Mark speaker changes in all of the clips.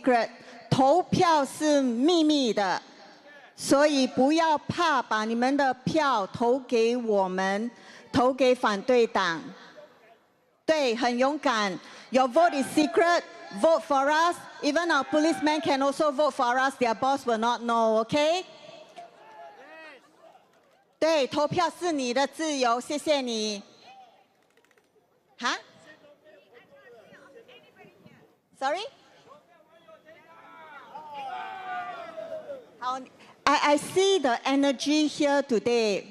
Speaker 1: secret， 投票是秘密的，所以不要怕把你们的票投给我们，投给反对党。对，很勇敢。Your vote is secret. Vote for us. Even our policemen can also vote for us. Their boss will not know. Okay? 对，投票是你的自由，谢谢你。哈 ？Sorry? 好 I see the energy here today.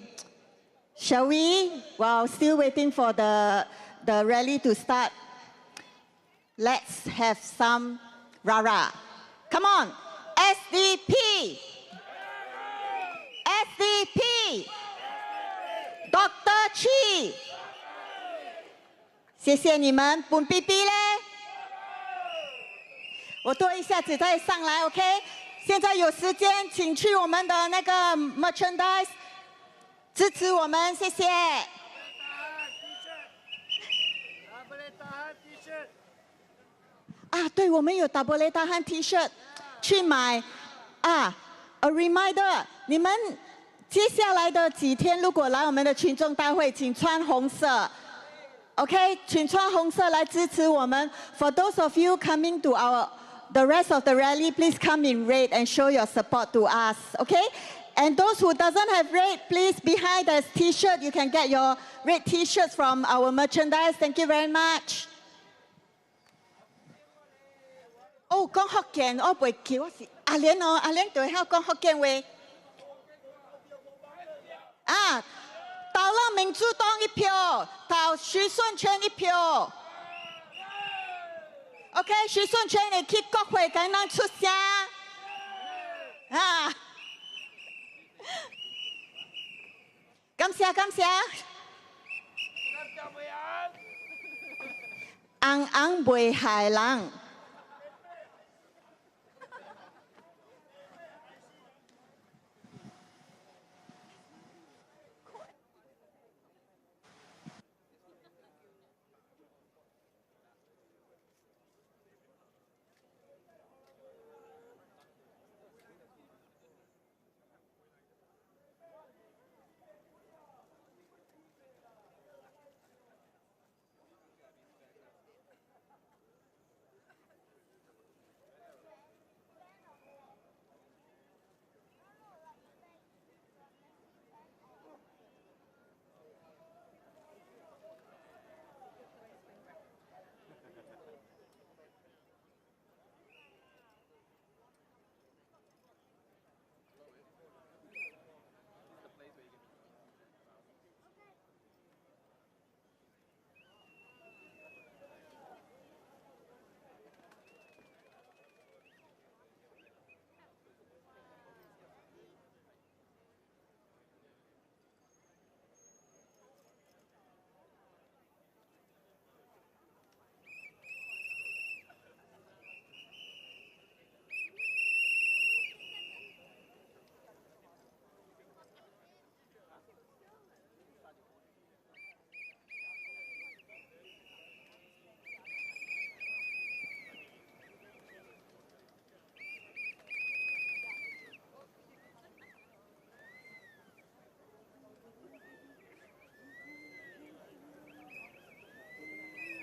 Speaker 1: Shall we? While still waiting for the rally to start, let's have some rah-rah. Come on, SDP! SDP! Dr. Chee! 谢谢你们，本 BB 嘞？我多一下子再上来 ，OK？ 现在有时间，请去我们的那个 merchandise 支持我们，谢谢。啊，对，我们有 double 大汉 T-shirt 去买啊。A reminder， 你们接下来的几天如果来我们的群众大会，请穿红色 ，OK？ 请穿红色来支持我们。For those of you coming to the rest of the rally, please come in red and show your support to us, okay? And those who doesn't have red, please behind the T-shirt, you can get your red T-shirts from our merchandise. Thank you very much. 哦，講福建我袂記，我是阿蓮哦，阿蓮對口講福建話。啊，投了民主黨一票，投徐順全一票。OK， 徐順全你去國會跟咱出聲。啊，感謝感謝。紅紅袂害人。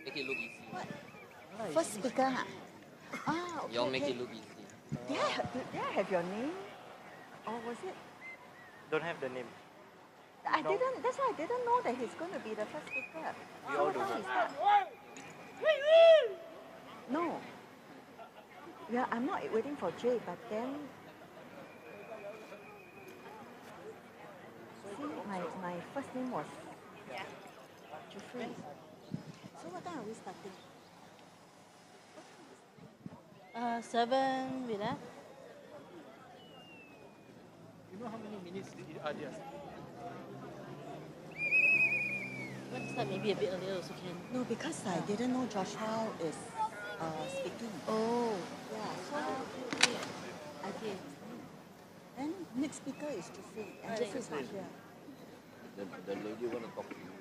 Speaker 2: Make it look easy.
Speaker 1: What? First speaker, huh? Ah, okay.
Speaker 2: You all make
Speaker 1: okay.
Speaker 2: it look easy.
Speaker 1: Did I have your name? Or was it?
Speaker 3: Don't have the name.
Speaker 1: I didn't. That's why I didn't know that he's going to be the first speaker.
Speaker 3: We
Speaker 1: So
Speaker 3: all
Speaker 1: what
Speaker 3: do
Speaker 1: time
Speaker 3: that.
Speaker 1: is that? No. Yeah, I'm not waiting for Jay, but then. See, my first name was Jeffrey. So what time are we starting?
Speaker 4: 7 with that.
Speaker 3: You know how many minutes are there?
Speaker 4: Let's start maybe a bit earlier also can.
Speaker 1: No, because I didn't know Joshua is speaking.
Speaker 4: Oh.
Speaker 1: Yeah, so
Speaker 4: Okay.
Speaker 1: then next speaker is Jeffrey, and Jeffrey is not here.
Speaker 2: The lady want to talk to you.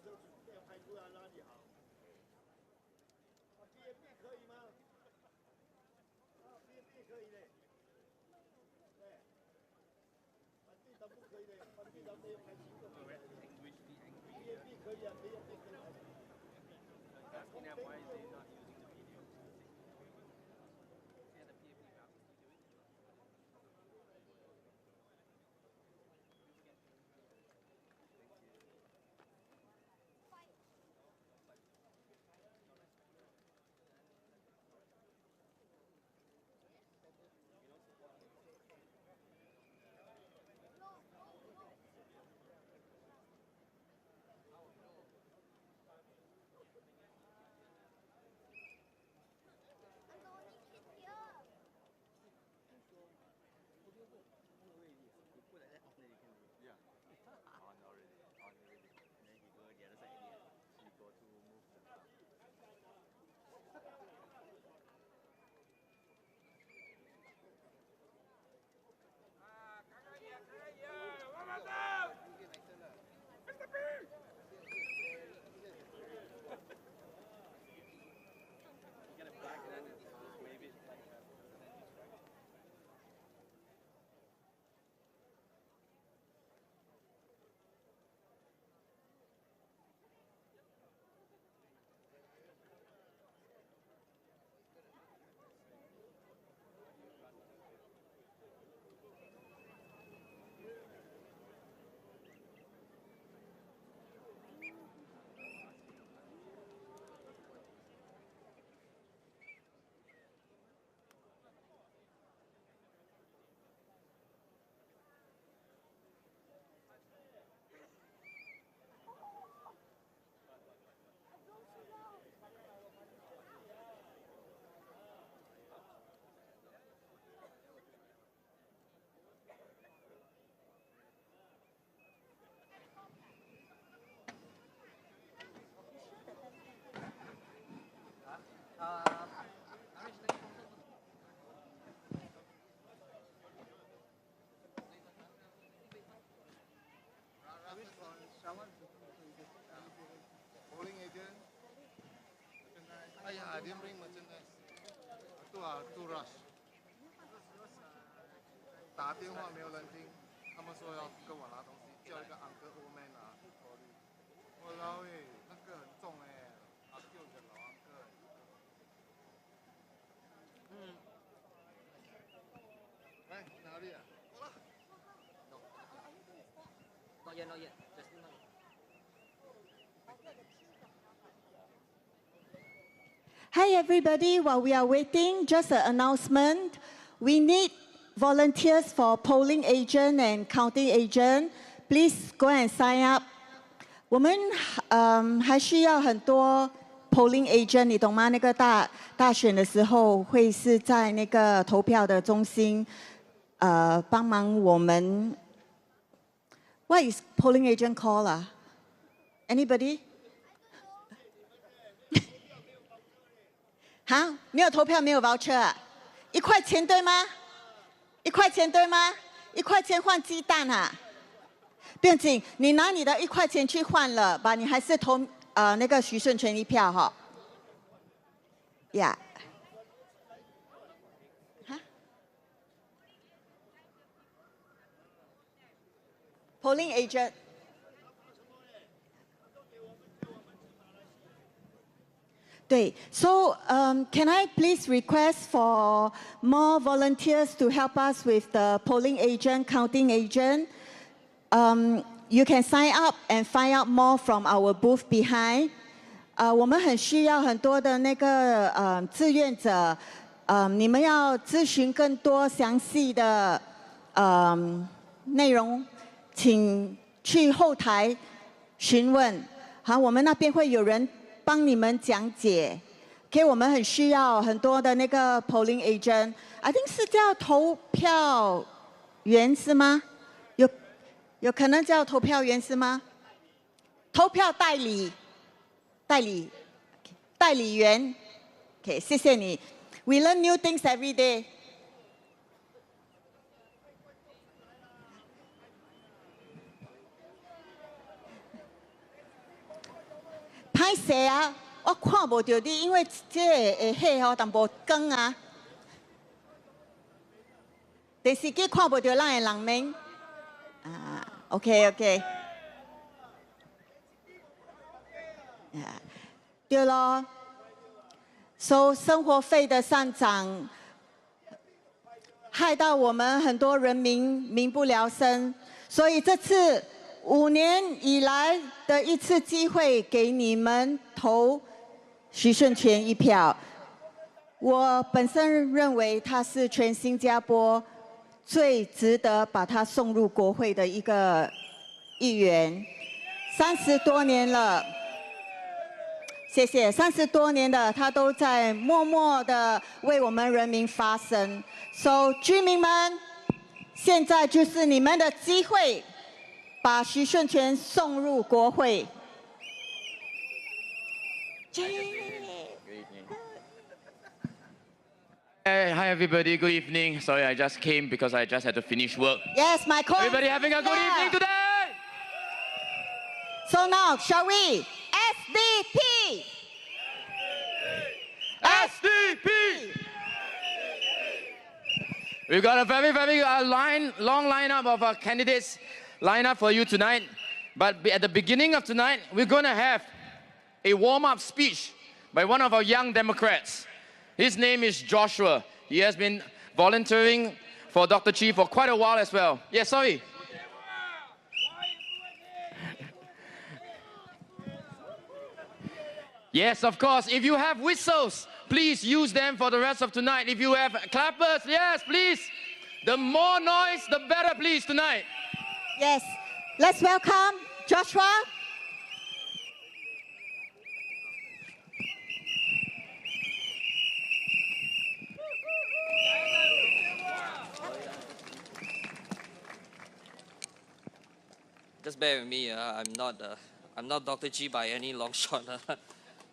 Speaker 5: 时候要排出来哪里好？BNB 可以吗？BNB 可以的，对，本地的不可以的，本地的没有排行动。BNB 可以啊，BNB 可以。
Speaker 6: Polling agent. I didn't bring merchandise. Too rush. 打电话没有人听，他们说要跟我拿东西，叫一个 uncle old man 拿。我老诶，那个很重诶，阿舅的老 uncle。哎，哪里啊？
Speaker 2: Not yet, not yet. Just now.
Speaker 1: Hi everybody, while we are waiting, just an announcement. We need volunteers for polling agent and counting agent. Please go and sign up. 我们还需要很多 polling agent， 你懂吗？那个大选的时候会是在那个投票的中心，帮忙我们。What is polling agent called? Anybody? 哈，没有投票，没有 voucher， 1块钱对吗？1块钱对吗？1块钱换鸡蛋啊！不用紧，你拿你的1块钱去换了吧，你还是投那个徐顺全一票哈。Yeah。哈 ？Polling agent。 对 ，So can I please request for more volunteers to help us with the polling agent, counting agent? You can sign up and find out more from our booth behind. 我们很需要很多的那个志愿者，你们要咨询更多详细的内容，请去后台询问。好，我们那边会有人 帮你们讲解 ，OK， 我们很需要很多的那个 polling agent，I think 是叫投票员是吗？有可能叫投票员是吗？投票代理员 ，OK， 谢谢你。We learn new things every day. 歹势啊，我看无到你，因为这个戏吼淡薄光啊。电视机看无到咱的人面。啊 ，OK。对咯，生活费的上涨，害到我们很多人民民不聊生，所以这次5年以来的一次机会，给你们投徐顺全一票。我本身认为他是全新加坡最值得把他送入国会的一个议员，30多年了。谢谢，30多年的他都在默默的为我们人民发声。So， 居民们，现在就是你们的机会，把徐顺全送入国会。
Speaker 7: Hey, hi everybody, good evening. Sorry, I just came because I just had to finish work.
Speaker 1: Yes, my call.
Speaker 7: Everybody having a good evening today?
Speaker 1: So now, shall we? SDP!
Speaker 7: SDP! We've got a very long lineup of candidates lined up for you tonight. But at the beginning of tonight, we're going to have a warm-up speech by one of our young Democrats. His name is Joshua. He has been volunteering for Dr. Chee for quite a while as well. Yeah, sorry. Yes, of course. If you have whistles, please use them for the rest of tonight. If you have clappers, yes, please. The more noise, the better, please, tonight.
Speaker 1: Yes. Let's welcome Joshua.
Speaker 2: Just bear with me. I'm not Dr. Chee by any long shot.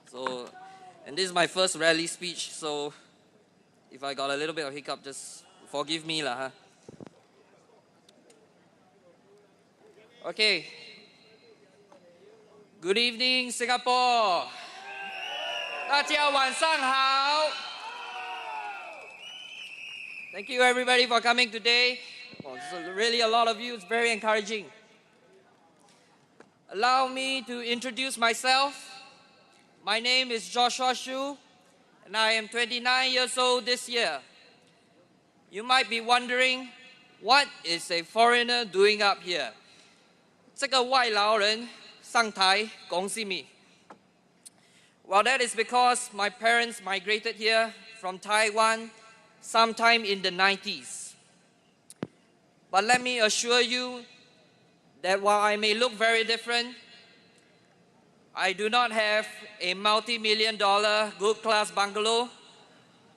Speaker 2: So, and this is my first rally speech. So, if I got a little bit of hiccup, just forgive me lah. Okay. Good evening, Singapore. 大家晚上好. Thank you everybody for coming today. Well, really a lot of you. It's very encouraging. Allow me to introduce myself. My name is Joshua Xu, and I am 29 years old this year. You might be wondering, what is a foreigner doing up here? 这个外劳人上台讲什么? Well, that is because my parents migrated here from Taiwan sometime in the 90s. But let me assure you that while I may look very different, I do not have a multi-million-dollar good-class bungalow,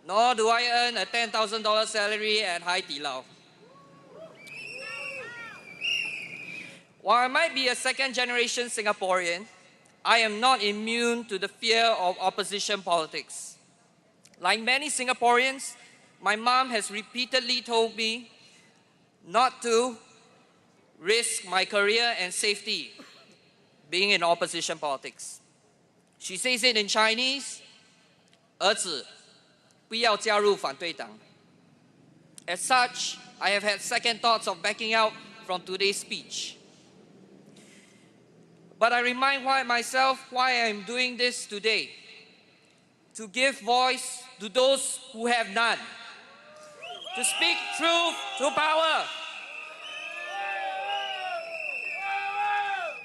Speaker 2: nor do I earn a $10,000 salary at Hai Di Lao. While I might be a second-generation Singaporean, I am not immune to the fear of opposition politics. Like many Singaporeans, my mom has repeatedly told me not to risk my career and safety being in opposition politics. She says it in Chinese, 儿子，不要加入反对党. As such, I have had second thoughts of backing out from today's speech. But I remind myself why I am doing this today. To give voice to those who have none. To speak truth to power.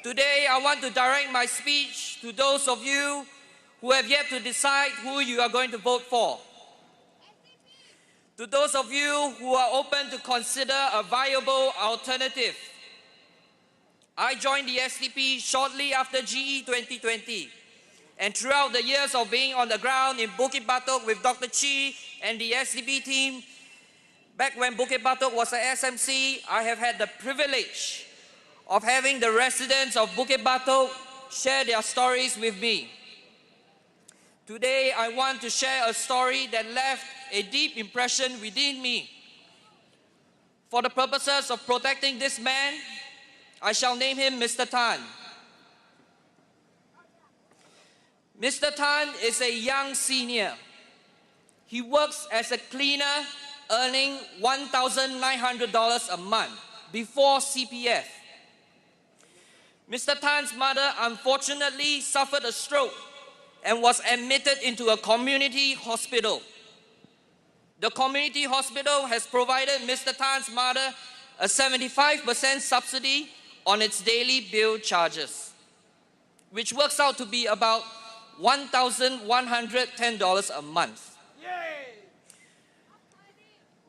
Speaker 2: Today, I want to direct my speech to those of you who have yet to decide who you are going to vote for. To those of you who are open to consider a viable alternative. I joined the SDP shortly after GE2020. And throughout the years of being on the ground in Bukit Batok with Dr. Chee and the SDP team, back when Bukit Batok was a SMC, I have had the privilege of having the residents of Bukit Batok share their stories with me. Today, I want to share a story that left a deep impression within me. For the purposes of protecting this man, I shall name him Mr. Tan. Mr. Tan is a young senior. He works as a cleaner, earning $1,900 a month before CPF. Mr. Tan's mother unfortunately suffered a stroke and was admitted into a community hospital. The community hospital has provided Mr. Tan's mother a 75% subsidy on its daily bill charges, which works out to be about $1,110 a month.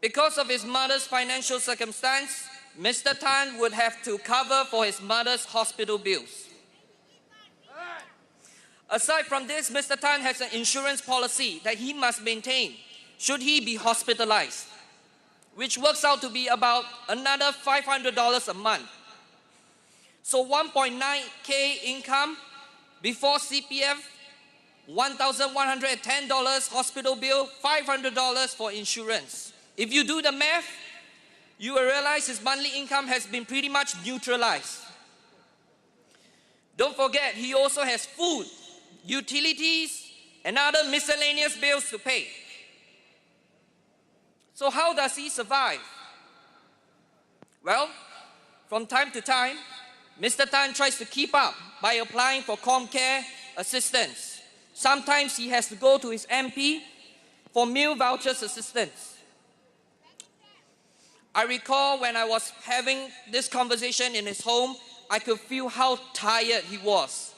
Speaker 2: Because of his mother's financial circumstance, Mr. Tan would have to cover for his mother's hospital bills. Aside from this, Mr. Tan has an insurance policy that he must maintain should he be hospitalized, which works out to be about another $500 a month. So 1.9K income before CPF, $1,110 hospital bill, $500 for insurance. If you do the math, you will realize his monthly income has been pretty much neutralized. Don't forget, he also has food, utilities, and other miscellaneous bills to pay. So how does he survive? Well, from time to time, Mr. Tan tries to keep up by applying for ComCare assistance. Sometimes he has to go to his MP for meal vouchers assistance. I recall when I was having this conversation in his home, I could feel how tired he was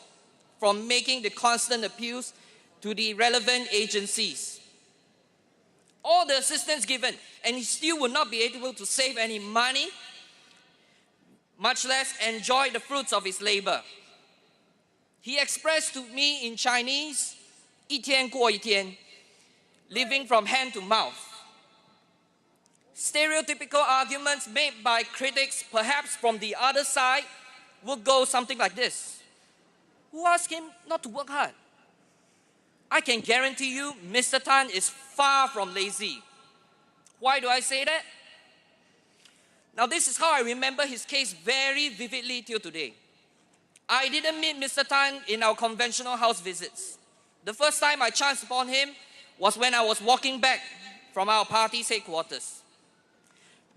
Speaker 2: from making the constant appeals to the relevant agencies. All the assistance given, and he still would not be able to save any money, much less enjoy the fruits of his labor. He expressed to me in Chinese, 一天过一天, living from hand to mouth. Stereotypical arguments made by critics, perhaps from the other side, would go something like this. Who asked him not to work hard? I can guarantee you, Mr. Tan is far from lazy. Why do I say that? Now, this is how I remember his case very vividly till today. I didn't meet Mr. Tan in our conventional house visits. The first time I chanced upon him was when I was walking back from our party's headquarters.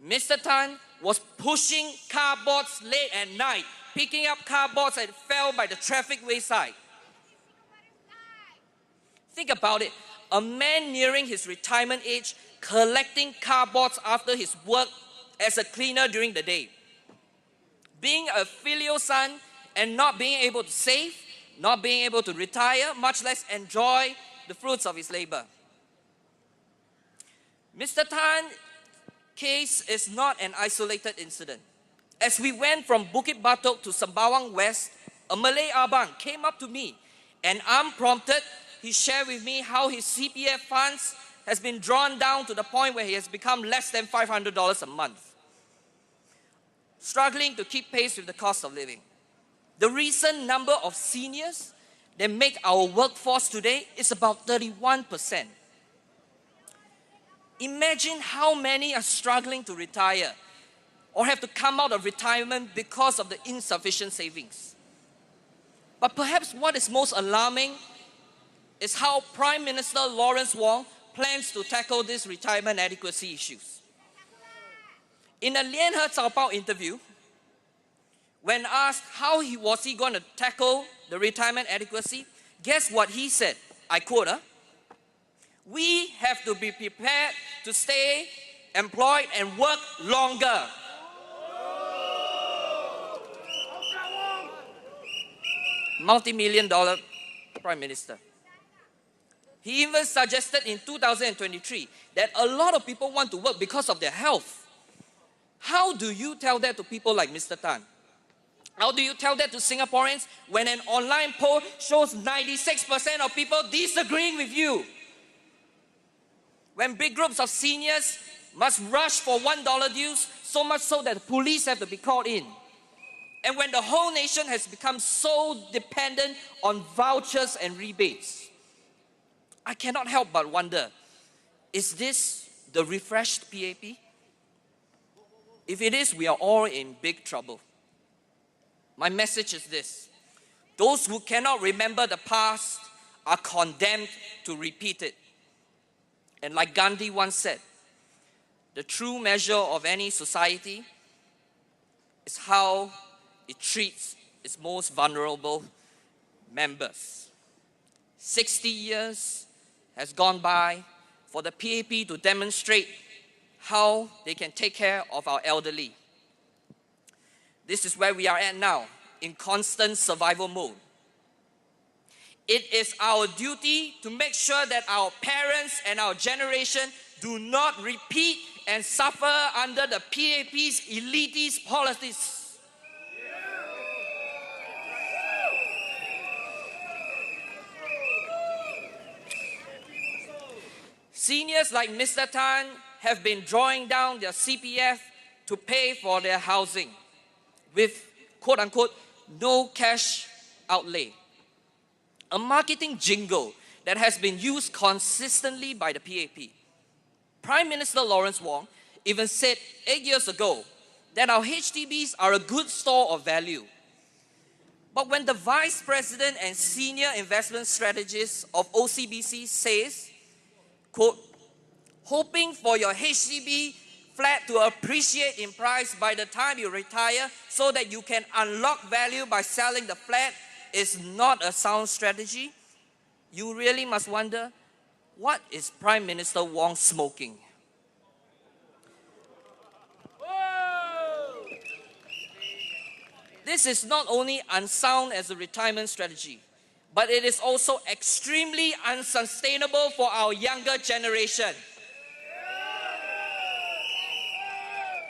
Speaker 2: Mr. Tan was pushing cardboards late at night, picking up cardboards that fell by the traffic wayside. Think about it. A man nearing his retirement age collecting cardboards after his work as a cleaner during the day. Being a filial son and not being able to save, not being able to retire, much less enjoy the fruits of his labor. Mr. Tan's case is not an isolated incident. As we went from Bukit Batok to Sembawang West, a Malay abang came up to me and unprompted, he shared with me how his CPF funds has been drawn down to the point where he has become less than $500 a month, struggling to keep pace with the cost of living. The recent number of seniors that make our workforce today is about 31%. Imagine how many are struggling to retire or have to come out of retirement because of the insufficient savings. But perhaps what is most alarming is how Prime Minister Lawrence Wong plans to tackle these retirement adequacy issues. In a Lynn interview, when asked how was he going to tackle the retirement adequacy, guess what he said? I quote, "We have to be prepared to stay employed and work longer." Multi-million-dollar Prime Minister. He even suggested in 2023 that a lot of people want to work because of their health. How do you tell that to people like Mr. Tan? How do you tell that to Singaporeans when an online poll shows 96% of people disagreeing with you? When big groups of seniors must rush for $1 dues, so much so that the police have to be called in. And when the whole nation has become so dependent on vouchers and rebates, I cannot help but wonder, is this the refreshed PAP? If it is, we are all in big trouble. My message is this: those who cannot remember the past are condemned to repeat it. And like Gandhi once said, the true measure of any society is how it treats its most vulnerable members. 60 years has gone by for the PAP to demonstrate how they can take care of our elderly. This is where we are at now, in constant survival mode. It is our duty to make sure that our parents and our generation do not repeat and suffer under the PAP's elitist policies. Seniors like Mr. Tan have been drawing down their CPF to pay for their housing with, quote-unquote, no cash outlay. A marketing jingle that has been used consistently by the PAP. Prime Minister Lawrence Wong even said 8 years ago that our HDBs are a good store of value. But when the Vice President and Senior Investment Strategist of OCBC says, quote, hoping for your HDB flat to appreciate in price by the time you retire so that you can unlock value by selling the flat is not a sound strategy, you really must wonder, what is Prime Minister Wong smoking? This is not only unsound as a retirement strategy, but it is also extremely unsustainable for our younger generation.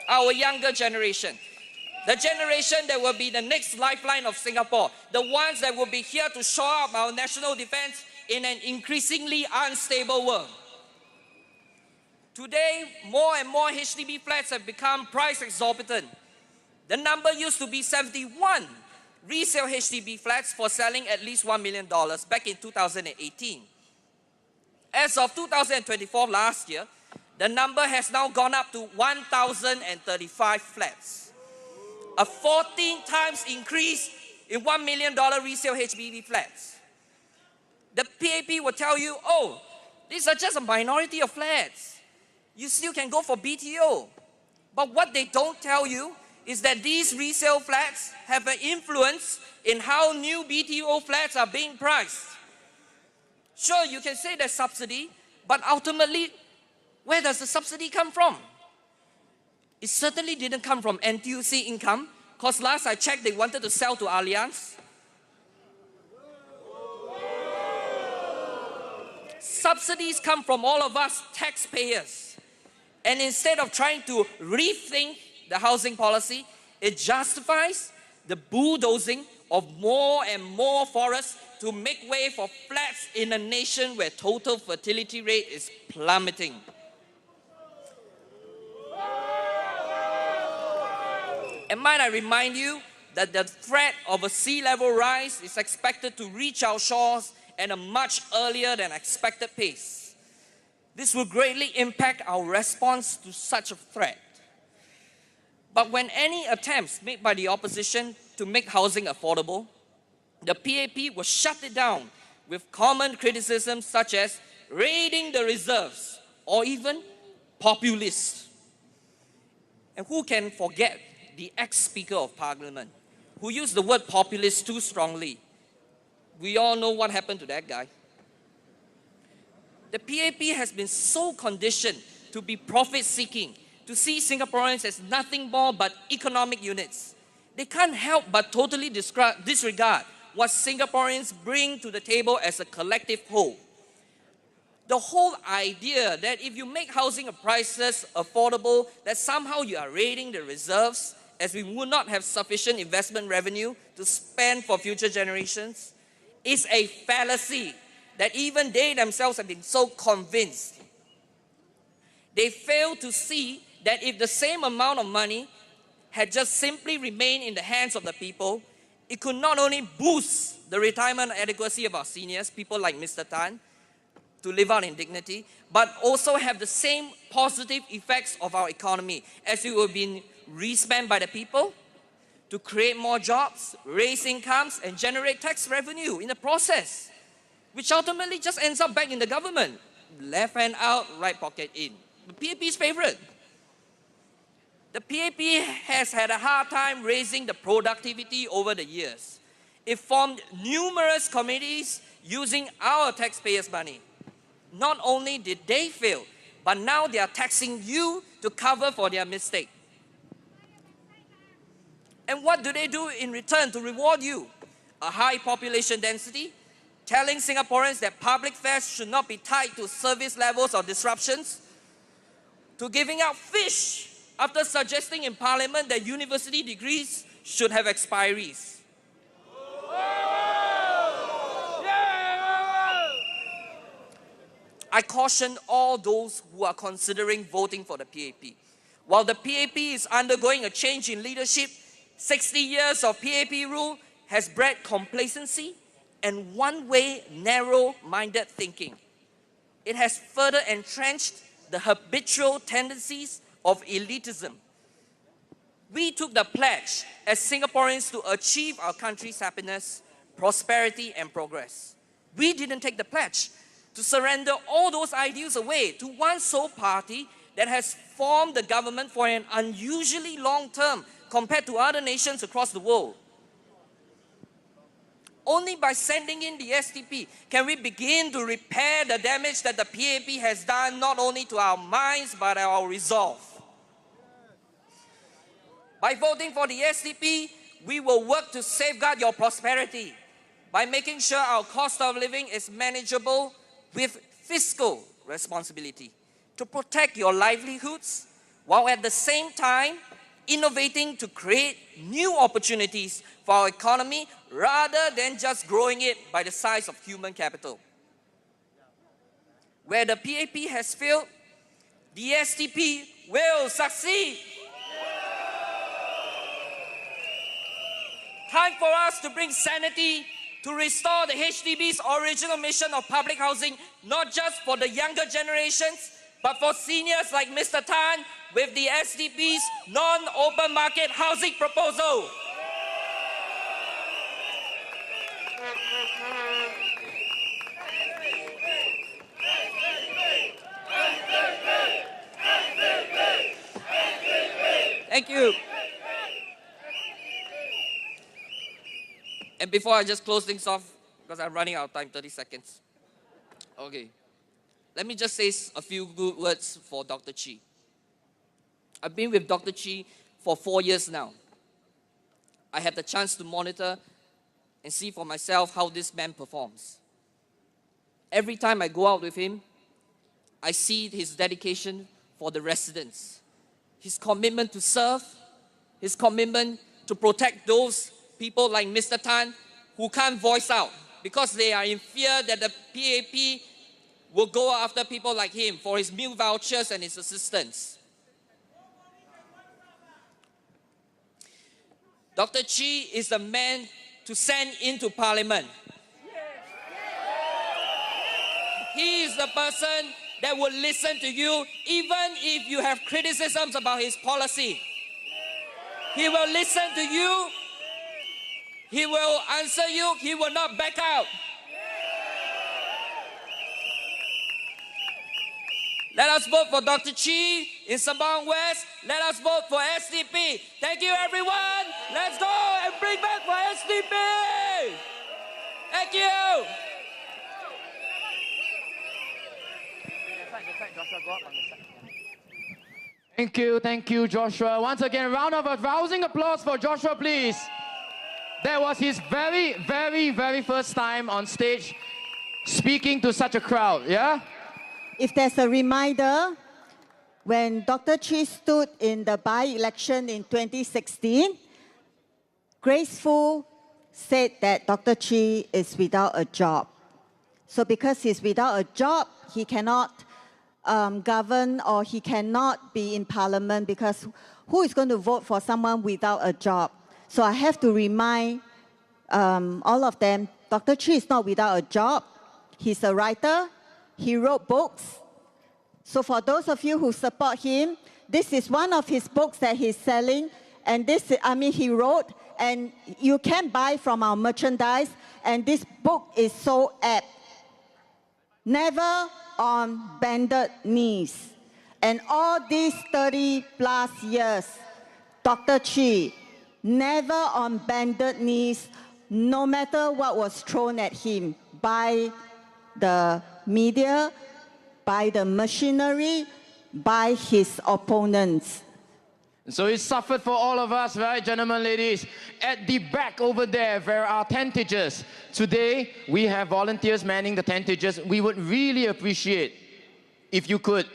Speaker 2: Our younger generation. The generation that will be the next lifeline of Singapore. The ones that will be here to shore up our national defense in an increasingly unstable world. Today, more and more HDB flats have become price exorbitant. The number used to be 71 resale HDB flats for selling at least $1 million back in 2018. As of 2024 last year, the number has now gone up to 1,035 flats. A 14 times increase in $1 million resale HDB flats. The PAP will tell you, oh, these are just a minority of flats. You still can go for BTO. But what they don't tell you is that these resale flats have an influence in how new BTO flats are being priced. Sure, you can say there's subsidy, but ultimately, where does the subsidy come from? It certainly didn't come from NTUC income, because last I checked, they wanted to sell to Allianz. Subsidies come from all of us taxpayers. And instead of trying to rethink the housing policy, it justifies the bulldozing of more and more forests to make way for flats in a nation where total fertility rate is plummeting. And might I remind you that the threat of a sea level rise is expected to reach our shores at a much earlier than expected pace. This will greatly impact our response to such a threat. But when any attempts made by the opposition to make housing affordable, the PAP will shut it down with common criticisms such as raiding the reserves or even populist. And who can forget the ex-Speaker of Parliament who used the word populist too strongly? We all know what happened to that guy. The PAP has been so conditioned to be profit-seeking, to see Singaporeans as nothing more but economic units. They can't help but totally disregard what Singaporeans bring to the table as a collective whole. The whole idea that if you make housing prices affordable, that somehow you are raiding the reserves, as we would not have sufficient investment revenue to spend for future generations, is a fallacy that even they themselves have been so convinced. They fail to see that if the same amount of money had just simply remained in the hands of the people, it could not only boost the retirement adequacy of our seniors, people like Mr. Tan, to live out in dignity, but also have the same positive effects of our economy, as it would be re-spent by the people to create more jobs, raise incomes, and generate tax revenue in the process. which ultimately just ends up back in the government. Left hand out, right pocket in. The PAP's favorite. The PAP has had a hard time raising the productivity over the years. It formed numerous committees using our taxpayers' money. Not only did they fail, but now they are taxing you to cover for their mistake. And what do they do in return to reward you? A high population density, telling Singaporeans that public fares should not be tied to service levels or disruptions, to giving out fish after suggesting in Parliament that university degrees should have expiries. I caution all those who are considering voting for the PAP. While the PAP is undergoing a change in leadership, 60 years of PAP rule has bred complacency and one-way, narrow-minded thinking. It has further entrenched the habitual tendencies of elitism. We took the pledge as Singaporeans to achieve our country's happiness, prosperity, and progress. We didn't take the pledge to surrender all those ideals away to one sole party that has formed the government for an unusually long term compared to other nations across the world. Only by sending in the SDP can we begin to repair the damage that the PAP has done not only to our minds but our resolve. By voting for the SDP, we will work to safeguard your prosperity by making sure our cost of living is manageable with fiscal responsibility, to protect your livelihoods while at the same time innovating to create new opportunities for our economy rather than just growing it by the size of human capital. Where the PAP has failed, the SDP will succeed. Time for us to bring sanity to restore the HDB's original mission of public housing, not just for the younger generations, but for seniors like Mr. Tan with the SDP's non-open market housing proposal. Thank you. And before I just close things off, because I'm running out of time, 30 seconds. Okay. Let me just say a few good words for Dr. Chee. I've been with Dr. Chee for 4 years now. I had the chance to monitor and see for myself how this man performs. Every time I go out with him, I see his dedication for the residents, his commitment to serve, his commitment to protect those people like Mr. Tan who can't voice out because they are in fear that the PAP will go after people like him for his meal vouchers and his assistance. Dr. Chee is the man to send into Parliament. He is the person that will listen to you even if you have criticisms about his policy. He will listen to you. He will answer you. He will not back out. Let us vote for Dr. Chee in Sembawang West. Let us vote for SDP. Thank you, everyone. Let's go and bring back for SDP. Thank you.
Speaker 7: Thank you, Joshua. Once again, a round of rousing applause for Joshua, please. That was his very first time on stage speaking to such a crowd, yeah?
Speaker 1: If there's a reminder, when Dr. Chee stood in the by-election in 2016, Grace Fu said that Dr. Chee is without a job. So because he's without a job, he cannot govern or he cannot be in Parliament because who is going to vote for someone without a job? So I have to remind all of them, Dr. Chee is not without a job. He's a writer. He wrote books. So for those of you who support him, this is one of his books that he's selling. And this, he wrote, and you can buy from our merchandise. And this book is so apt never on bended knees. And all these 30 plus years, Dr. Chee, never on bended knees, no matter what was thrown at him by the media, by the machinery, by his opponents.
Speaker 7: So he suffered for all of us, right, gentlemen, ladies? At the back over there are tentages. Today, we have volunteers manning the tentages. We would really appreciate if you could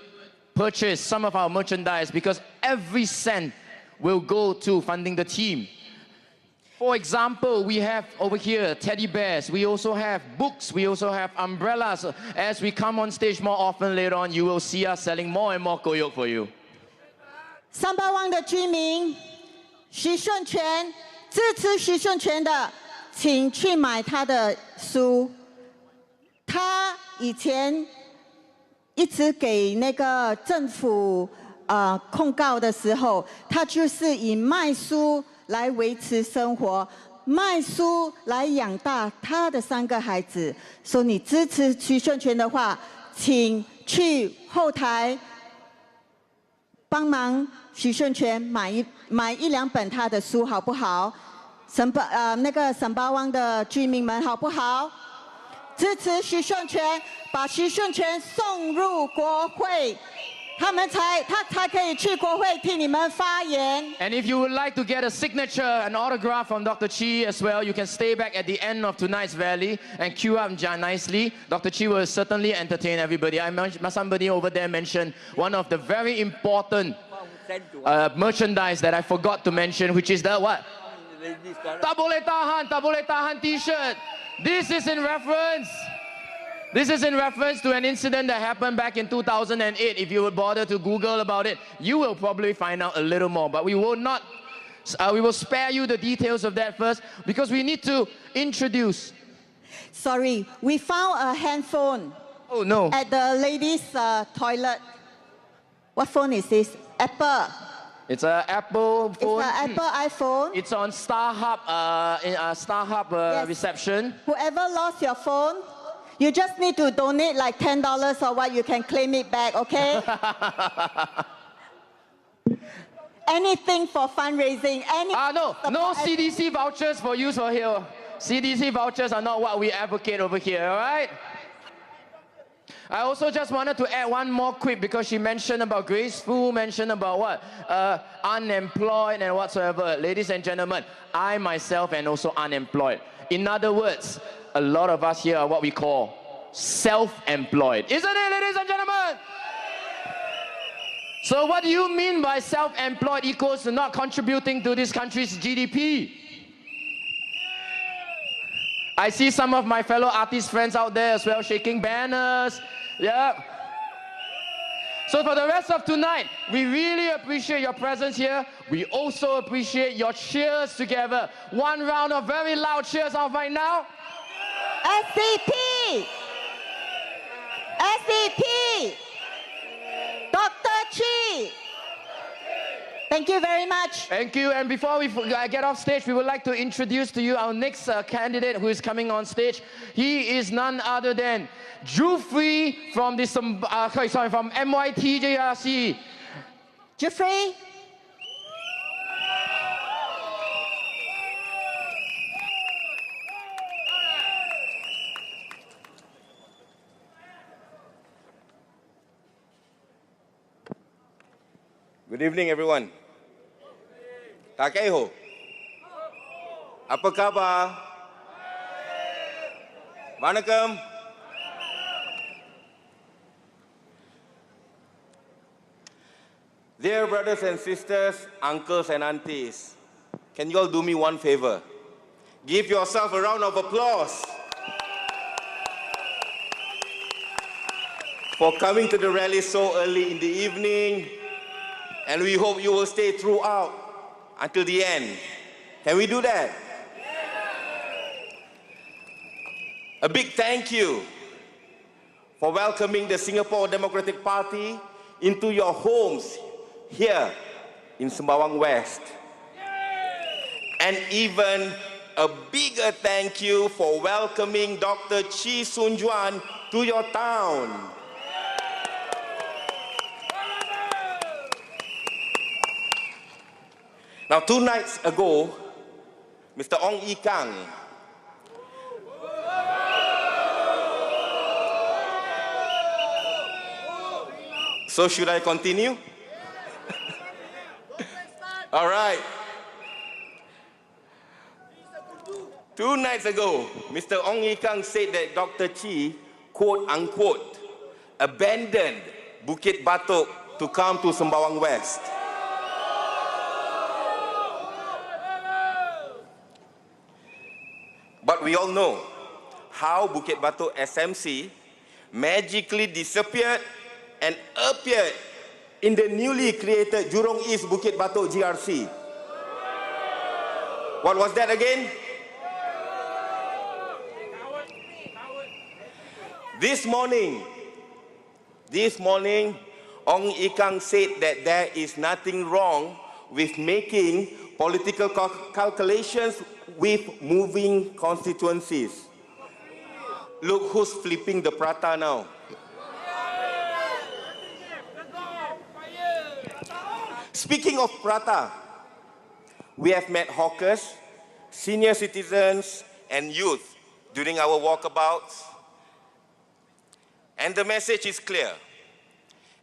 Speaker 7: purchase some of our merchandise, because every cent will go to funding the team. For example, we have over here teddy bears. We also have books. We also have umbrellas. As we come on stage more often later on, you will see us selling more and more koyok for you.
Speaker 1: 三巴旺的居民，徐顺全，支持徐顺全的，请去买他的书。他以前一直给那个政府控告的时候，他就是以卖书来维持生活，卖书来养大他的3个孩子。说你支持徐顺全的话，请去后台帮忙徐顺全买1、2本他的书，好不好？那个沈巴湾的居民们，好不好？支持徐顺全，把徐顺全送入国会，他才可以去国会替你们发言。
Speaker 7: And if you would like to get a signature, an autograph from Dr. Chee as well, you can stay back at the end of tonight's rally and queue up nicely. Dr. Chee will certainly entertain everybody. Somebody over there mentioned one of the very important merchandise that I forgot to mention, which is the what? Tak boleh tahan t-shirt. This is in reference to an incident that happened back in 2008. If you would bother to Google about it, you will probably find out a little more. But we will not, we will spare you the details of that first, because we need to introduce.
Speaker 1: Sorry, we found a handphone.
Speaker 7: Oh no.
Speaker 1: At the ladies' toilet. What phone is this? Apple.
Speaker 7: It's an Apple phone.
Speaker 1: It's an Apple iPhone.
Speaker 7: It's on StarHub,
Speaker 1: Yes.
Speaker 7: reception.
Speaker 1: Whoever lost your phone, you just need to donate like $10 or what, you can claim it back, okay? Anything for fundraising.
Speaker 7: No CDC vouchers for use for here. CDC vouchers are not what we advocate over here, all right? I also just wanted to add one more quick, because she mentioned about graceful, mentioned about what? Unemployed and whatsoever. Ladies and gentlemen, I myself am also unemployed. In other words, a lot of us here are what we call self-employed. Isn't it, ladies and gentlemen? So what do you mean by self-employed equals to not contributing to this country's GDP? I see some of my fellow artist friends out there as well shaking banners. Yeah. So for the rest of tonight, we really appreciate your presence here. We also appreciate your cheers together. One round of very loud cheers off right now.
Speaker 1: SDP! SDP! Dr. Chee! Thank you very much.
Speaker 7: Thank you. And before we get off stage, we would like to introduce to you our next candidate who is coming on stage. He is none other than Jeffrey from from MYT JRC.
Speaker 1: Jeffrey?
Speaker 8: Good evening, everyone. Takeho. Apa khabar? Vanakkam. Dear brothers and sisters, uncles and aunties, can you all do me one favor? Give yourself a round of applause for coming to the rally so early in the evening. And we hope you will stay throughout until the end. Can we do that? A big thank you for welcoming the Singapore Democratic Party into your homes here in Sembawang West. And even a bigger thank you for welcoming Dr. Chee Soon Juan to your town. Now, 2 nights ago, Mr. Ong Ye Kang So should I continue? All right. 2 nights ago, Mr. Ong Ye Kang said that Dr. Chee, quote unquote, abandoned Bukit Batok to come to Sembawang West. But we all know how Bukit Batok SMC magically disappeared and appeared in the newly created Jurong East Bukit Batok GRC. What was that again? This morning, Ong Ye Kang said that there is nothing wrong with making political calculations with moving constituencies. Look who's flipping the prata now. Speaking of prata, we have met hawkers, senior citizens, and youth during our walkabouts. And the message is clear.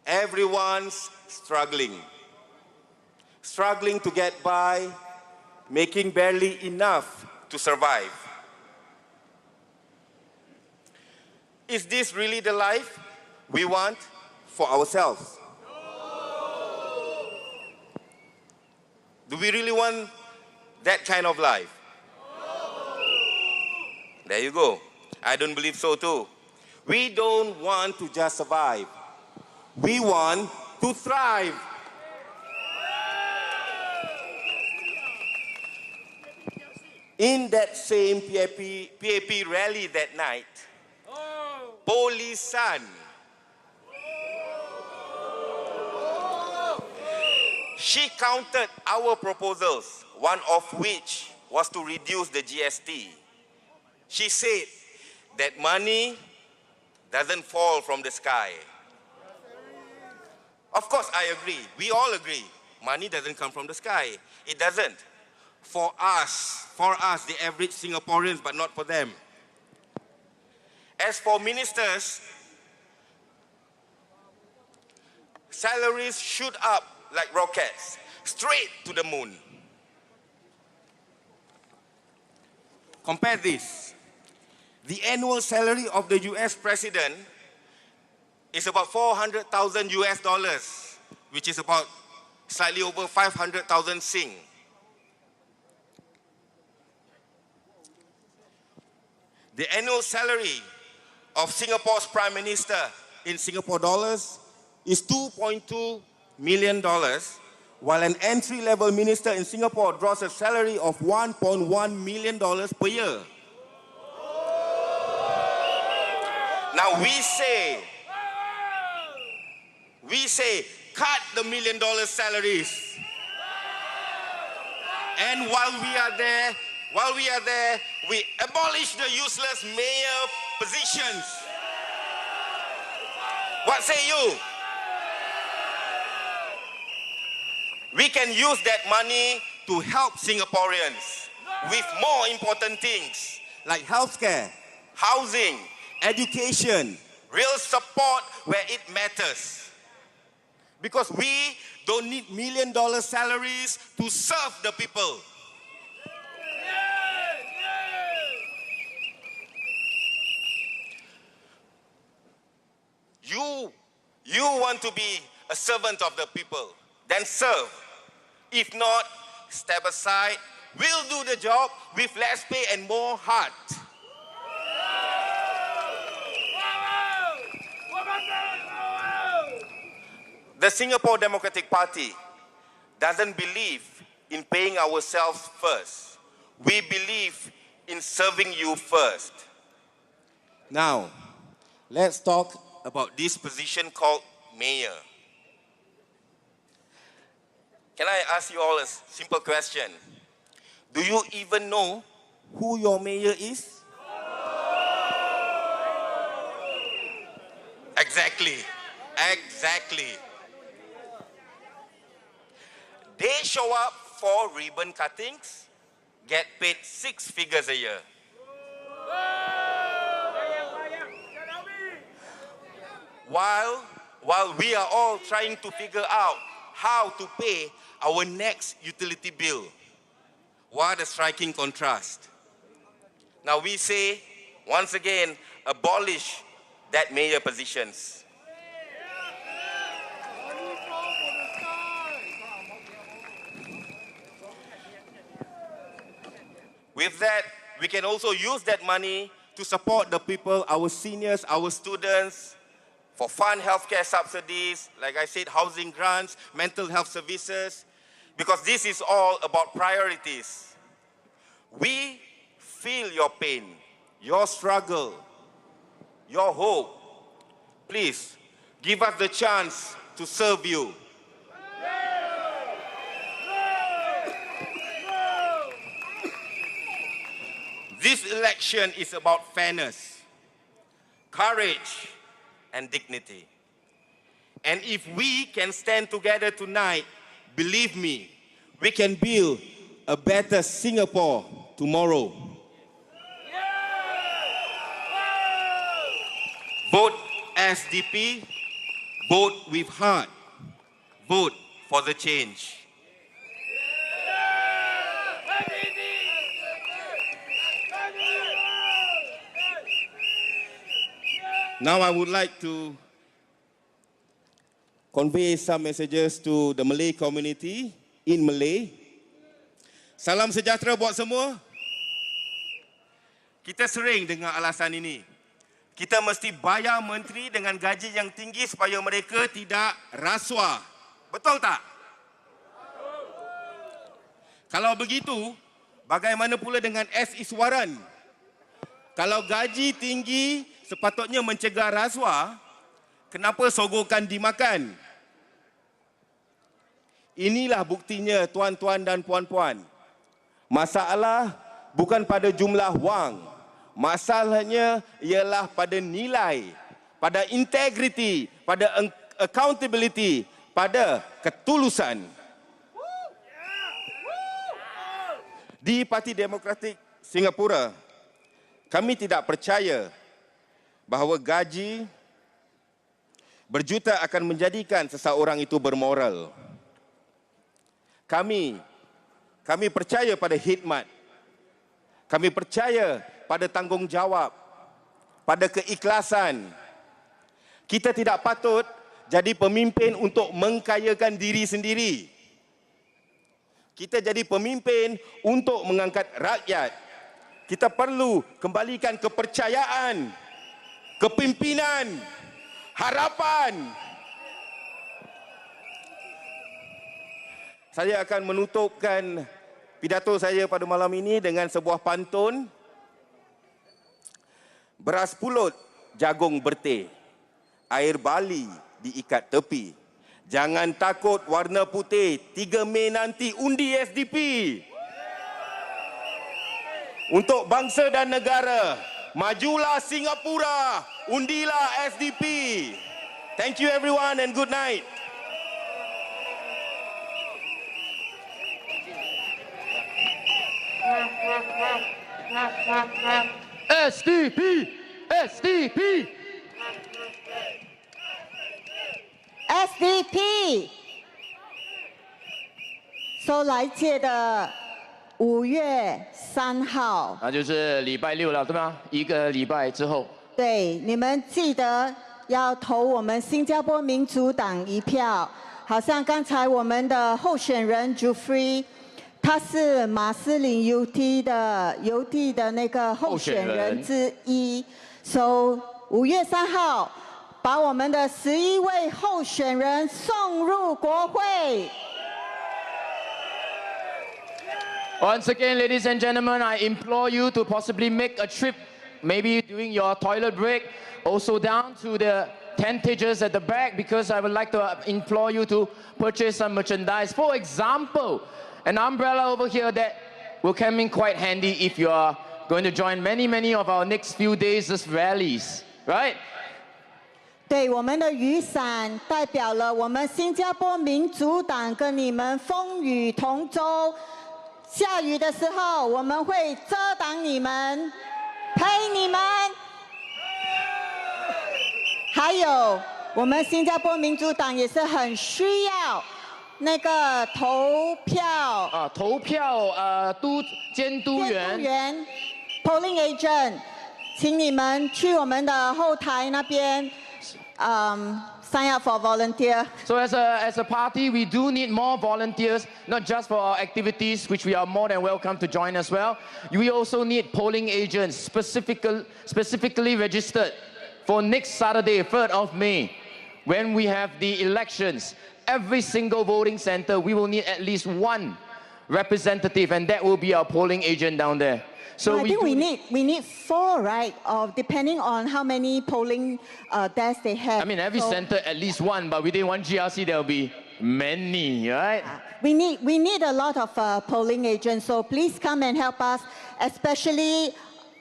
Speaker 8: Everyone's struggling. Struggling to get by, making barely enough to survive. Is this really the life we want for ourselves? Do we really want that kind of life? There you go. I don't believe so too. We don't want to just survive. We want to thrive. In that same PAP rally that night, Polisan she countered our proposals, one of which was to reduce the GST. She said that money doesn't fall from the sky. Of course, I agree. We all agree. Money doesn't come from the sky. It doesn't. For us, the average Singaporeans, but not for them. As for ministers, salaries shoot up like rockets, straight to the moon. Compare this. The annual salary of the US president is about $400,000, which is about slightly over 500,000 Sing. The annual salary of Singapore's Prime Minister in Singapore dollars is $2.2 million, while an entry-level minister in Singapore draws a salary of $1.1 million per year. Now we say, cut the $1 million salaries. And while we are there, we abolish the useless mayor positions. What say you? We can use that money to help Singaporeans with more important things like healthcare, housing, education, real support where it matters. Because we don't need $1 million salaries to serve the people. You want to be a servant of the people, then serve. If not, step aside. We'll do the job with less pay and more heart. The Singapore Democratic Party doesn't believe in paying ourselves first. We believe in serving you first. Now, let's talk about this position called mayor. Can I ask you all a simple question? Do you even know who your mayor is? Exactly. Exactly. They show up for ribbon cuttings, get paid 6 figures a year. While we are all trying to figure out how to pay our next utility bill. What a striking contrast. Now we say, once again, abolish that mayor positions. With that, we can also use that money to support the people, our seniors, our students, for fund healthcare subsidies, like I said, housing grants, mental health services, because this is all about priorities. We feel your pain, your struggle, your hope. Please, give us the chance to serve you. This election is about fairness, courage, and dignity. And if we can stand together tonight, believe me, we can build a better Singapore tomorrow. Vote SDP, vote with heart, vote for the change. Now I would like to convey some messages to the Malay community in Malay. Salam sejahtera buat semua. Kita sering dengar alasan ini. Kita mesti bayar menteri dengan gaji yang tinggi supaya mereka tidak rasuah. Betul tak? Kalau begitu, bagaimana pula dengan S. Iswaran? Kalau gaji tinggi sepatutnya mencegah rasuah, kenapa sogokan dimakan? Inilah buktinya tuan-tuan dan puan-puan. Masalah bukan pada jumlah wang. Masalahnya ialah pada nilai, pada integriti, pada accountability, pada ketulusan. Di Parti Demokratik Singapura, kami tidak percaya bahawa gaji berjuta akan menjadikan seseorang itu bermoral. Kami percaya pada khidmat. Kami percaya pada tanggungjawab, pada keikhlasan. Kita tidak patut jadi pemimpin untuk mengkayakan diri sendiri. Kita jadi pemimpin untuk mengangkat rakyat. Kita perlu kembalikan kepercayaan, kepimpinan, harapan. Saya akan menutupkan pidato saya pada malam ini dengan sebuah pantun. Beras pulut, jagung berteh, air bali diikat tepi. Jangan takut warna putih, 3 Mei nanti undi SDP. Untuk bangsa dan negara, majulah Singapura, undilah SDP. Thank you everyone and good night.
Speaker 7: SDP! SDP!
Speaker 1: SDP。So 来届的5月3号，
Speaker 7: 那就是礼拜六了，对吗？1个礼拜之后。
Speaker 1: 对，你们记得要投我们新加坡民主党一票。好像刚才我们的候选人 Jufrey， 他是马斯林邮递的那个候选人之一。So 5月3号，把我们的11位候选人送入国会。
Speaker 7: Once again, ladies and gentlemen, I implore you to possibly make a trip, maybe during your toilet break, also down to the tentages at the back, because I would like to implore you to purchase some merchandise. For example, an umbrella over here that will come in quite handy if you are going to join many of our next few days' rallies, right?
Speaker 1: 对，我们的雨伞代表了我们新加坡民主党跟你们风雨同舟。下雨的时候，我们会遮挡你们，陪你们。还有，我们新加坡民主党也是很需要那个投票监督员 polling agent， 请你们去我们的后台那边。Sign up for volunteer.
Speaker 7: So as a party, we do need more volunteers, not just for our activities, which we are more than welcome to join as well. We also need polling agents specifically registered for next Saturday, 3rd of May, when we have the elections. Every single voting center, we will need at least one representative, and that will be our polling agent down there. So
Speaker 1: I think we need 4, right? Depending on how many polling desks they have.
Speaker 7: I mean, every center at least one, but within one GRC there will be many, right?
Speaker 1: We need a lot of polling agents, so please come and help us, especially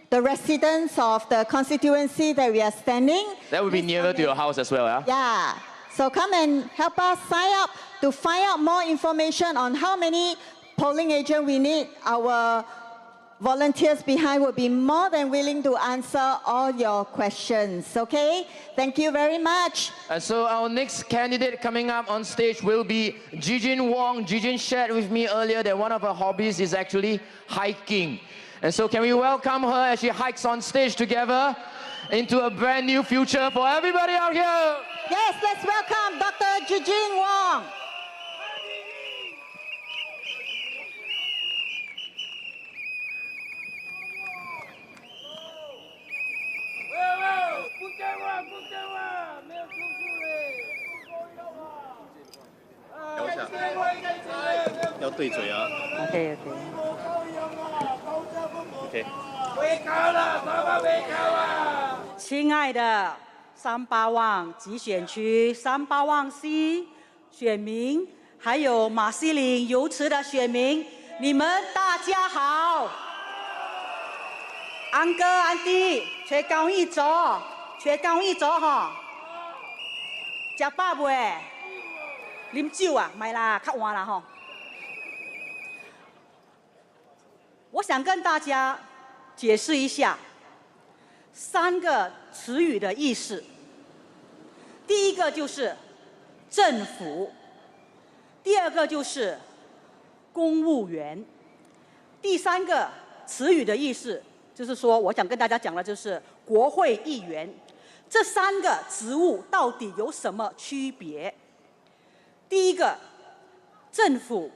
Speaker 1: the residents of the constituency that we are standing.
Speaker 7: That will be nearer to your house as well, yeah?
Speaker 1: Yeah. So come and help us sign up to find out more information on how many polling agents we need. Our volunteers behind will be more than willing to answer all your questions, okay? Thank you very much.
Speaker 7: And so our next candidate coming up on stage will be Gigin Wong. Gigin shared with me earlier that one of her hobbies is actually hiking. And so can we welcome her as she hikes on stage together into a brand new future for everybody out here?
Speaker 1: Yes, let's welcome Dr. Gigin Wong.
Speaker 9: OK。亲爱的三巴旺集选区三巴旺西选民，还有马西岭游池的选民，你们大家好。安哥安弟，吹高一组哈，食饱未？啉酒啊，买啦，较晚啦吼。我想跟大家解释一下3个词语的意思。第一个就是政府，第二个就是公务员，第3个词语的意思就是说，我想跟大家讲的就是国会议员。这3个职务到底有什么区别？第一个，政府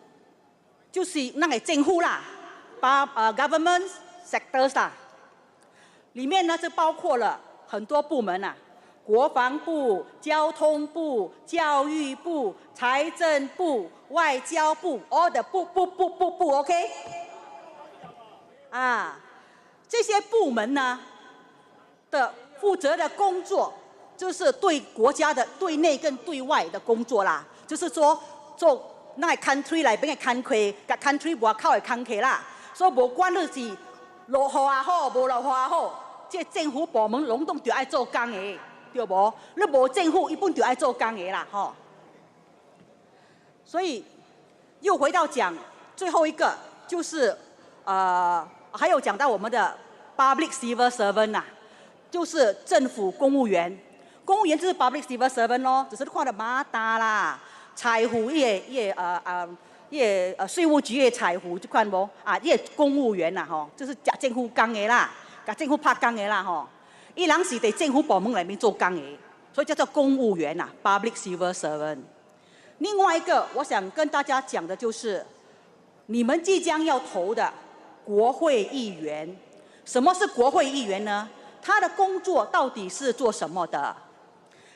Speaker 9: 就是那个政府啦。government sectors 啦，里面呢就包括了很多部门啊，国防部、交通部、教育部、财政部、外交部 ，all the 部 ，OK？ 这些部门呢的负责的工作，就是对国家的对内跟对外的工作啦，就是说做那个 country 内边的 country， 甲 country 外口的 country 啦。所以无管你是落雨也好，无落雨也好，这政府部门拢都爱做工的，对无？你无政府，一般就爱做工的啦，吼。所以又回到讲最后一个，就是还有讲到我们的 public civil servant 呐，就是政府公务员。公务员就是 public civil servant 咯，只是看到马达啦、财务税务局的财务就看无公务员啦吼，就是甲政府工的啦，甲政府拍工的啦吼。伊人是伫政府部门里面做工的，所以叫做公务员呐 ，public civil servant。另外一个，我想跟大家讲的就是，你们即将要投的国会议员，什么是国会议员呢？他的工作到底是做什么的？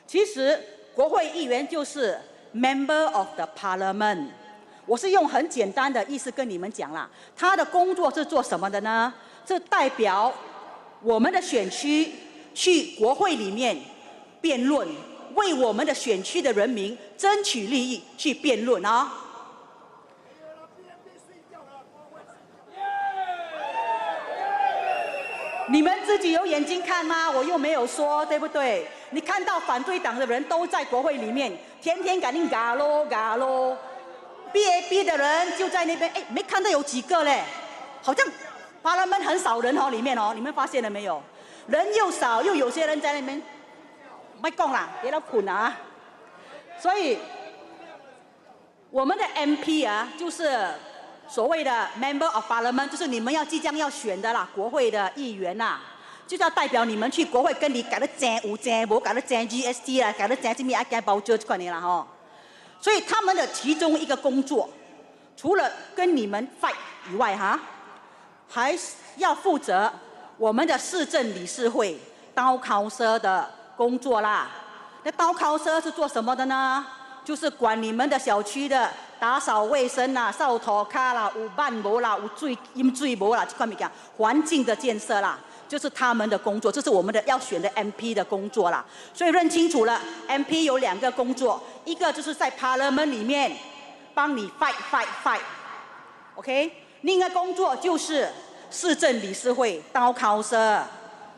Speaker 9: 其实，国会议员就是 member of the parliament。我是用很简单的意思跟你们讲啦，他的工作是做什么的呢？是代表我们的选区去国会里面辩论，为我们的选区的人民争取利益，去辩论啊。你们自己有眼睛看吗？我又没有说，对不对？你看到反对党的人都在国会里面，天天赶紧嘎咯嘎咯 ，BAB 的人就在那边，哎，没看到有几个嘞，好像Parliament很少人里面你们发现了没有？人又少，又有些人在那边，没讲啦，别老困啊。所以我们的 MP 就是所谓的 Member of Parliament， 就是你们即将要选的啦，国会的议员啦，就是要代表你们去国会跟你改得正有正无，改得正 GST 啦，改得正什么改包折这块的啦所以他们的其中一个工作，除了跟你们 fight 以外还要负责我们的市政理事会刀考社的工作啦。那刀考社是做什么的呢？就是管你们的小区的打扫卫生啦、扫土卡啦、有办无啦、有水饮水无啦，这块物件环境的建设啦，就是他们的工作，这是我们的要选的 MP 的工作啦。所以认清楚了 ，MP 有2个工作，一个就是在 Parliament 里面帮你 fight，OK， 另一个工作就是市政理事会刀考社，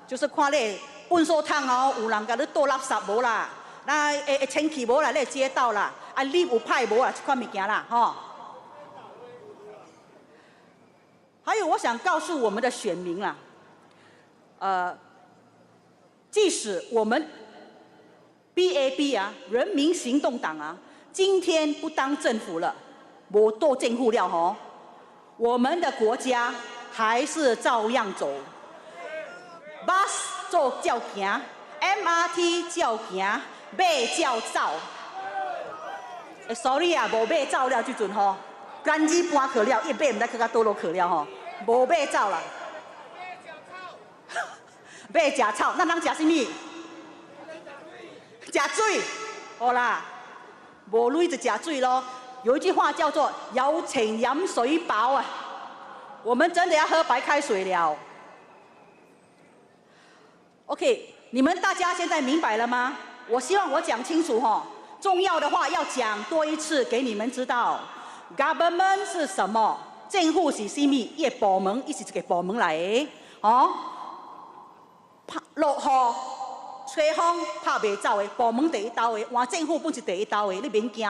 Speaker 9: 就是看你粪扫桶有人甲你倒垃圾无啦，那清气无啦，你街道啦，你有派无啦，这款物件啦还有，我想告诉我们的选民啦，即使我们 BAB 人民行动党今天不当政府了，无做政府了我们的国家还是照样走 ，bus 做照行 ，MRT 照行，马照走。sorry 无马走了，这阵干机搬去了，马唔知去到倒落去了无马走啦。马食草，咱人食什么？食水，好啦，无水就食水咯。有一句话叫做"有情饮水饱"我们真的要喝白开水了。OK， 你们大家现在明白了吗？我希望我讲清楚重要的话要讲多一次给你们知道。Government 是什么？政府是什么？一个部门，伊是一个部门来的落雨、吹风拍袂走的部门第一刀的，换政府本是第一刀的，你免惊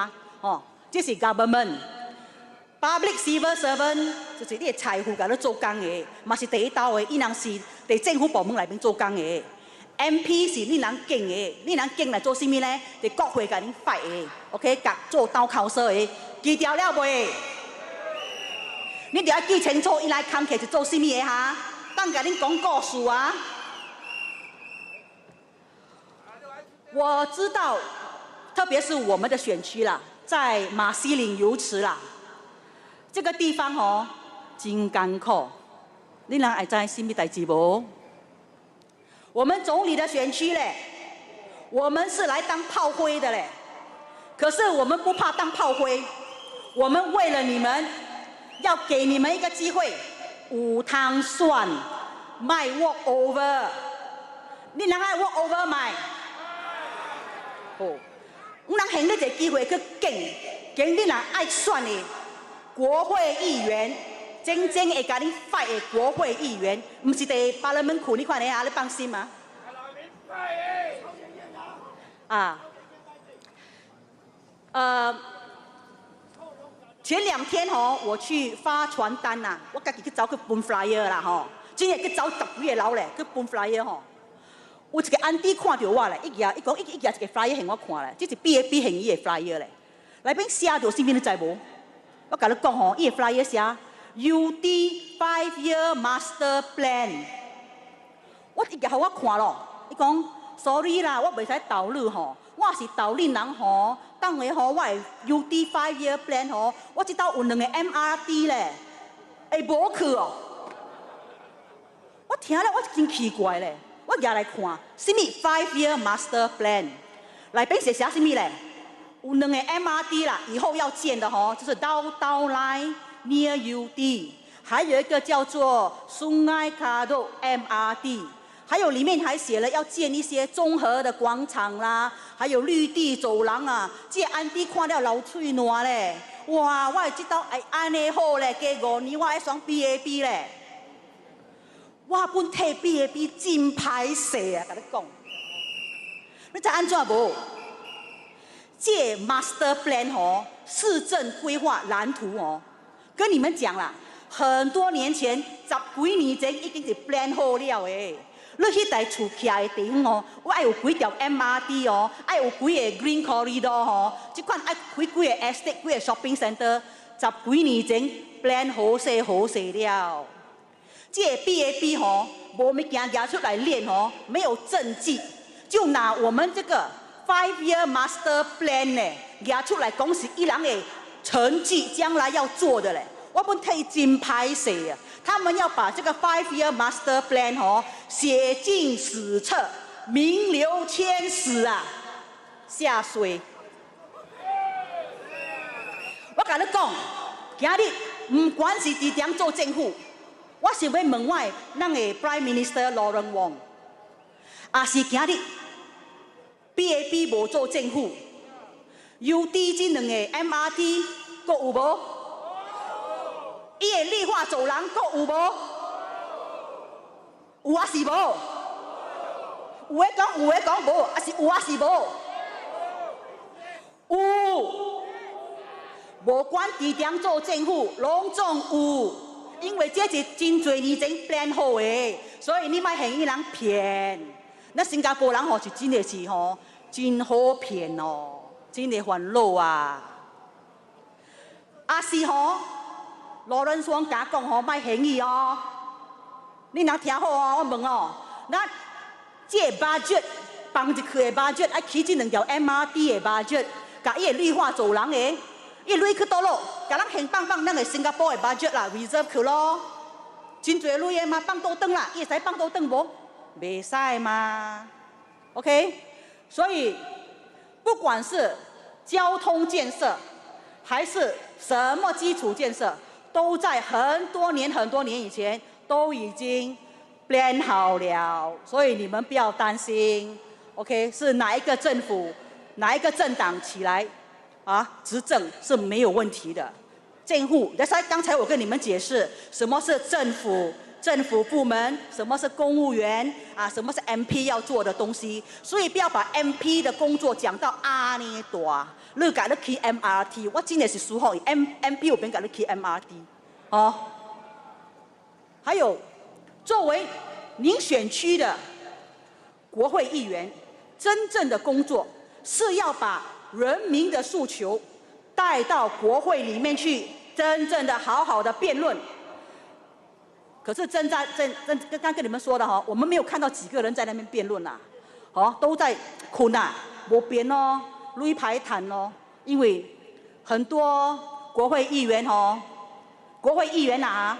Speaker 9: 这是 government。Public civil servant 就是你的财富甲你做工的，嘛是第一刀的，伊人是伫政府部门内面做工的。MP 是你人敬的，你人敬来做什么呢？伫国会甲恁 fight 的 ，OK， 甲做刀口说的，记掉了未？你就要记清楚，伊来工课是做什么的当甲恁讲故事我知道，特别是我们的选区啦，在马西岭油池啦，这个地方真艰苦。你人会知什么代志无？我们总理的选区嘞，我们是来当炮灰的嘞。可是我们不怕当炮灰，我们为了你们，要给你们一个机会，有通选，卖 walk over。你人爱 walk over 卖？我人现在这个机会去竞你人爱选的国会议员。真正会甲你 fight 的国会议员，不是伫Parliament区，你看你你放心吗？前2天我去发传单我家己去走去分 flyer 啦今日去走10几个楼咧去分 flyer 有一个安迪看到我咧，伊讲一个 flyer 给我看咧，这是 BAB 现伊的 flyer 咧，内面写着什么你知无？我甲你讲伊的 flyer 写。UD 5-year Master Plan， 我一个互我看咯，伊讲 sorry 啦，我袂使投你我是投恁人当下我的 UD 5-year Plan 我这斗有2个 MRT 咧，会无去我听了我真奇怪咧，我举来看，什么 5-year Master Plan， 内面是写什么咧？有2个 MRT 啦，以后要建的就是 Downtown Line。Near UD， 还有一个叫做 Sungai Kadut MRT， 还有里面还写了要建一些综合的广场啦，还有绿地走廊这安迪看了流嘴烂咧，哇！我这斗会安尼好咧，加5年我爱选 BAB 咧。我本替 BAB 真歹势啊！甲你讲，你知安怎无？这 Master Plan 哦，市政规划蓝图哦，跟你们讲啦，很多年前10几年前已经是 plan 好了诶。你迄台厝徛的地方哦，我爱有几条 MRT 哦，爱有几个 Green Corridor 哦，即款爱开几个 estate、几个 shopping center，10几年前 plan 好势了。这 BAB 吼，无物件拿出来练哦，没有政绩，就拿我们这个 5-year Master Plan 呢，拿出来讲是一人的成绩，将来要做的嘞。我本睇真歹势啊！他们要把这个 5-year Master Plan 哦写进史册，名留千史啊！下水。我甲你讲，今日唔管是伫点做政府，我想要问我咱的 Prime Minister Lynn Wong， 也是今日 BAB 无做政府，UD 这两个 MRT 阁有无？伊的绿化走廊阁有无？有啊是无？有诶讲有诶讲无，啊是有啊是无？有，无管伫点做政府，拢总有，因为这是真侪年前 plan 好诶，所以你莫嫌伊人骗。咱新加坡人吼是真诶是吼真好骗哦，真诶烦恼啊！啊是吼。罗伦双甲讲吼，莫嫌伊哦。你若听好哦，我问哦，咱这 budget 放入去的 budget， 爱起这2条 MRT 的 budget， 甲伊的绿化走廊的，伊钱去倒落，甲咱现放咱的新加坡的 budget 啦 ，reserve 去咯。真侪钱的嘛，放倒转啦，伊会使放倒转无？袂使嘛。OK， 所以不管是交通建设，还是什么基础建设。都在很多年以前都已经 plan 好了，所以你们不要担心。OK， 是哪一个政府、哪一个政党起来啊执政是没有问题的。政府，刚才我跟你们解释什么是政府部门，什么是公务员啊，什么是 MP 要做的东西，所以不要把 MP 的工作讲到阿呢大。你甲你去 MRT， 我真的是输好 MP 有边甲你去 MRT， 哦。还有，作为您选区的国会议员，真正的工作是要把人民的诉求带到国会里面去，真正的好好的辩论。可是刚刚跟你们说的哈，我们没有看到几个人在那边辩论啦，哦，都在困啊，无辩哦。累排谈哦，因为很多国会议员啊，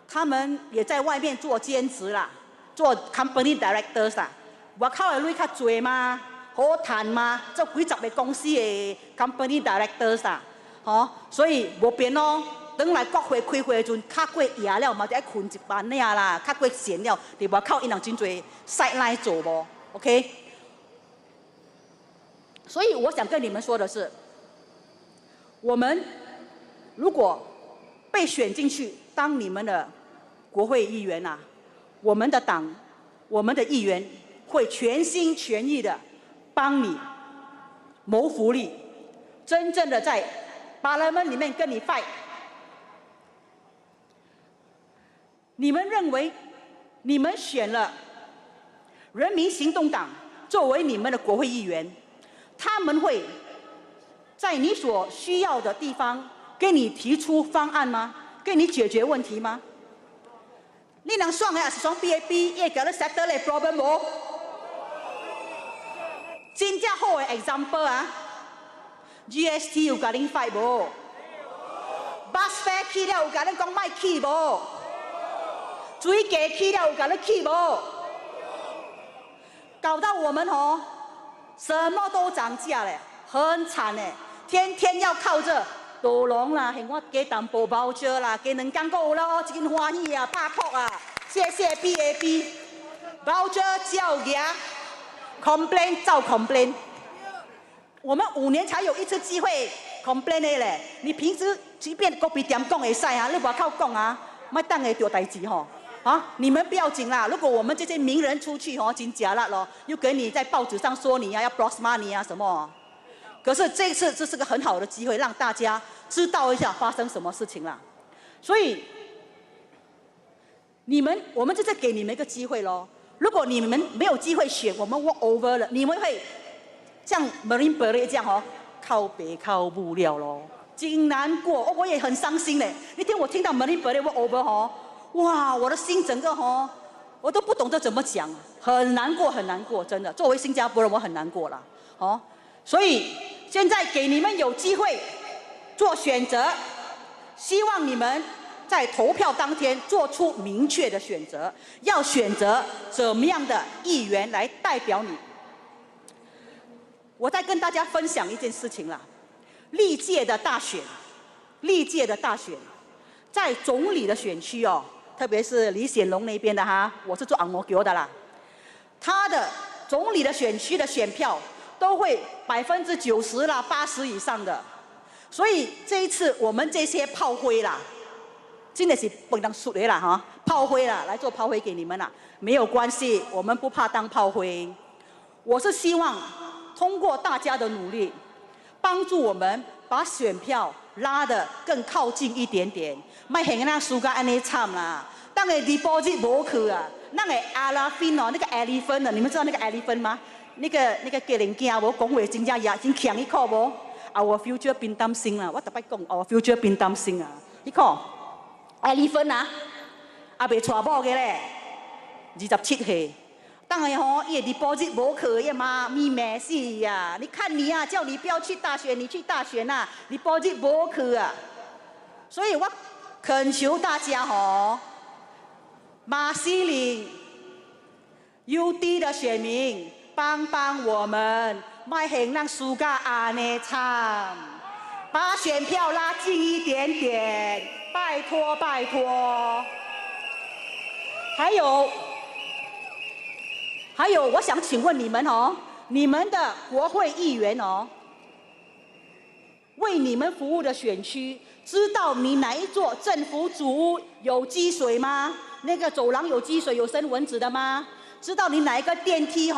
Speaker 9: 他们也在外面做兼职啦，做 company directors 啦，外口的累较多嘛，好谈嘛，做几十个公司的 company directors 啦，哦，所以无变哦。等来国会开会的时阵，较过夜了嘛，就爱困一班尔啦，较过闲了，伫外口因人真侪 sideline 做无 ，OK。所以我想跟你们说的是，我们如果被选进去当你们的国会议员啊，我们的党、我们的议员会全心全意的帮你谋福利，真正的在Parliament里面跟你 fight。你们认为你们选了人民行动党作为你们的国会议员？他们会在你所需要的地方给你提出方案吗？给你解决问题吗？你能爽的也是爽 BAB， 也给你 settle 的 problem 无？真正好的 example 啊 ，GST 有甲恁 fight 无 ？bus fare 起了有甲恁讲卖起无？水价起了有甲恁起无？搞到我们哦。什么都涨价嘞，很惨嘞，天天要靠着道龙啦，嫌我加淡薄包车啦，加2天够了，一斤欢喜啊，100块啊，谢谢 BAB， 包车叫牙 ，complain 照 complain， 我们5年才有1次机会 complain 的嘞，你平时随便国别店讲会使啊，你外口讲啊，莫等下着代志吼，啊，你们不要紧啦。如果我们这些名人出去真假了咯，又给你在报纸上说你要 block money 啊什么。可是这一次这是个很好的机会，让大家知道一下发生什么事情了。所以我们这次给你们一个机会咯。如果你们没有机会选，我们 walk over 了，你们会像 Marine Parade 这样靠北靠不了咯，真难过。我也很伤心嘞。那天我听到 Marine Parade walk over 哇，我的心整个我都不懂得怎么讲，很难过，很难过，真的。作为新加坡人，我很难过了，所以现在给你们有机会做选择，希望你们在投票当天做出明确的选择，要选择怎么样的议员来代表你。我再跟大家分享一件事情啦，历届的大选，在总理的选区特别是李显龙那边的我是做昂摩球的啦，他的总理的选区的选票都会90%啦、80%以上的，所以这一次我们这些炮灰啦，真的是不当输的啦炮灰啦，来做炮灰给你们啦，没有关系，我们不怕当炮灰。我是希望通过大家的努力，帮助我们把选票拉得更靠近一点点，别像那输到安尼惨啦。当个 deposit 无去啊，那个阿拉芬那个 elephant 你们知道那个 elephant 吗？那个吉零件无讲话真正也真强一颗无 ？Our future 变担心啦，我特别讲 Our future 变担心啊，你看 elephant 啊，还未娶某个咧，27岁。当然伊的 deposit 无去，伊妈咪没死呀！你看你啊，叫你不要去大选，你去大选啊 ，deposit 无去啊！所以我恳求大家马西林 UD 的选民帮帮我们，别让咱输到安尼惨，把选票拉近一点点，拜托拜托。还有，我想请问你们你们的国会议员为你们服务的选区，知道你哪一座政府主屋有积水吗？那个走廊有积水、有生蚊子的吗？知道你哪一个电梯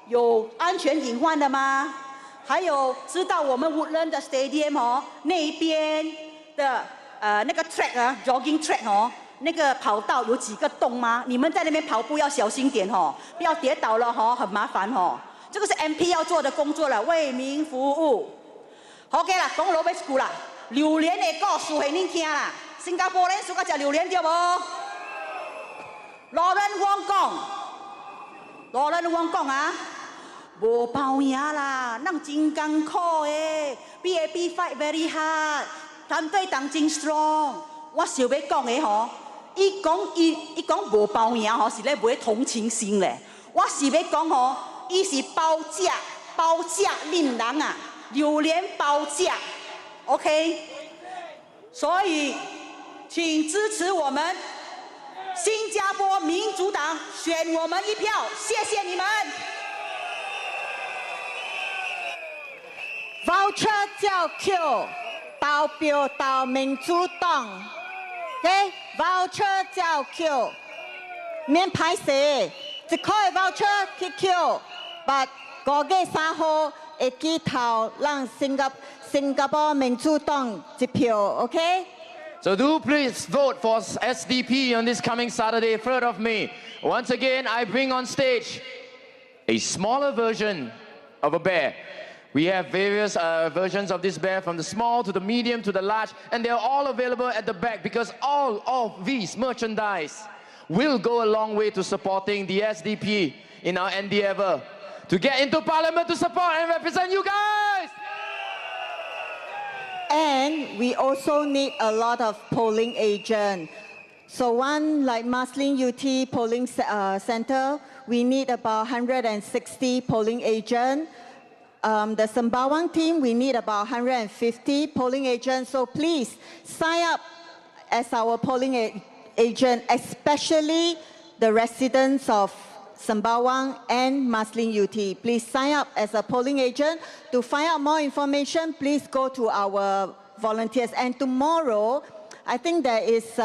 Speaker 9: 有安全隐患的吗？还有，知道我们 Woodland 的 Stadium 那边的那个 track jogging track 那个跑道有几个洞吗？你们在那边跑步要小心点不要跌倒了很麻烦这个是 MP 要做的工作了，为民服务。OK 啦，讲老尾一句啦，榴莲的故事给恁听啦。新加坡人喜欢吃榴莲对无？罗伦王讲无包赢啦，咱真艰苦的 ，BAP fight very hard， 团队党真 strong。我想要讲的伊讲无包赢是咧买同情心咧。我是要讲伊是包价令人榴莲包价 ，OK。所以，请支持我们新加坡民主党，选我们一票，谢谢你们。
Speaker 1: Voucher 叫 Q， 投票投民主党。OK， voucher 叫 Q， 免歹势，一块 voucher 去 Q，but 5月3號會記投讓新加坡民主黨一票 ，OK？
Speaker 7: So do please vote for SDP on this coming Saturday, 3rd of May. Once again, I bring on stage a smaller version of a bear. We have various versions of this bear, from the small to the medium to the large, and they're all available at the back because all of these merchandise will go a long way to supporting the SDP in our endeavor to get into Parliament to support and represent you guys.
Speaker 1: And we also need a lot of polling agents. So one like Maslin UT polling center, we need about 160 polling agents. The Sembawang team, we need about 150 polling agents. So please sign up as our polling agent, especially the residents of Sembawang and Maslin UT. Please sign up as a polling agent. To find out more information, please go to our volunteers. And tomorrow, I think there is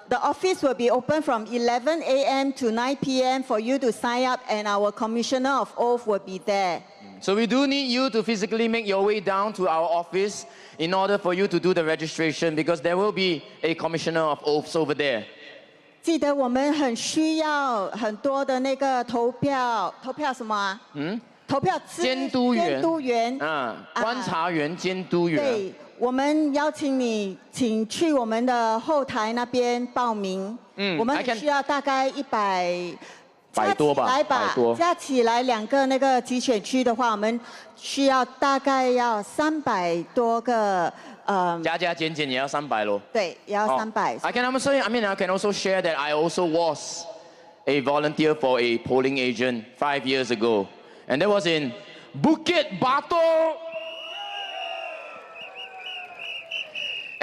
Speaker 1: the office will be open from 11 a.m. to 9 p.m. for you to sign up, and our commissioner of oath will be there.
Speaker 7: So we do need you to physically make your way down to our office in order for you to do the registration, because there will be a commissioner of oaths over there.
Speaker 1: 记得我们很需要很多的那个投票什么啊？投票
Speaker 7: 监督员观察员、监督员。
Speaker 1: 对，我们邀请你，请去我们的后台那边报名。我们需要大概100
Speaker 7: 多吧，
Speaker 1: 加起来2个那个集选区的话，我们需要大概要300多个。
Speaker 7: 加减也要300咯。
Speaker 1: 对，也要300。
Speaker 7: I can also share that I also was a volunteer for a polling agent 5 years ago, and that was in Bukit Batok.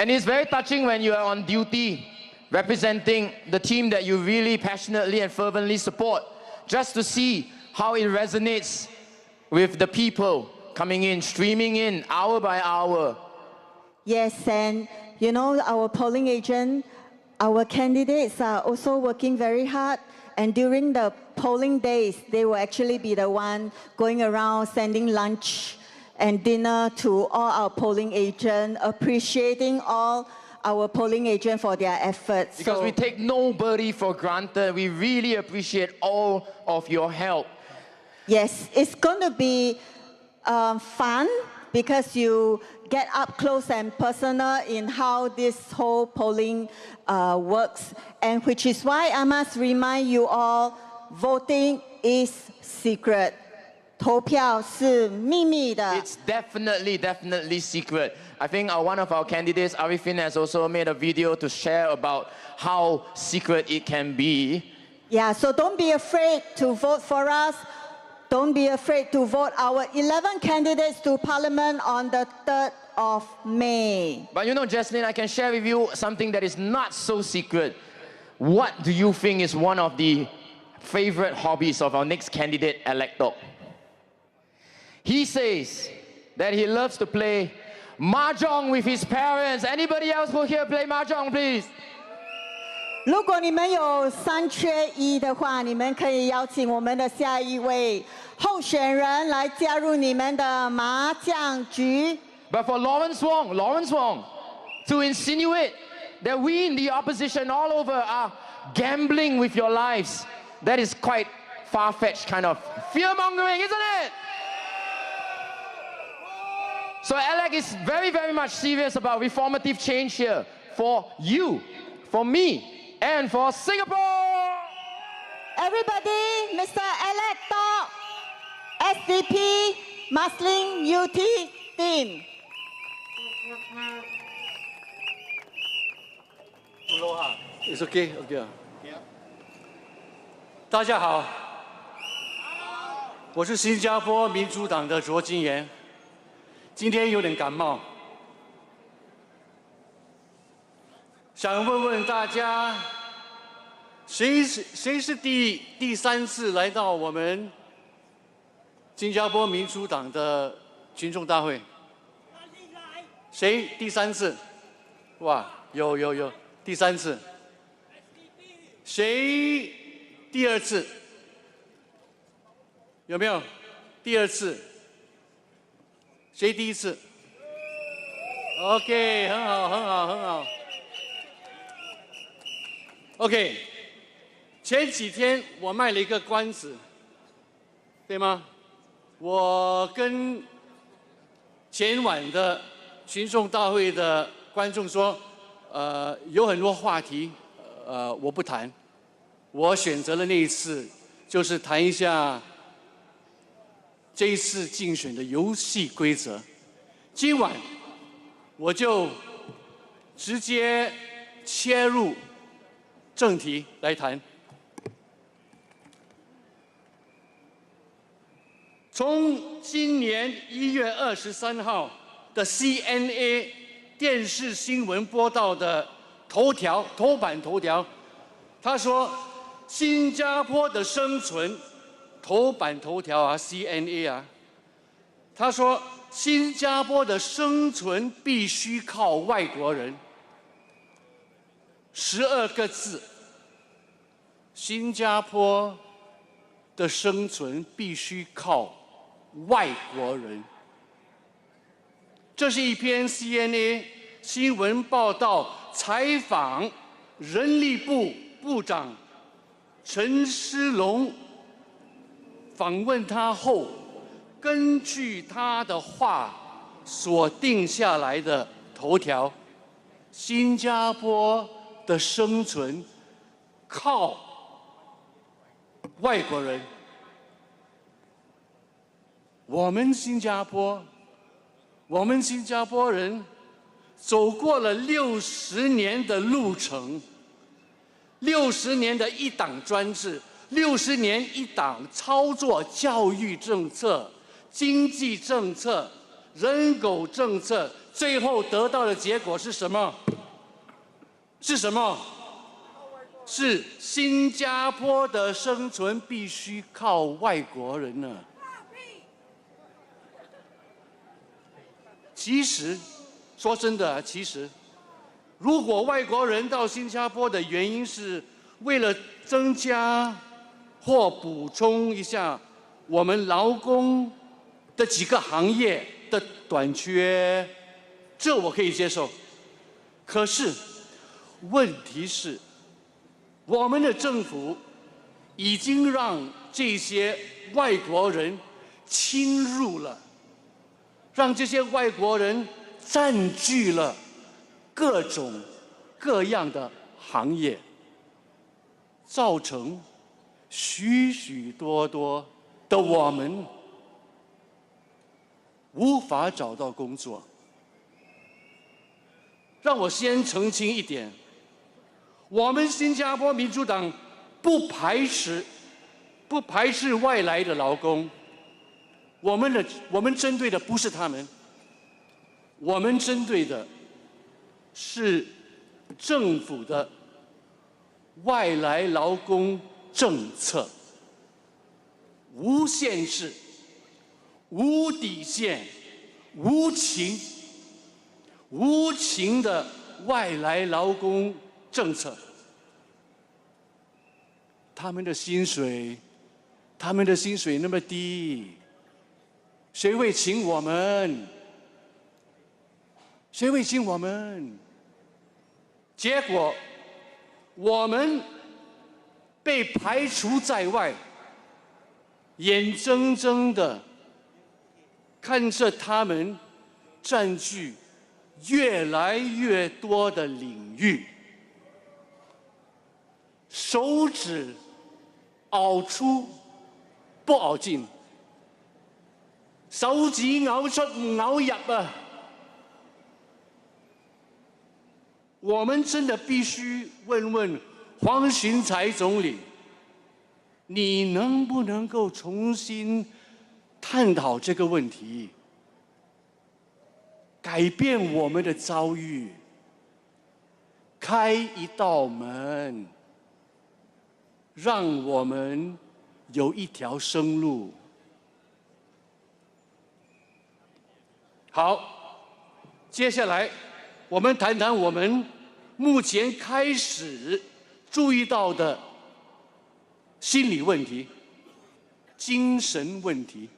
Speaker 7: And it's very touching when you are on duty, representing the team that you really passionately and fervently support, just to see how it resonates with the people coming in, streaming in hour by hour.
Speaker 1: Yes, and you know, our polling agent, our candidates are also working very hard. And during the polling days, they will actually be the one going around sending lunch and dinner to all our polling agents, appreciating all our polling agents for their efforts.
Speaker 7: Because we take nobody for granted. We really appreciate all of your help.
Speaker 1: Yes, it's going to be fun because you get up close and personal in how this whole polling works, and which is why I must remind you all, voting is secret. 投票是秘密的。
Speaker 7: It's definitely secret. I think one of our candidates, Arifin, has also made a video to share about how secret it can be.
Speaker 1: Yeah, so don't be afraid to vote for us. Don't be afraid to vote our 11 candidates to Parliament on the 3rd of May.
Speaker 7: But you know, Jaslyn, I can share with you something that is not so secret. What do you think is one of the favorite hobbies of our next candidate elector? He says that he loves to play mahjong with his parents. Anybody else who here play mahjong, please?
Speaker 1: 如果你们有3缺1的话，你们可以邀请我们的下一位候选人来加入你们的麻将局。
Speaker 7: But for Lawrence Wong, to insinuate that we in the opposition all over are gambling with your lives, that is quite far-fetched kind of fear-mongering, isn't it? So Alec is very much serious about reformative change here for you, for me, and for Singapore.
Speaker 1: Everybody, Mr. Alec Tok, SDP Muslim UT team.
Speaker 3: Aloha. It's okay. Okay. 大家好，我是新加坡民主党的卓金元，今天有点感冒，想问问大家，谁是第3次来到我们新加坡民主党的群众大会？谁第3次？哇，有第3次。谁第2次？有没有第2次？谁第1次 ？OK， 很好。OK， 前几天我卖了一个关子，对吗？我跟前晚的群众大会的观众说，有很多话题，我不谈，我选择了那一次，就是谈一下这一次竞选的游戏规则。今晚我就直接切入正题来谈。从今年1月23号的 CNA 电视新闻播到的头版头条，他说新加坡的生存，头版头条啊 CNA 啊，他说新加坡的生存必须靠外国人。12个字：新加坡的生存必须靠外国人。这是一篇 CNA 新闻报道采访人力部部长陈思龙，访问他后，根据他的话所定下来的头条：新加坡的生存靠外国人。我们新加坡人走过了60年的路程，60年的一党专制，60年一党操作教育政策、经济政策、人口政策，最后得到的结果是什么？是什么？是新加坡的生存必须靠外国人呢。其实，说真的，如果外国人到新加坡的原因是为了增加或补充一下我们劳工的几个行业的短缺，这我可以接受。可是，问题是，我们的政府已经让这些外国人侵入了，让这些外国人占据了各种各样的行业，造成许许多多的我们无法找到工作。让我先澄清一点，我们新加坡民主党不排斥外来的劳工，我们针对的不是他们，我们针对的是政府的外来劳工政策，无限制、无底线、无情的外来劳工政策。他们的薪水那么低，谁会请我们？谁会请我们？结果我们被排除在外，眼睁睁的看着他们占据越来越多的领域，手指拗出不拗進，手指拗出唔拗入啊！我们真的必须问问黄循财总理，你能不能够重新探讨这个问题，改变我们的遭遇，开一道门，让我们有一条生路。好，接下来我们谈谈我们目前开始注意到的心理问题、精神问题。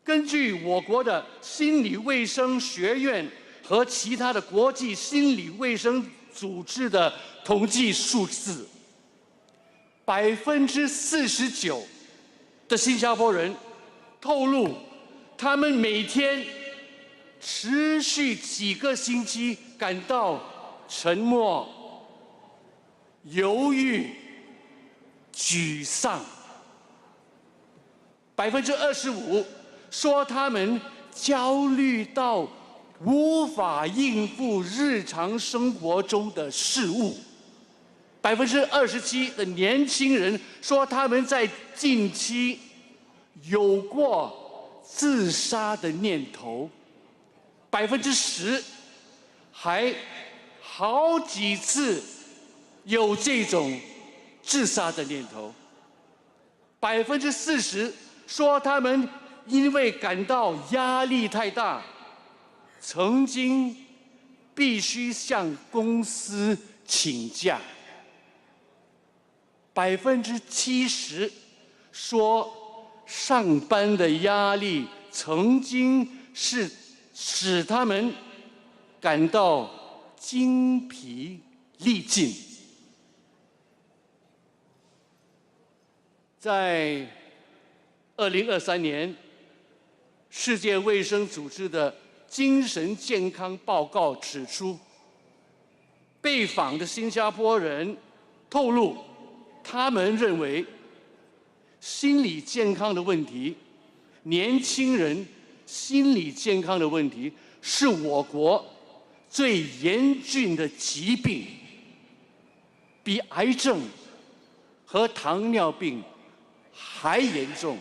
Speaker 3: 根据我国的心理卫生学院和其他的国际心理卫生组织的统计数字，49%的新加坡人透露，他们每天持续几个星期感到沉默、犹豫、沮丧。25%说他们焦虑到无法应付日常生活中的事物。27%的年轻人说他们在近期有过自杀的念头，10%还好几次有这种自杀的念头，40%说他们因为感到压力太大，曾经必须向公司请假。70%说上班的压力曾经是使他们感到精疲力尽。在2023年，世界卫生组织的精神健康报告指出，被访的新加坡人透露，他们认为心理健康的问题，年轻人心理健康的问题，是我国最严峻的疾病，比癌症和糖尿病还严重。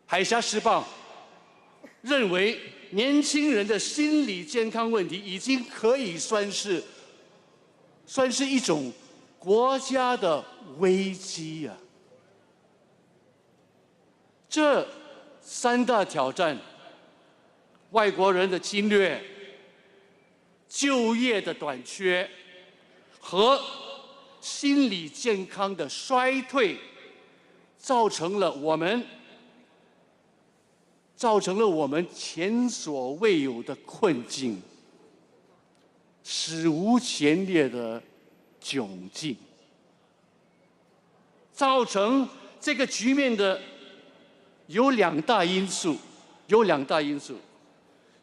Speaker 3: 海峡时报认为，年轻人的心理健康问题已经可以算是一种国家的危机啊！这3大挑战：外国人的侵略、就业的短缺和心理健康的衰退，造成了我们前所未有的困境，史无前例的窘境。造成这个局面的有两大因素，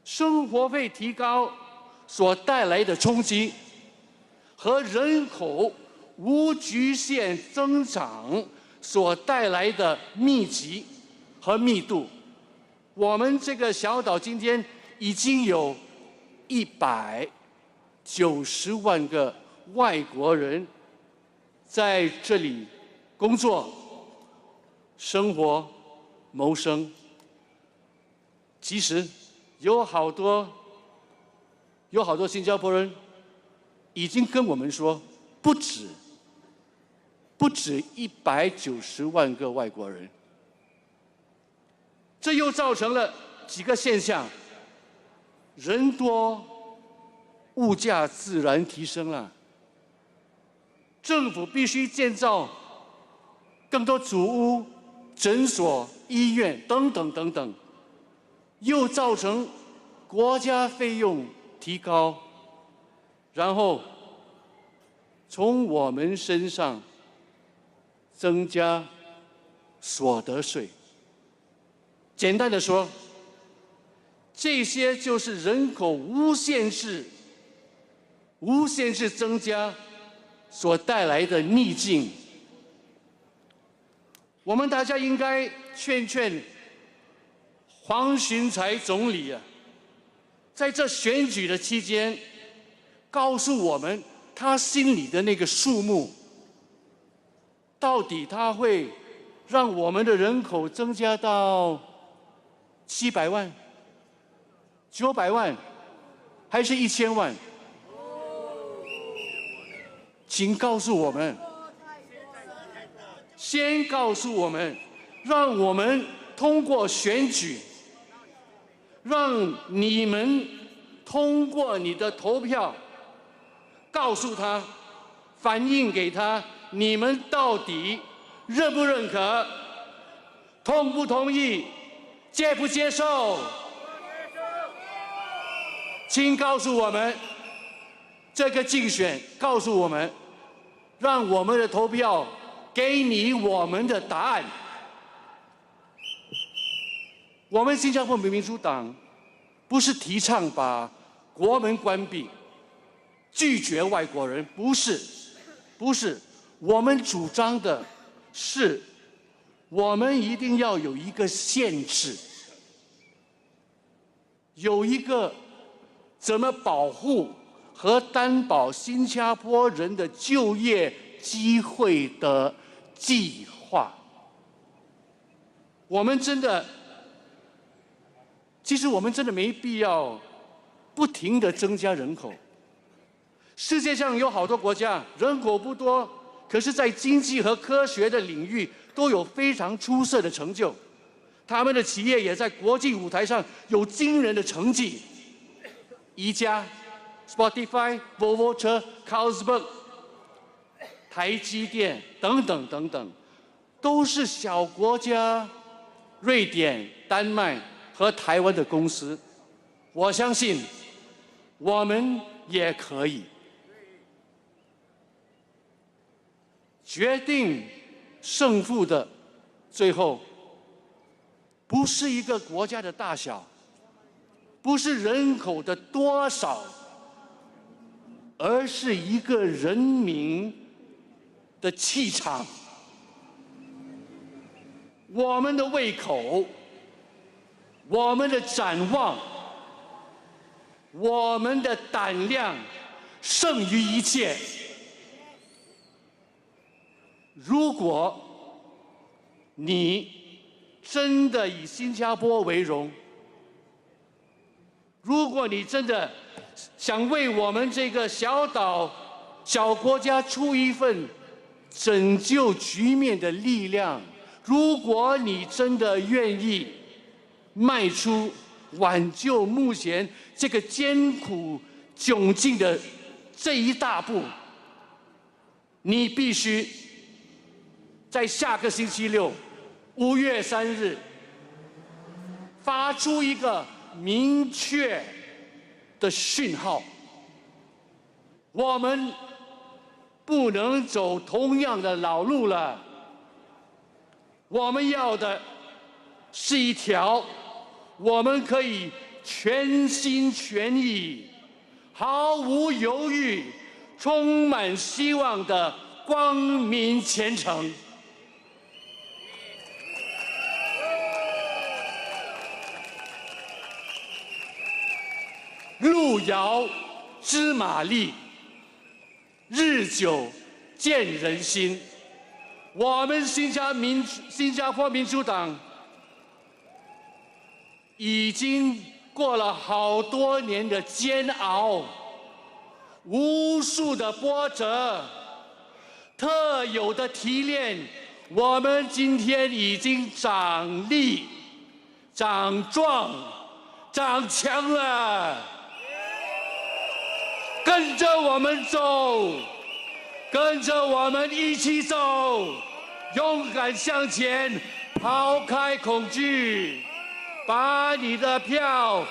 Speaker 3: 生活费提高所带来的冲击，和人口无局限增长所带来的密集和密度。我们这个小岛今天已经有190万个外国人在这里工作、生活、谋生。其实有好多新加坡人已经跟我们说，不止190万个外国人。这又造成了几个现象：人多，物价自然提升了；政府必须建造更多祖屋、诊所、医院等等等等，又造成国家费用提高，然后从我们身上增加所得税。简单的说，这些就是人口无限制增加所带来的逆境。我们大家应该劝劝黄循财总理啊，在这选举的期间，告诉我们他心里的那个数目，到底他会让我们的人口增加到700万、900万，还是1000万？请告诉我们，先告诉我们，让我们通过选举，让你们通过你的投票，告诉他，反映给他，你们到底认不认可，同不同意，接不接受？请告诉我们，这个竞选告诉我们，让我们的投票给你我们的答案。我们新加坡民主党不是提倡把国门关闭、拒绝外国人，不是，我们主张的是，我们一定要有一个限制，有一个怎么保护和担保新加坡人的就业机会的计划。其实我们真的没必要不停地增加人口。世界上有好多国家人口不多，可是在经济和科学的领域都有非常出色的成就，他们的企业也在国际舞台上有惊人的成绩。宜家、Spotify、Volvo 车、Carlsberg、台积电等等等等，都是小国家瑞典、丹麦和台湾的公司。我相信我们也可以。决定胜负的，最后不是一个国家的大小，不是人口的多少，而是一个人民的气场。我们的胃口，我们的展望，我们的胆量，胜于一切。如果你真的以新加坡为荣，如果你真的想为我们这个小岛、小国家出一份拯救局面的力量，如果你真的愿意迈出挽救目前这个艰苦窘境的这一大步，你必须在下个星期六，5月3日，发出一个明确的讯号：我们不能走同样的老路了。我们要的是一条我们可以全心全意、毫无犹豫、充满希望的光明前程。路遥知马力，日久见人心。我们新加坡民主党已经过了好多年的煎熬，无数的波折，特有的提炼，我们今天已经长力、长壮、长强了。跟着我们走，跟着我们一起走，勇敢向前，抛开恐惧，把你的票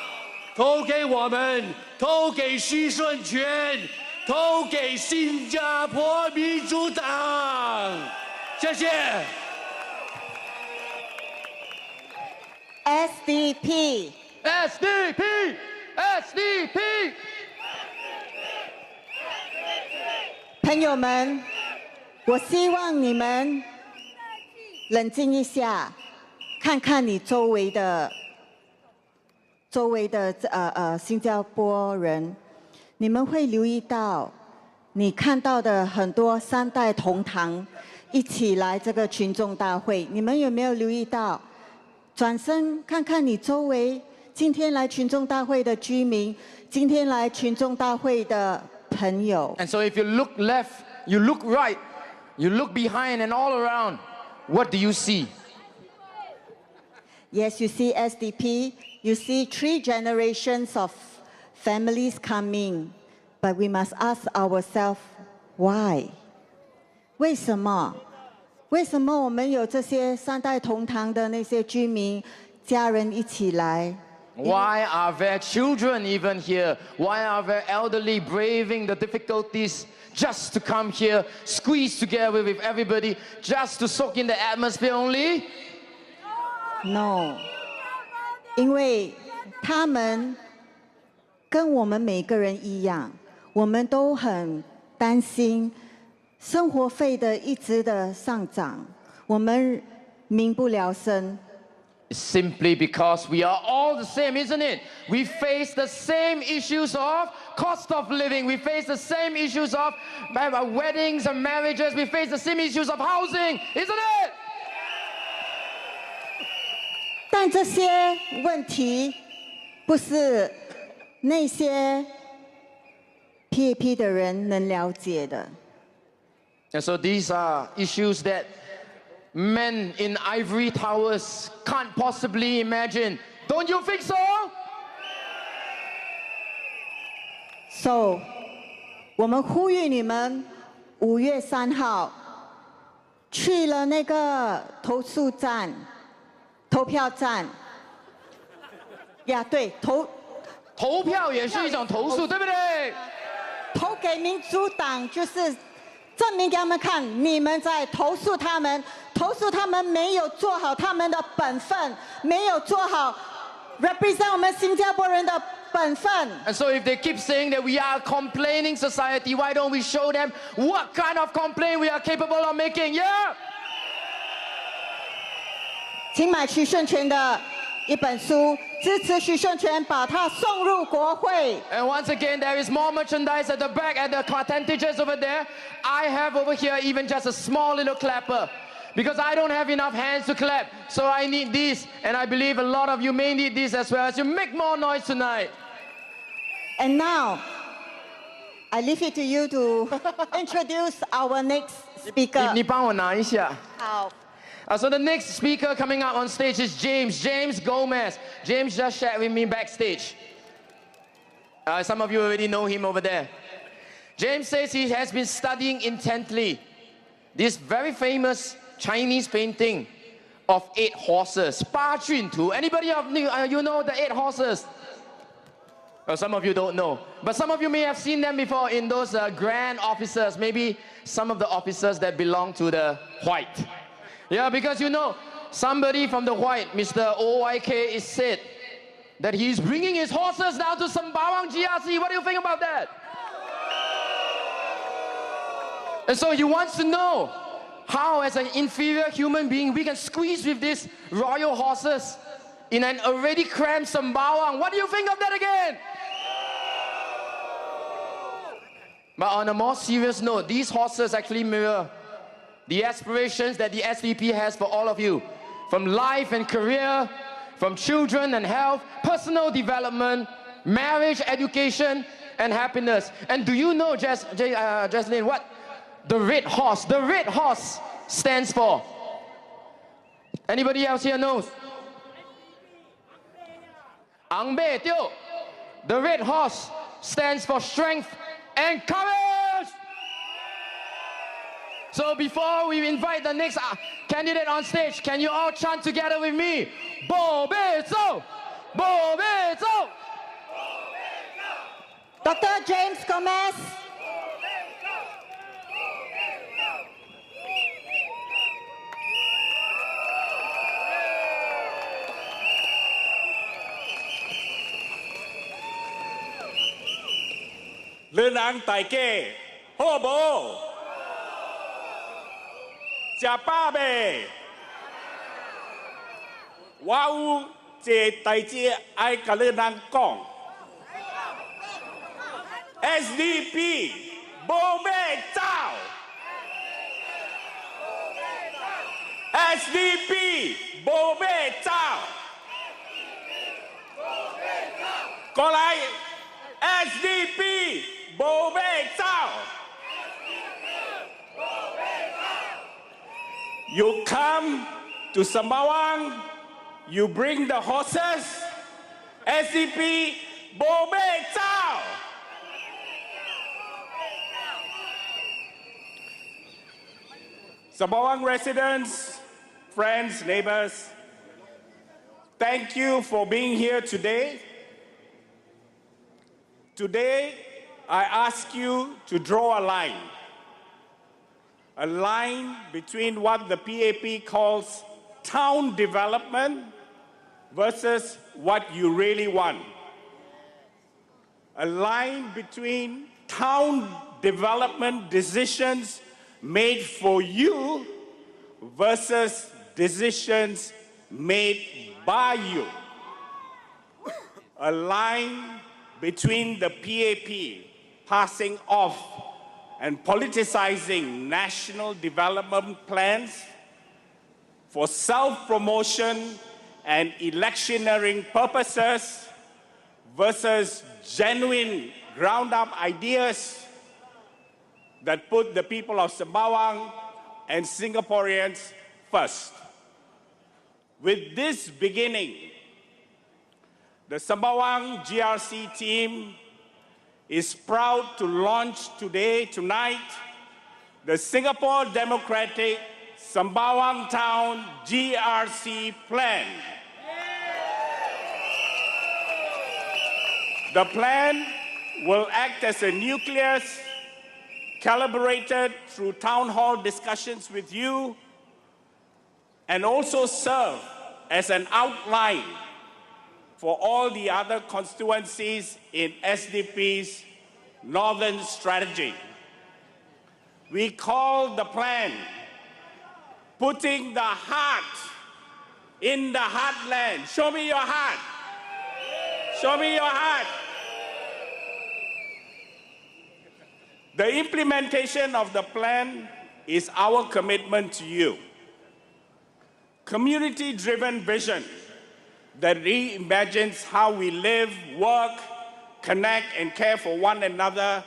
Speaker 3: 投给我们，投给徐顺全，投给新加坡民主党。谢谢。
Speaker 1: SDP。
Speaker 7: SDP。SDP。
Speaker 1: 朋友们，我希望你们冷静一下，看看你周围的新加坡人，你们会留意到，你看到的很多3代同堂一起来这个群众大会，你们有没有留意到？转身看看你周围今天来群众大会的居民，今天来群众大会的朋友。
Speaker 7: And so if you look left, you look right, you look behind and all around, what do you see?
Speaker 1: Yes, you see SDP, you see 3 generations of families coming, but we must ask ourselves, why? 为什么？为什么我们有这些3代同堂的那些居民、家人一起来？
Speaker 7: Why are there children even here? Why are there elderly braving the difficulties just to come here, squeeze together with everybody, just to soak in the atmosphere only?
Speaker 1: No， 因为他们跟我们每个人一样，我们都很担心生活费的一直的上涨，我们民不聊生。
Speaker 7: Simply because we are all the same, isn't it? We face the same issues of cost of living. We face the same issues of weddings and marriages. We face the same issues of housing, isn't it?
Speaker 1: 但这些问题不是那些 PAP 的人能了解的。
Speaker 7: And so these are issues that men in ivory towers can't possibly imagine. Don't you think so?
Speaker 1: So， 我们呼吁你们5月3号去了那个投票站。呀，对，
Speaker 7: 投票也是一种投诉，对不对？
Speaker 1: 投给民主党就是证明给他们看，你们在投诉他们没有做好他们的本分，没有做好 represent 我们新加坡人的本分。
Speaker 7: And so if they keep saying that we are a complaining society, why don't we show them what kind of complaint we are capable of making? Yeah.
Speaker 1: 请买徐顺全的一本书，支持徐顺全，把它送入国会。
Speaker 7: And once again, there is more merchandise at the back, at the cartridges over there. I have over here even just a small little clapper. Because I don't have enough hands to clap, so I need these, and I believe a lot of you may need these as well as you make more noise tonight.
Speaker 1: And now, I leave it to you to introduce our next speaker.
Speaker 7: 你帮我拿一下。
Speaker 1: 好。
Speaker 7: So the next speaker coming up on stage is James Gomez. James just shared with me backstage. Some of you already know him over there. James says he has been studying intently this very famous Chinese painting of 8 horses. 八骏图. Anybody of you know the 8 horses? Well, some of you don't know, but some of you may have seen them before in those grand officers, maybe some of the officers that belong to the white. Yeah, because you know, somebody from the white, Mr. OYK, is said that he's bringing his horses down to Sembawang GRC. What do you think about that? And so he wants to know how, as an inferior human being, we can squeeze with these royal horses in an already cramped Sembawang. What do you think of that again? But on a more serious note, these horses actually mirror the aspirations that the SDP has for all of you, from life and career, from children and health, personal development, marriage, education, and happiness. And do you know, Jaslyn, what the red horse stands for? Anybody else here knows? Ang Bei Teo. The red horse stands for strength and courage. So before we invite the next candidate on stage, can you all chant together with me? Bo Bei Zhou! Bo Bei Zhou!
Speaker 1: Dr. James Gomez.
Speaker 10: Lynn Ang Tai Ke, Ho Bo, Cha Ba Bei, Wa U Che Tai Che Ai Ka Lynn Ang Kong, SDP, Bo Bei Zhao, SDP, Bo Bei Zhao, Có lại SDP, Bo Bei Zhao. You come to Sembawang, you bring the horses, SDP, Bo Bei Zhao. Sembawang residents, friends, neighbors, thank you for being here today. Today, I ask you to draw a line between what the PAP calls town development versus what you really want. A line between town development decisions made for you versus decisions made by you. A line between the PAP passing off and politicizing national development plans for self-promotion and electioneering purposes versus genuine ground-up ideas that put the people of Sembawang and Singaporeans first. With this beginning, the Sembawang GRC team is proud to launch tonight, the Singapore Democratic Sembawang Town GRC Plan. The plan will act as a nucleus calibrated through town hall discussions with you and also serve as an outline for all the other constituencies in SDP's Northern Strategy. We call the plan Putting the Heart in the Heartland. Show me your heart. Show me your heart. The implementation of the plan is our commitment to you. Community-driven vision that reimagines how we live, work, connect, and care for one another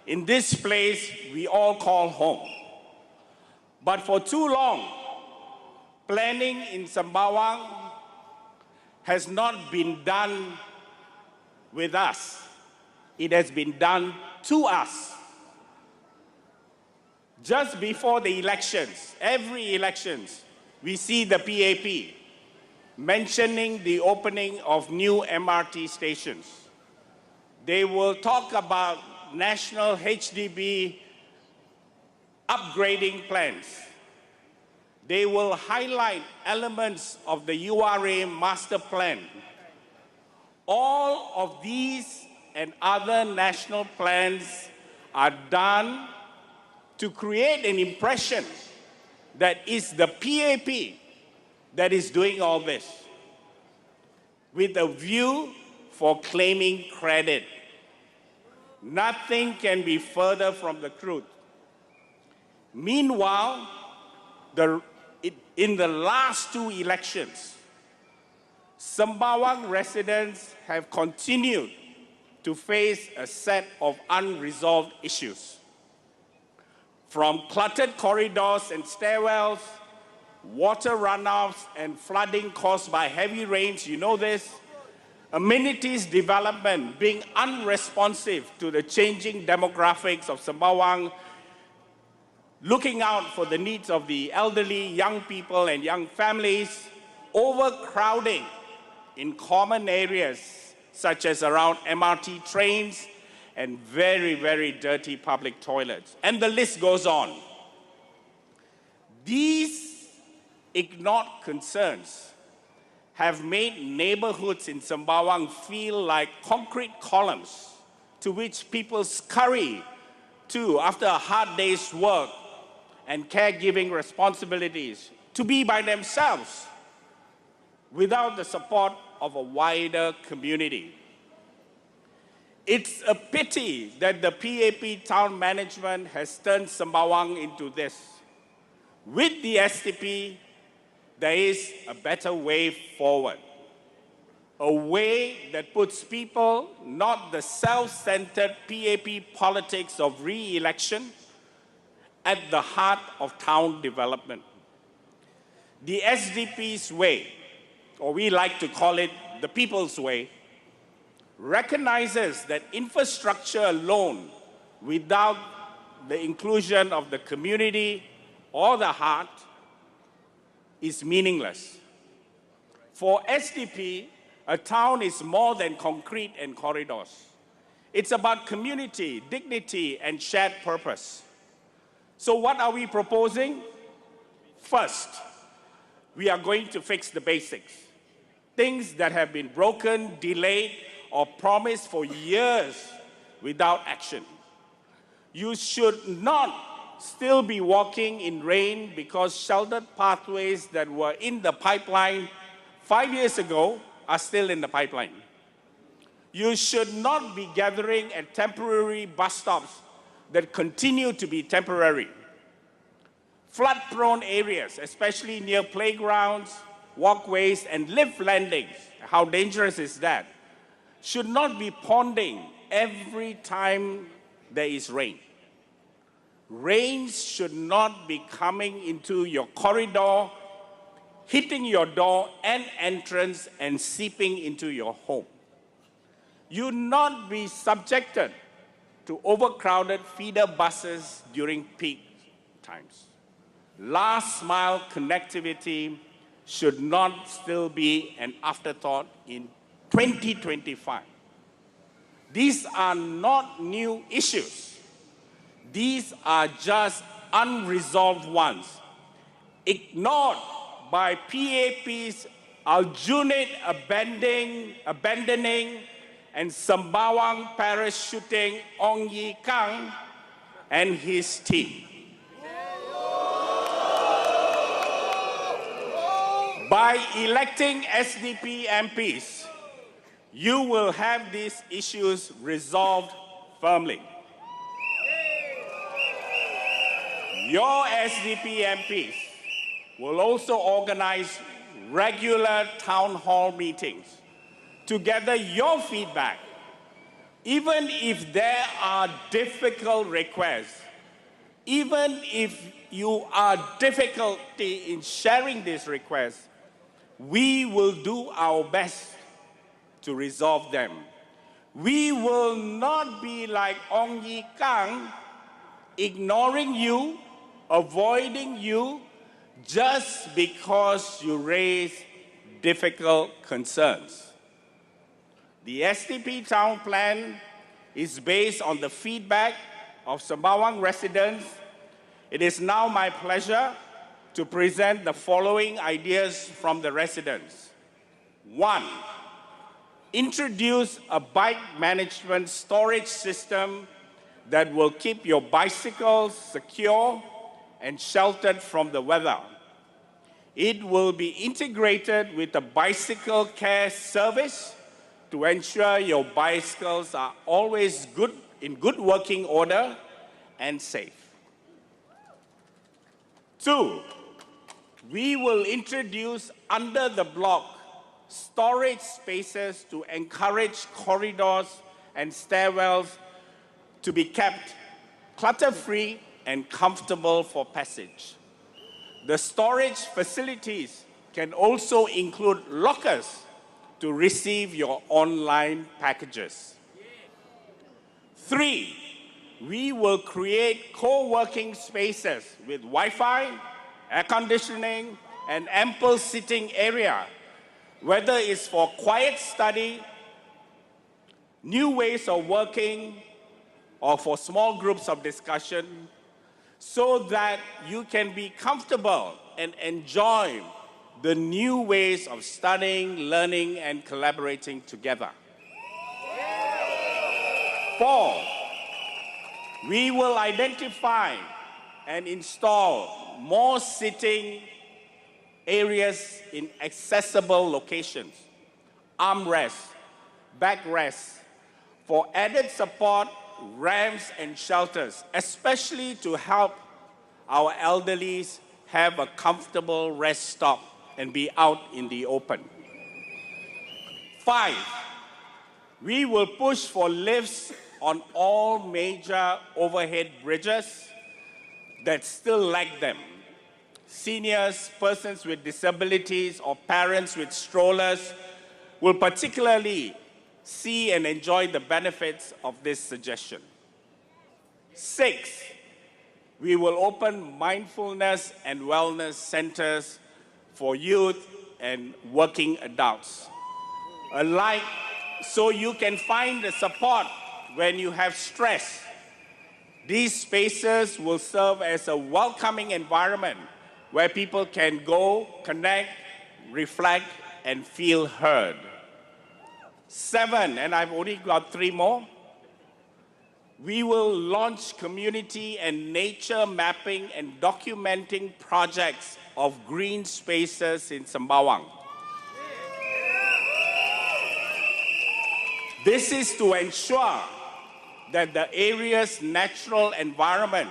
Speaker 10: in this place we all call home. But for too long, planning in Sembawang has not been done with us. It has been done to us. Just before the elections, every elections, we see the PAP mentioning the opening of new MRT stations. They will talk about national HDB upgrading plans. They will highlight elements of the URA master plan. All of these and other national plans are done to create an impression that it's the PAP that is doing all this, with a view for claiming credit. Nothing can be further from the truth. Meanwhile, in the last two elections, Sembawang residents have continued to face a set of unresolved issues. From cluttered corridors and stairwells, water runoffs and flooding caused by heavy rains, you know this, amenities development being unresponsive to the changing demographics of Sembawang, looking out for the needs of the elderly, young people, and young families, overcrowding in common areas such as around MRT trains, and very, very dirty public toilets. And the list goes on. These ignored concerns have made neighborhoods in Sembawang feel like concrete columns to which people scurry to after a hard day's work and caregiving responsibilities, to be by themselves without the support of a wider community. It's a pity that the PAP town management has turned Sembawang into this. With the SDP, there is a better way forward. A way that puts people, not the self-centered PAP politics of re-election, at the heart of town development. The SDP's way, or we like to call it the people's way, recognizes that infrastructure alone, without the inclusion of the community or the heart, is meaningless. For SDP, a town is more than concrete and corridors. It's about community, dignity, and shared purpose. So what are we proposing? First, we are going to fix the basics. Things that have been broken, delayed, or promised for years without action. You should not still be walking in rain because sheltered pathways that were in the pipeline 5 years ago are still in the pipeline. You should not be gathering at temporary bus stops that continue to be temporary. Flood-prone areas, especially near playgrounds, walkways, and lift landings, how dangerous is that? Should not be ponding every time there is rain. Rains should not be coming into your corridor, hitting your door and entrance, and seeping into your home. You not be subjected to overcrowded feeder buses during peak times. Last mile connectivity should not still be an afterthought in 2025. These are not new issues. These are just unresolved ones, ignored by PAP's aljunied abandoning and Sembawang parachuting Ong Ye Kang and his team. By electing SDP MPs, you will have these issues resolved firmly. Your SDP MPs will also organize regular town hall meetings to gather your feedback. Even if there are difficult requests, even if you are difficulty in sharing these requests, we will do our best to resolve them. We will not be like Ong Ye Kang, ignoring you, avoiding you, just because you raise difficult concerns. The SDP town plan is based on the feedback of Sembawang residents. It is now my pleasure to present the following ideas from the residents. 1, introduce a bike management storage system that will keep your bicycles secure and sheltered from the weather. It will be integrated with a bicycle care service to ensure your bicycles are always in good working order and safe. 2, we will introduce under the block storage spaces to encourage corridors and stairwells to be kept clutter-free and comfortable for passage. The storage facilities can also include lockers to receive your online packages. 3, we will create co-working spaces with Wi-Fi, air conditioning, and ample sitting area, whether it's for quiet study, new ways of working, or for small groups of discussion, so that you can be comfortable and enjoy the new ways of studying, learning, and collaborating together. 4, we will identify and install more sitting areas in accessible locations, armrests, backrests, for added support, ramps, and shelters, especially to help our elderlies have a comfortable rest stop and be out in the open. 5, we will push for lifts on all major overhead bridges that still lack them. Seniors, persons with disabilities, or parents with strollers will particularly see and enjoy the benefits of this suggestion. 6, we will open mindfulness and wellness centers for youth and working adults alike, so you can find the support when you have stress. These spaces will serve as a welcoming environment where people can go, connect, reflect, and feel heard. 7, and I've only got 3 more. We will launch community and nature mapping and documenting projects of green spaces in Sembawang. This is to ensure that the area's natural environment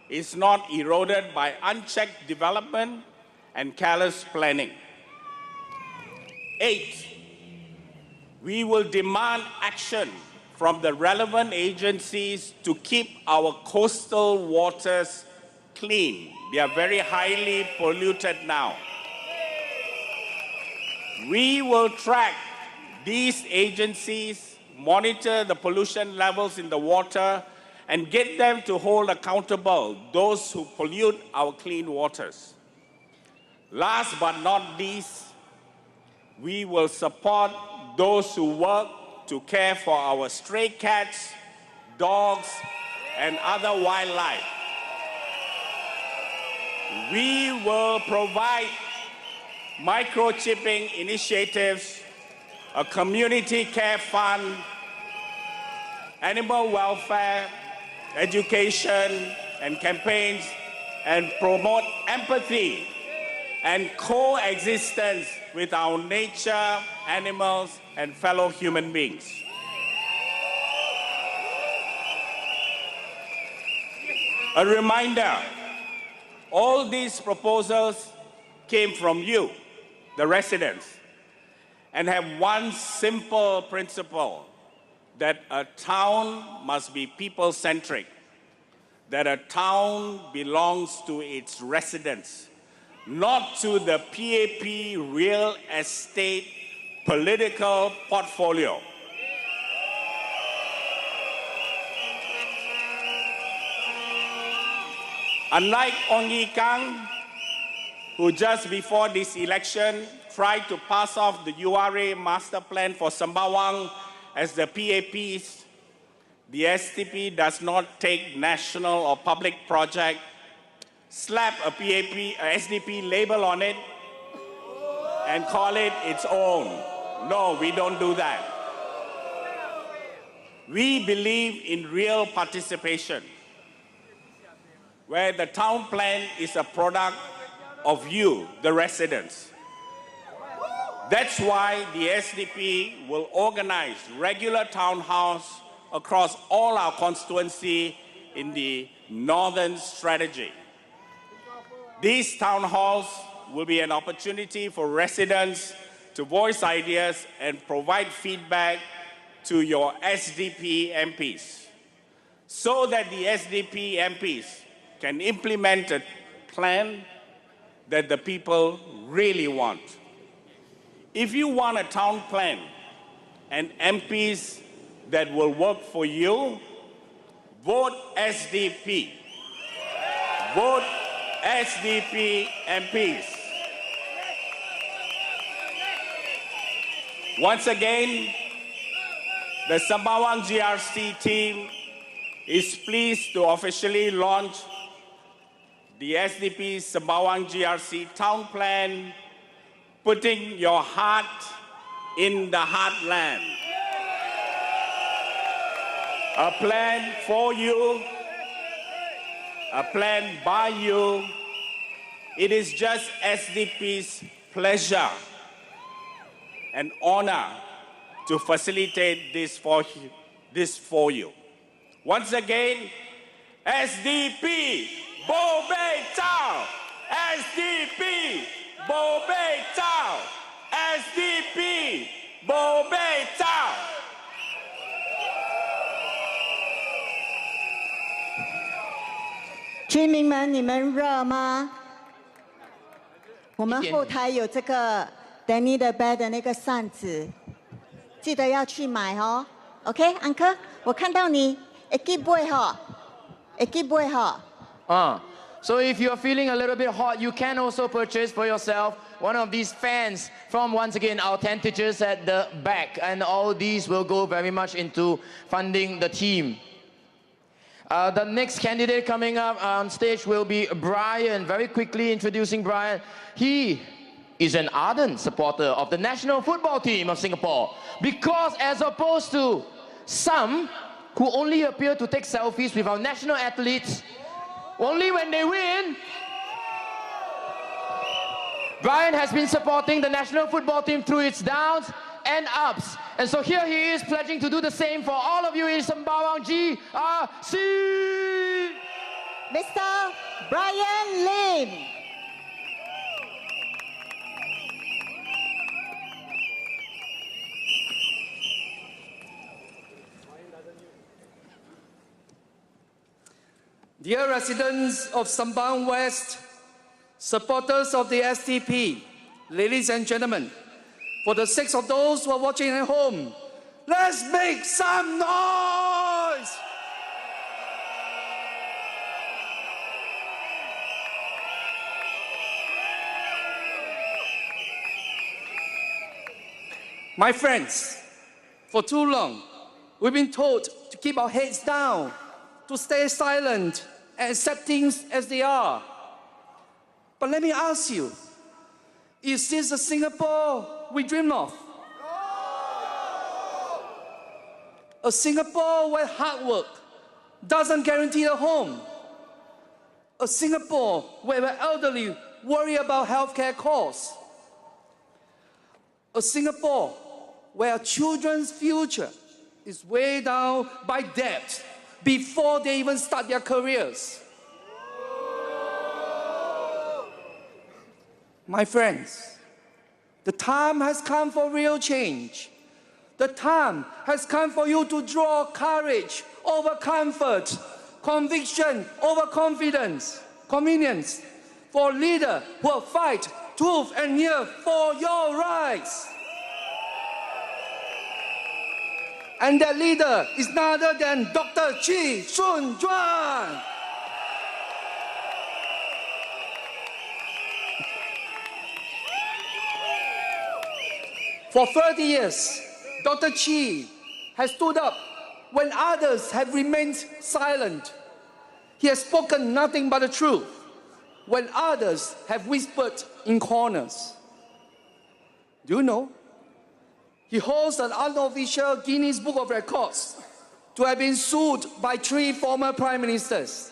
Speaker 10: is not eroded by unchecked development and careless planning. 8, we will demand action from the relevant agencies to keep our coastal waters clean. They are very highly polluted now. We will track these agencies monitor the pollution levels in the water, and get them to hold accountable those who pollute our clean waters. Last but not least, we will support those who work to care for our stray cats, dogs, and other wildlife. We will provide microchipping initiatives, a community care fund, animal welfare, education, and campaigns, and promote empathy and coexistence with our nature, animals, and fellow human beings. A reminder, all these proposals came from you, the residents, and have one simple principle, that a town must be people-centric, that a town belongs to its residents, not to the PAP real estate political portfolio. Unlike Ong Ye Kang, who just before this election tried to pass off the URA master plan for Sembawang as the PAP's, the SDP does not take national or public project, slap a SDP label on it, and call it its own. No, we don't do that. We believe in real participation, where the town plan is a product of you, the residents. That's why the SDP will organize regular town halls across all our constituency in the Northern Strategy. These town halls will be an opportunity for residents to voice ideas and provide feedback to your SDP MPs, so that the SDP MPs can implement a plan that the people really want. If you want a town plan and MPs that will work for you, vote SDP. Vote SDP MPs. Once again, the Sembawang GRC team is pleased to officially launch the SDP Sembawang GRC Town Plan, putting your heart in the heartland. A plan for you, a plan by you. It is just SDP's pleasure and honor to facilitate this for you. Once again, SDP, Bo Bei Chao! SDP, Bo Bei Chao! SDP, Bo Bei Chao!
Speaker 1: 居民们，你们热吗？我们后台有这个 Danny the Bear 的那个扇子，记得要去买哦。OK， 安哥，我看到你，会记买哈，会记买哈。
Speaker 7: So if you're feeling a little bit hot, you can also purchase for yourself one of these fans from, once again, our 10 teachers at the back. And all these will go very much into funding the team. The next candidate coming up on stage will be Brian. Very quickly introducing Brian. He is an ardent supporter of the national football team of Singapore, because as opposed to some who only appear to take selfies with our national athletes only when they win, Brian has been supporting the national football team through its downs and ups. And so here he is pledging to do the same for all of you in Sembawang GRC.
Speaker 1: Mr. Brian Lynn.
Speaker 11: Dear residents of Sembawang West, supporters of the SDP, ladies and gentlemen, for the sake of those who are watching at home, Let's make some noise! My friends, for too long, we've been told to keep our heads down, to stay silent and accept things as they are. But let me ask you, is this the Singapore we dream of? A Singapore where hard work doesn't guarantee a home. A Singapore where the elderly worry about healthcare costs. A Singapore where children's future is weighed down by debt before they even start their careers. My friends, the time has come for real change. The time has come for you to draw courage over comfort, conviction over confidence, convenience, for a leader who will fight tooth and nail for your rights. And that leader is none other than Dr. Chee Soon Juan. For 30 years, Dr. Chee has stood up when others have remained silent. He has spoken nothing but the truth when others have whispered in corners. Do you know? He holds an unofficial Guinness Book of Records to have been sued by 3 former prime ministers.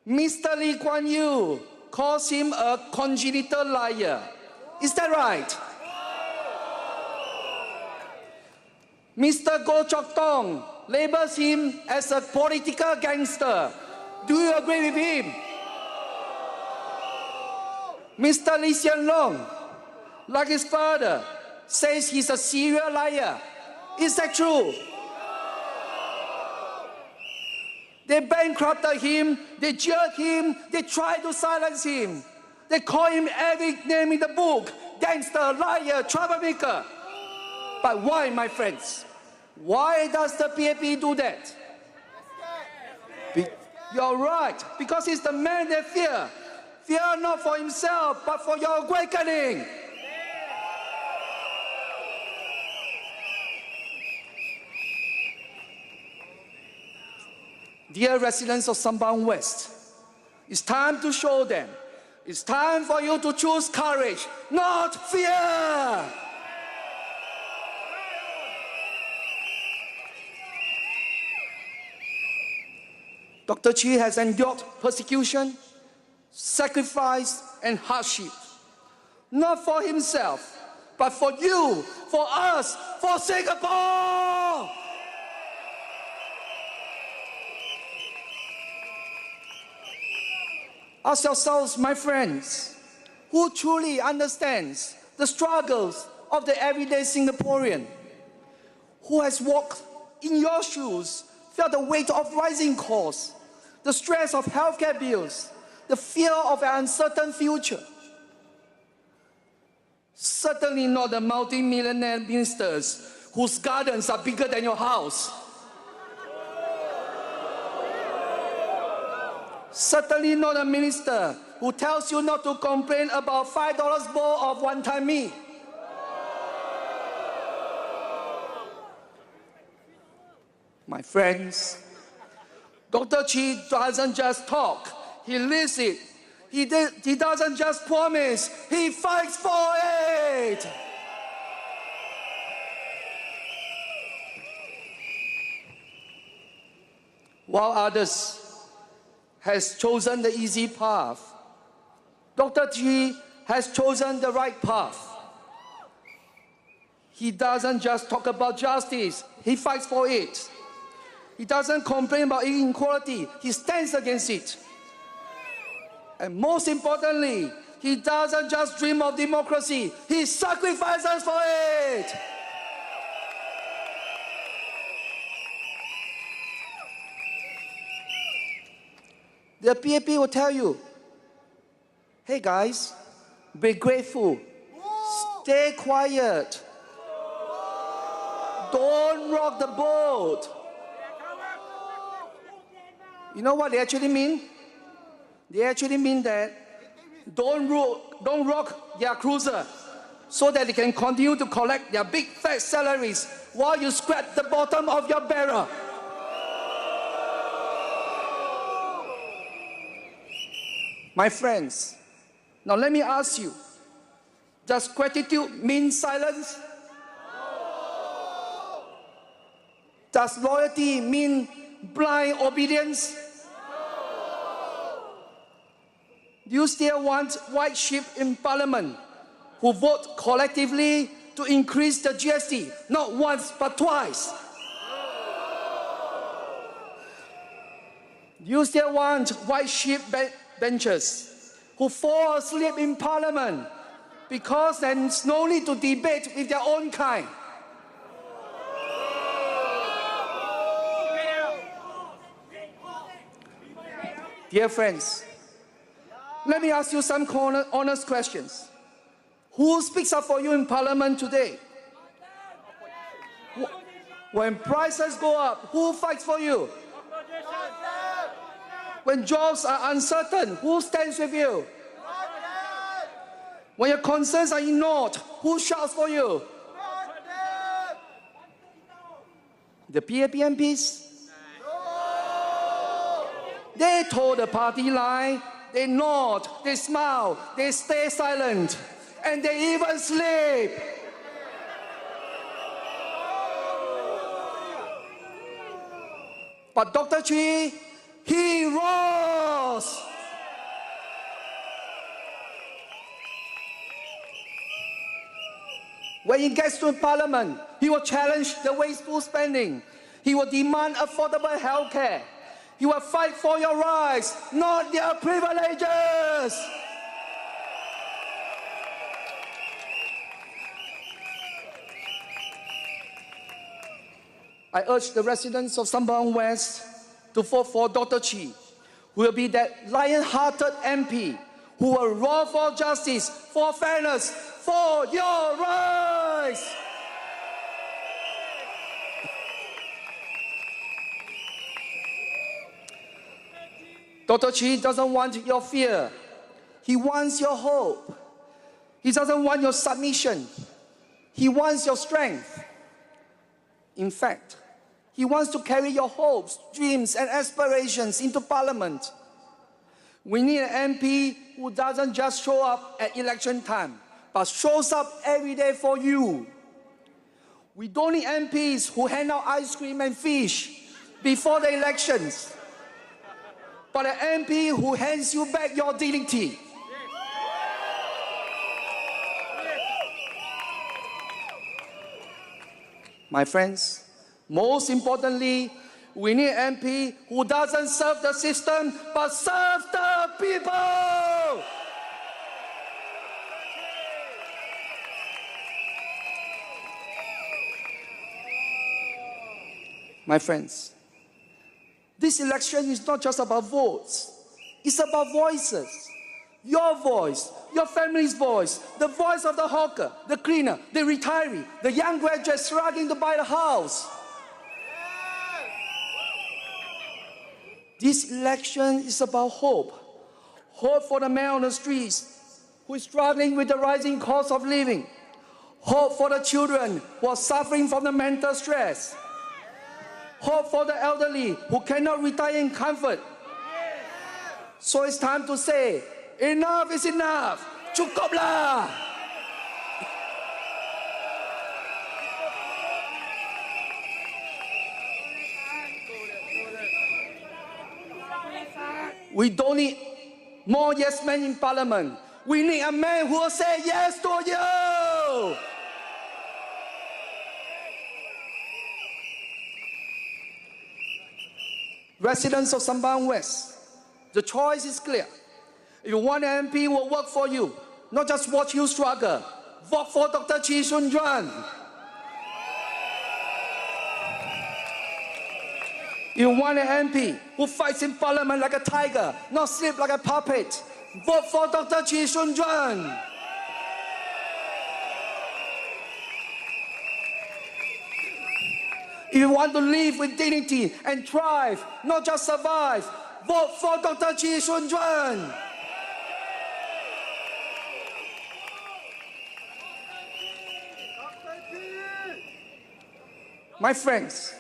Speaker 11: Mr. Lee Kuan Yew calls him a congenital liar. Is that right? Mr. Goh Chok Tong labels him as a political gangster. Do you agree with him? Mr. Lee Hsien Loong, like his father, says he's a serial liar. Is that true? They bankrupted him, they jeered him, they tried to silence him. They call him every name in the book: gangster, liar, troublemaker. But why, my friends? Why does the PAP do that? You're right, because he's the man they fear. Fear not for himself, but for your awakening. Dear residents of Sembawang West, it's time to show them. It's time for you to choose courage, not fear. Dr. Chee has endured persecution, sacrifice, and hardship. Not for himself, but for you, for us, for Singapore! Ask yourselves, my friends, who truly understands the struggles of the everyday Singaporean? Who has walked in your shoes, felt the weight of rising costs, the stress of healthcare bills, the fear of an uncertain future? Certainly not the multi-millionaire ministers whose gardens are bigger than your house. Certainly not a minister who tells you not to complain about $5 bowl of one-time meat. My friends, Dr. Chee doesn't just talk, he lives it. He doesn't just promise, he fights for it. While others has chosen the easy path, Dr. Chee has chosen the right path. He doesn't just talk about justice, he fights for it. He doesn't complain about inequality, he stands against it. And most importantly, he doesn't just dream of democracy, he sacrifices for it. The PAP will tell you, hey guys, be grateful. Stay quiet. Don't rock the boat. You know what they actually mean? They actually mean that don't rock their cruiser so that they can continue to collect their big fat salaries while you scratch the bottom of your barrel. My friends, now let me ask you, does gratitude mean silence? Does loyalty mean blind obedience? Do you still want white sheep in parliament who vote collectively to increase the GST, not once but twice? Do you still want white sheep benchers who fall asleep in parliament because there's no need to debate with their own kind? Dear friends, let me ask you some honest questions. Who speaks up for you in parliament today? When prices go up, who fights for you? When jobs are uncertain, who stands with you? When your concerns are ignored, who shouts for you? The PAP MPs? They told the party lie, they nod, they smile, they stay silent, and they even sleep. But Dr. Chee, he rose. When he gets to parliament, he will challenge the wasteful spending. He will demand affordable health care. He will fight for your rights, not their privileges. I urge the residents of Sembawang West to vote for Dr. Chee, who will be that lion-hearted MP who will roar for justice, for fairness, for your rights. Dr. Chee doesn't want your fear. He wants your hope. He doesn't want your submission. He wants your strength. In fact, he wants to carry your hopes, dreams, and aspirations into Parliament. We need an MP who doesn't just show up at election time, but shows up every day for you. We don't need MPs who hand out ice cream and fish before the elections, but an MP who hands you back your dignity. My friends, most importantly, we need an MP who doesn't serve the system, but serves the people. My friends, this election is not just about votes. It's about voices. Your voice, your family's voice, the voice of the hawker, the cleaner, the retiree, the young graduate struggling to buy a house. This election is about hope. Hope for the man on the streets who is struggling with the rising cost of living. Hope for the children who are suffering from the mental stress. Hope for the elderly who cannot retire in comfort. So it's time to say, enough is enough. Cukuplah. We don't need more yes men in Parliament. We need a man who will say yes to you. Residents of Sembawang West, the choice is clear. If you want an MP who will work for you, not just watch you struggle, vote for Dr. Chee Soon Juan. You want an MP who fights in Parliament like a tiger, not sleep like a puppet. Vote for Dr. Chee Soon Juan. If you want to live with dignity and thrive, not just survive, vote for Dr. Chee Soon Juan. My friends,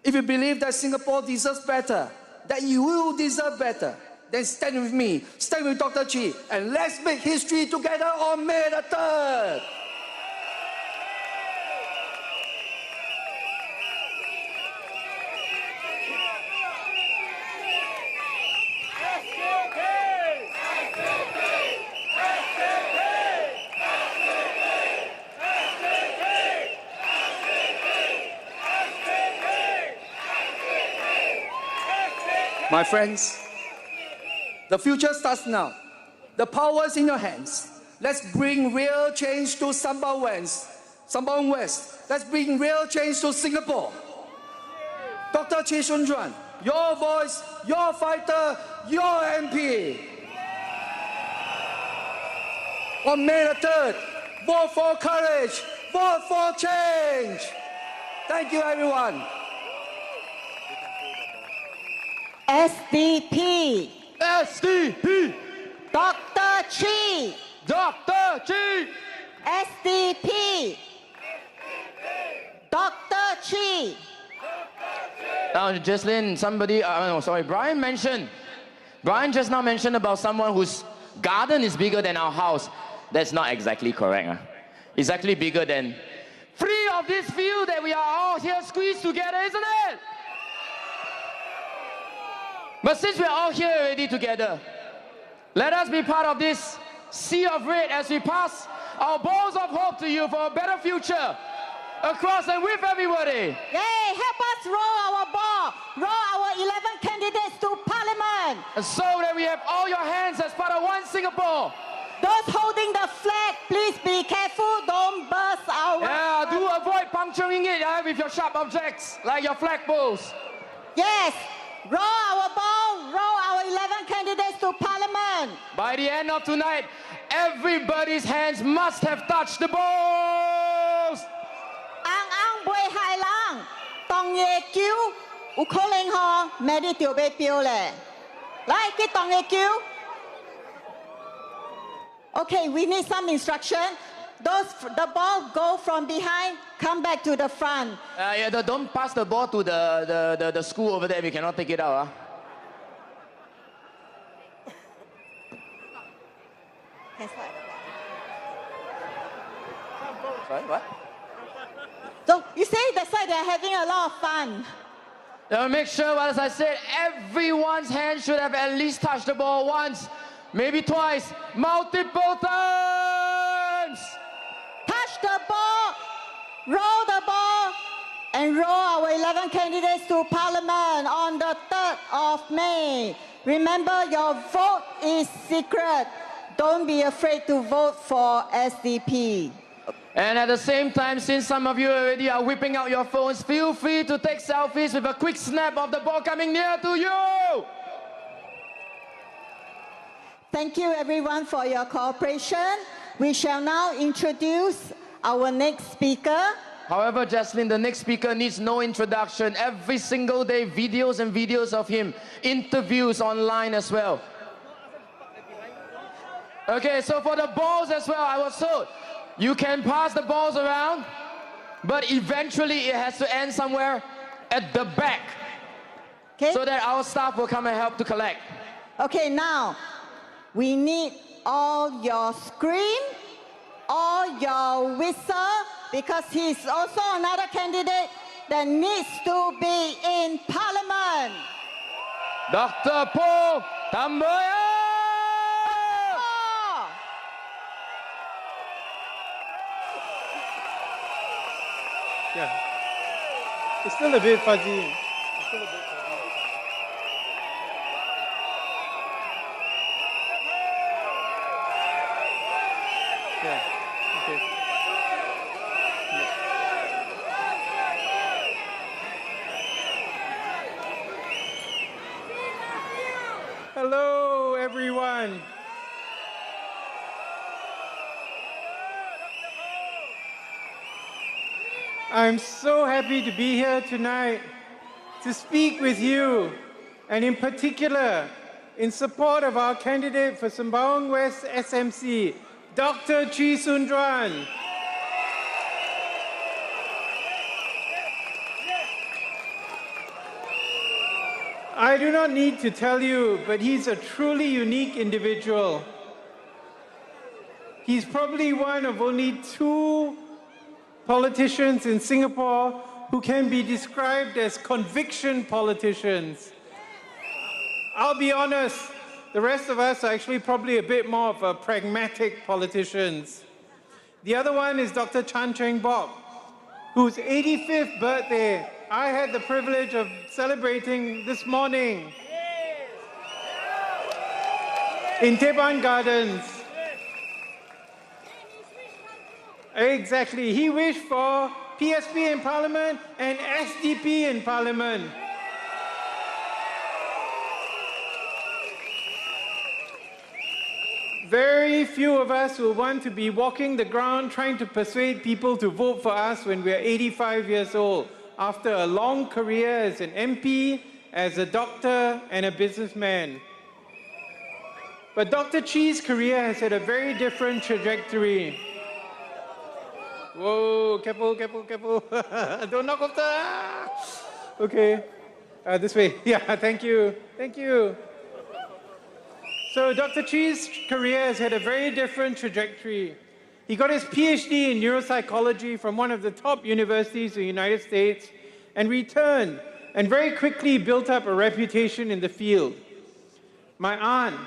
Speaker 11: if you believe that Singapore deserves better, that you will deserve better, then stand with me, stand with Dr. Chee, and let's make history together on May the 3rd. My friends, the future starts now. The power is in your hands. Let's bring real change to Sambawang West. Let's bring real change to Singapore. Dr. Chee Soon Juan, your voice, your fighter, your MP. On May the 3rd, vote for courage, vote for change. Thank you, everyone.
Speaker 1: SDP.
Speaker 7: SDP.
Speaker 1: Dr. Chee.
Speaker 7: Dr. Chee.
Speaker 1: SDP. Dr. Chee.
Speaker 7: Now, Jesslyn, Brian just now mentioned about someone whose garden is bigger than our house. That's not exactly correct. Huh? It's actually bigger than 3 of this field that we are all here squeezed together, isn't it? But since we're all here already together, let us be part of this sea of red as we pass our balls of hope to you for a better future across and with everybody.
Speaker 1: Yay, help us roll our ball, roll our 11 candidates to Parliament.
Speaker 7: And so that we have all your hands as part of one Singapore.
Speaker 1: Those holding the flag, please be careful, don't burst our...
Speaker 7: Yeah, do avoid puncturing it with your sharp objects, like your flagpoles.
Speaker 1: Yes. Roll our ball, roll our 11 candidates to Parliament.
Speaker 7: By the end of tonight, everybody's hands must have touched the balls.
Speaker 1: Ang ang bui hai lang, tong ye kiu, u ko ling ho, me di tiu bei piu le. Lai ki tong ye kiu. Okay, we need some instruction. The ball go from behind, come back to the front.
Speaker 7: Don't pass the ball to the school over there. We cannot take it out. Sorry, what?
Speaker 1: So you say that side they're having a lot of fun.
Speaker 7: Make sure, as I said, everyone's hand should have at least touched the ball once, maybe twice, multiple times.
Speaker 1: Touch the ball, roll the ball, and roll our 11 candidates to Parliament on the 3rd of May. Remember, your vote is secret. Don't be afraid to vote for SDP.
Speaker 7: And at the same time, since some of you already are whipping out your phones, feel free to take selfies with a quick snap of the ball coming near to you.
Speaker 1: Thank you everyone for your cooperation. We shall now introduce our next speaker.
Speaker 7: However, Jesslyn, the next speaker needs no introduction. Every single day, videos and videos of him, interviews online as well. Okay, so for the balls as well, I was told, you can pass the balls around, but eventually it has to end somewhere at the back.
Speaker 1: Okay.
Speaker 7: So that our staff will come and help to collect.
Speaker 1: Okay, now, we need all your scream, all your whistle, because he's also another candidate that needs to be in Parliament.
Speaker 7: Dr. Paul Tambyah!
Speaker 3: Yeah. It's still a bit fuzzy. Yeah. Okay. Hello, everyone.
Speaker 12: I'm so happy to be here tonight to speak with you, and in particular, in support of our candidate for Sembawang West SMC, Dr. Chee Soon Juan. I do not need to tell you, but he's a truly unique individual. He's probably one of only 2 politicians in Singapore who can be described as conviction politicians. I'll be honest, the rest of us are actually probably a bit more of a pragmatic politicians. The other one is Dr. Chan Cheng Bok, whose 85th birthday I had the privilege of celebrating this morning in Teban Gardens. Exactly. He wished for PSP in Parliament and SDP in Parliament. Very few of us will want to be walking the ground trying to persuade people to vote for us when we're 85 years old, after a long career as an MP, as a doctor, and a businessman. But Dr. Chee's career has had a very different trajectory. Whoa, careful, careful, careful. Don't knock off the... Okay, this way. Yeah, thank you, thank you. So Dr. Chee's career has had a very different trajectory. He got his PhD in neuropsychology from one of the top universities in the United States and returned and very quickly built up a reputation in the field. My aunt,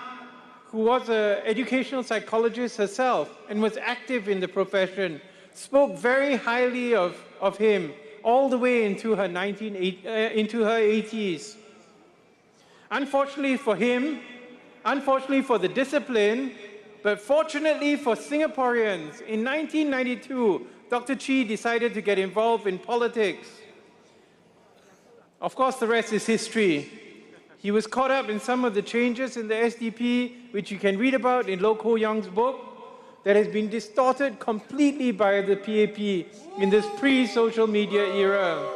Speaker 12: who was an educational psychologist herself and was active in the profession, spoke very highly of him all the way into her 80s. Unfortunately for him, unfortunately for the discipline, but fortunately for Singaporeans, in 1992, Dr. Chee decided to get involved in politics. Of course, the rest is history. He was caught up in some of the changes in the SDP, which you can read about in Loh Koh Young's book, that has been distorted completely by the PAP in this pre-social media era.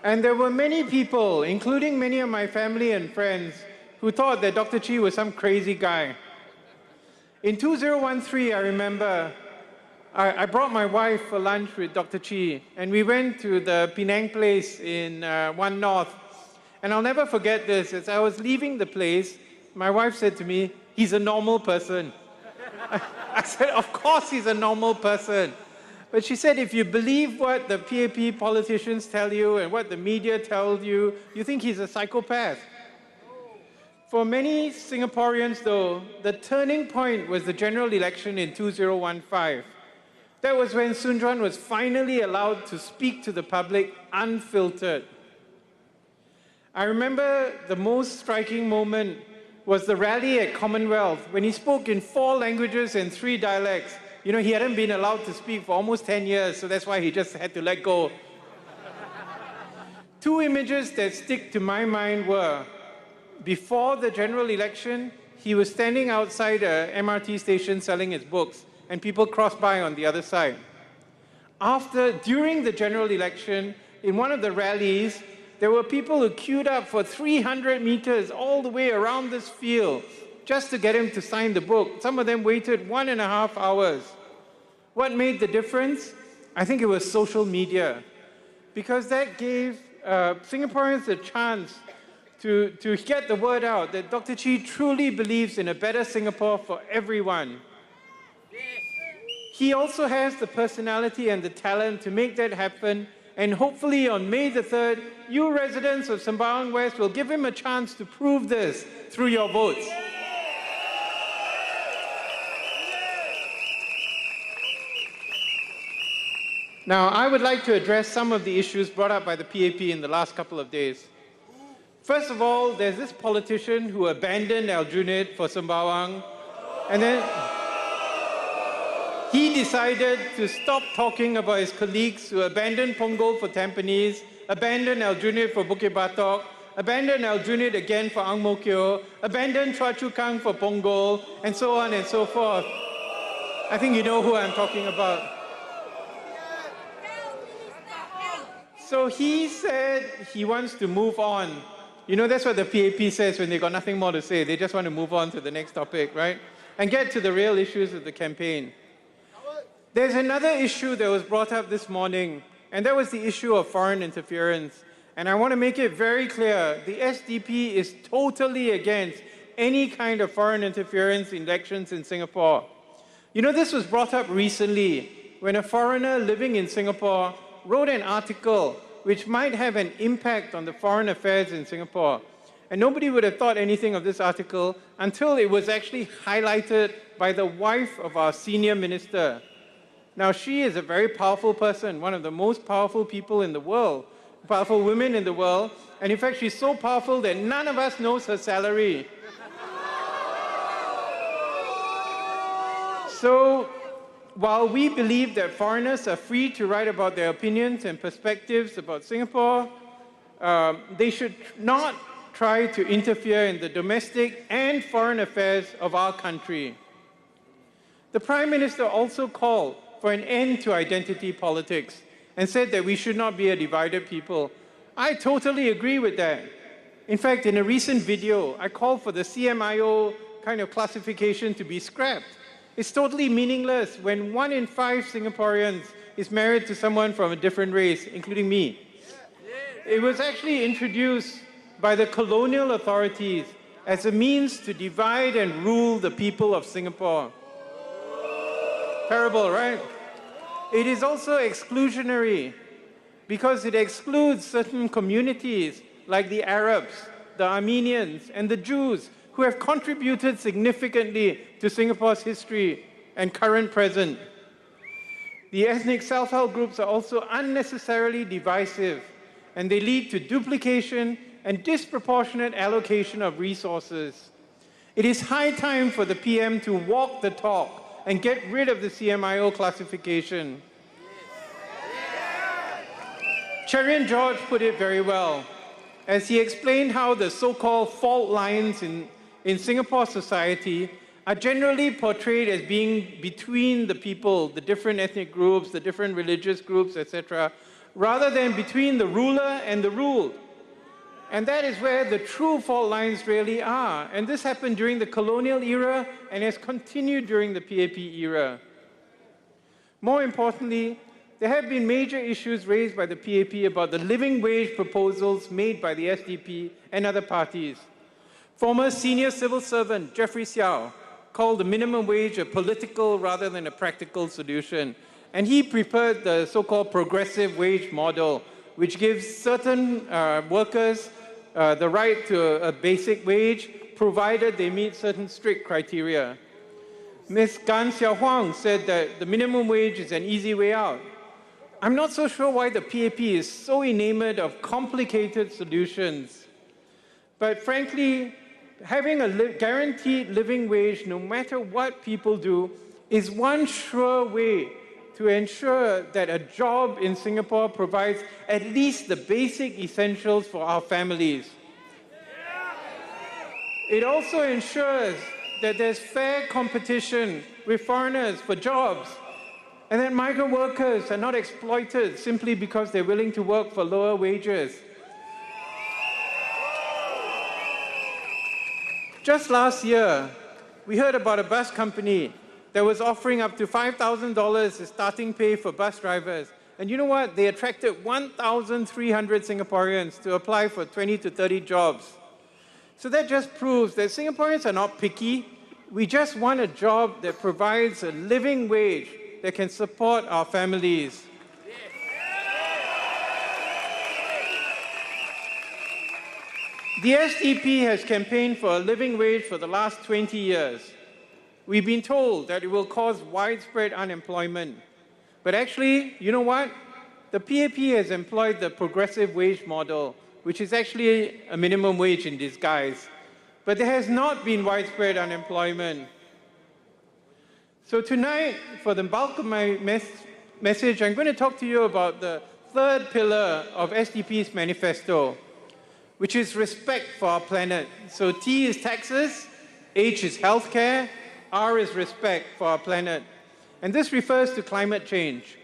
Speaker 12: And there were many people, including many of my family and friends, who thought that Dr. Chee was some crazy guy. In 2013, I remember, I brought my wife for lunch with Dr. Chee, and we went to the Penang place in One North. And I'll never forget this. As I was leaving the place, my wife said to me, "He's a normal person." I said, "Of course he's a normal person." But she said, if you believe what the PAP politicians tell you and what the media tells you, you think he's a psychopath. For many Singaporeans, though, the turning point was the general election in 2015. That was when Soon Juan was finally allowed to speak to the public unfiltered. I remember the most striking moment was the rally at Commonwealth when he spoke in 4 languages and 3 dialects. You know, he hadn't been allowed to speak for almost 10 years, so that's why he just had to let go. 2 images that stick to my mind were, before the general election, he was standing outside a MRT station selling his books, and people crossed by on the other side. During the general election, in one of the rallies, there were people who queued up for 300 meters all the way around this field just to get him to sign the book. Some of them waited 1.5 hours. What made the difference? I think it was social media, because that gave Singaporeans a chance to get the word out that Dr. Chee truly believes in a better Singapore for everyone. He also has the personality and the talent to make that happen, and hopefully on May the 3rd, you residents of Sembawang West will give him a chance to prove this through your votes. Now, I would like to address some of the issues brought up by the PAP in the last couple of days. First of all, there's this politician who abandoned Aljunied for Sembawang, and then he decided to stop talking about his colleagues who abandoned Punggol for Tampines, abandoned Aljunied for Bukit Batok, abandoned Aljunied again for Ang Mo Kio, abandoned Choa Chu Kang for Punggol, and so on and so forth. I think you know who I'm talking about. So he said he wants to move on. You know, that's what the PAP says when they got nothing more to say. They just want to move on to the next topic, right? And get to the real issues of the campaign. There's another issue that was brought up this morning, and that was the issue of foreign interference. And I want to make it very clear, the SDP is totally against any kind of foreign interference in elections in Singapore. You know, this was brought up recently when a foreigner living in Singapore wrote an article which might have an impact on the foreign affairs in Singapore. And nobody would have thought anything of this article until it was actually highlighted by the wife of our senior minister. Now, she is a very powerful person, one of the most powerful people in the world, powerful women in the world. And in fact, she's so powerful that none of us knows her salary. So, while we believe that foreigners are free to write about their opinions and perspectives about Singapore, they should not try to interfere in the domestic and foreign affairs of our country. The Prime Minister also called for an end to identity politics and said that we should not be a divided people. I totally agree with that. In fact, in a recent video, I called for the CMIO kind of classification to be scrapped. It's totally meaningless when 1 in 5 Singaporeans is married to someone from a different race, including me. It was actually introduced by the colonial authorities as a means to divide and rule the people of Singapore. Terrible, right? It is also exclusionary because it excludes certain communities like the Arabs, the Armenians, and the Jews who have contributed significantly to Singapore's history and current present. The ethnic self-help groups are also unnecessarily divisive, and they lead to duplication and disproportionate allocation of resources. It is high time for the PM to walk the talk and get rid of the CMIO classification. Cherian George put it very well as he explained how the so-called fault lines in Singapore society are generally portrayed as being between the people, the different ethnic groups, the different religious groups, etc., rather than between the ruler and the ruled. And that is where the true fault lines really are. And this happened during the colonial era and has continued during the PAP era. More importantly, there have been major issues raised by the PAP about the living wage proposals made by the SDP and other parties. Former senior civil servant Jeffrey Xiao called the minimum wage a political rather than a practical solution. And he preferred the so-called progressive wage model, which gives certain workers the right to a basic wage, provided they meet certain strict criteria. Ms. Gan Xiaohuang said that the minimum wage is an easy way out. I'm not so sure why the PAP is so enamored of complicated solutions. But frankly, having a guaranteed living wage, no matter what people do, is one sure way to ensure that a job in Singapore provides at least the basic essentials for our families. It also ensures that there's fair competition with foreigners for jobs, and that migrant workers are not exploited simply because they're willing to work for lower wages. Just last year, we heard about a bus company that was offering up to $5,000 as starting pay for bus drivers. And you know what? They attracted 1,300 Singaporeans to apply for 20 to 30 jobs. So that just proves that Singaporeans are not picky. We just want a job that provides a living wage that can support our families. The SDP has campaigned for a living wage for the last 20 years. We've been told that it will cause widespread unemployment. But actually, you know what? The PAP has employed the progressive wage model, which is actually a minimum wage in disguise. But there has not been widespread unemployment. So tonight, for the bulk of my message, I'm going to talk to you about the third pillar of SDP's manifesto, which is respect for our planet. So T is taxes, H is healthcare, R is respect for our planet. And this refers to climate change.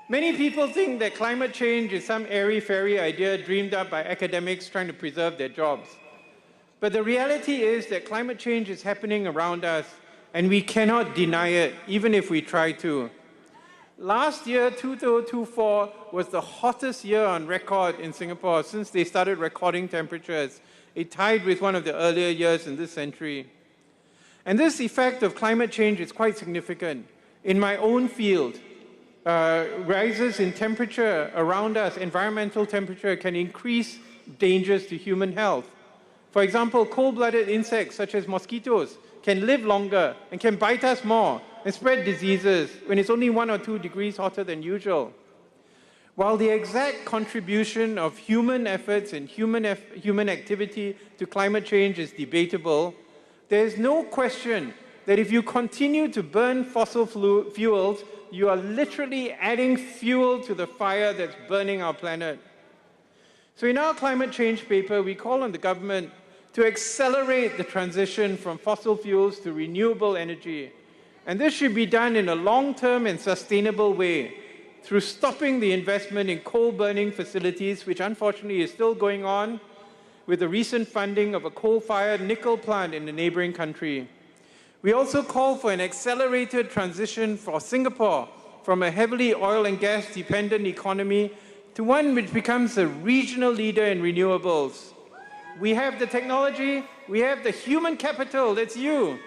Speaker 12: Many people think that climate change is some airy-fairy idea dreamed up by academics trying to preserve their jobs. But the reality is that climate change is happening around us, and we cannot deny it, even if we try to. Last year, 2024, was the hottest year on record in Singapore since they started recording temperatures. It tied with one of the earlier years in this century. And this effect of climate change is quite significant. In my own field, rises in temperature around us, environmental temperature, can increase dangers to human health. For example, cold-blooded insects such as mosquitoes can live longer and can bite us more and spread diseases when it's only 1 or 2 degrees hotter than usual. While the exact contribution of human efforts and human activity to climate change is debatable, there is no question that if you continue to burn fossil fuels, you are literally adding fuel to the fire that's burning our planet. So in our climate change paper, we call on the government to accelerate the transition from fossil fuels to renewable energy. And this should be done in a long-term and sustainable way through stopping the investment in coal-burning facilities, which unfortunately is still going on with the recent funding of a coal-fired nickel plant in a neighboring country. We also call for an accelerated transition for Singapore from a heavily oil and gas dependent economy to one which becomes a regional leader in renewables. We have the technology, we have the human capital, that's you,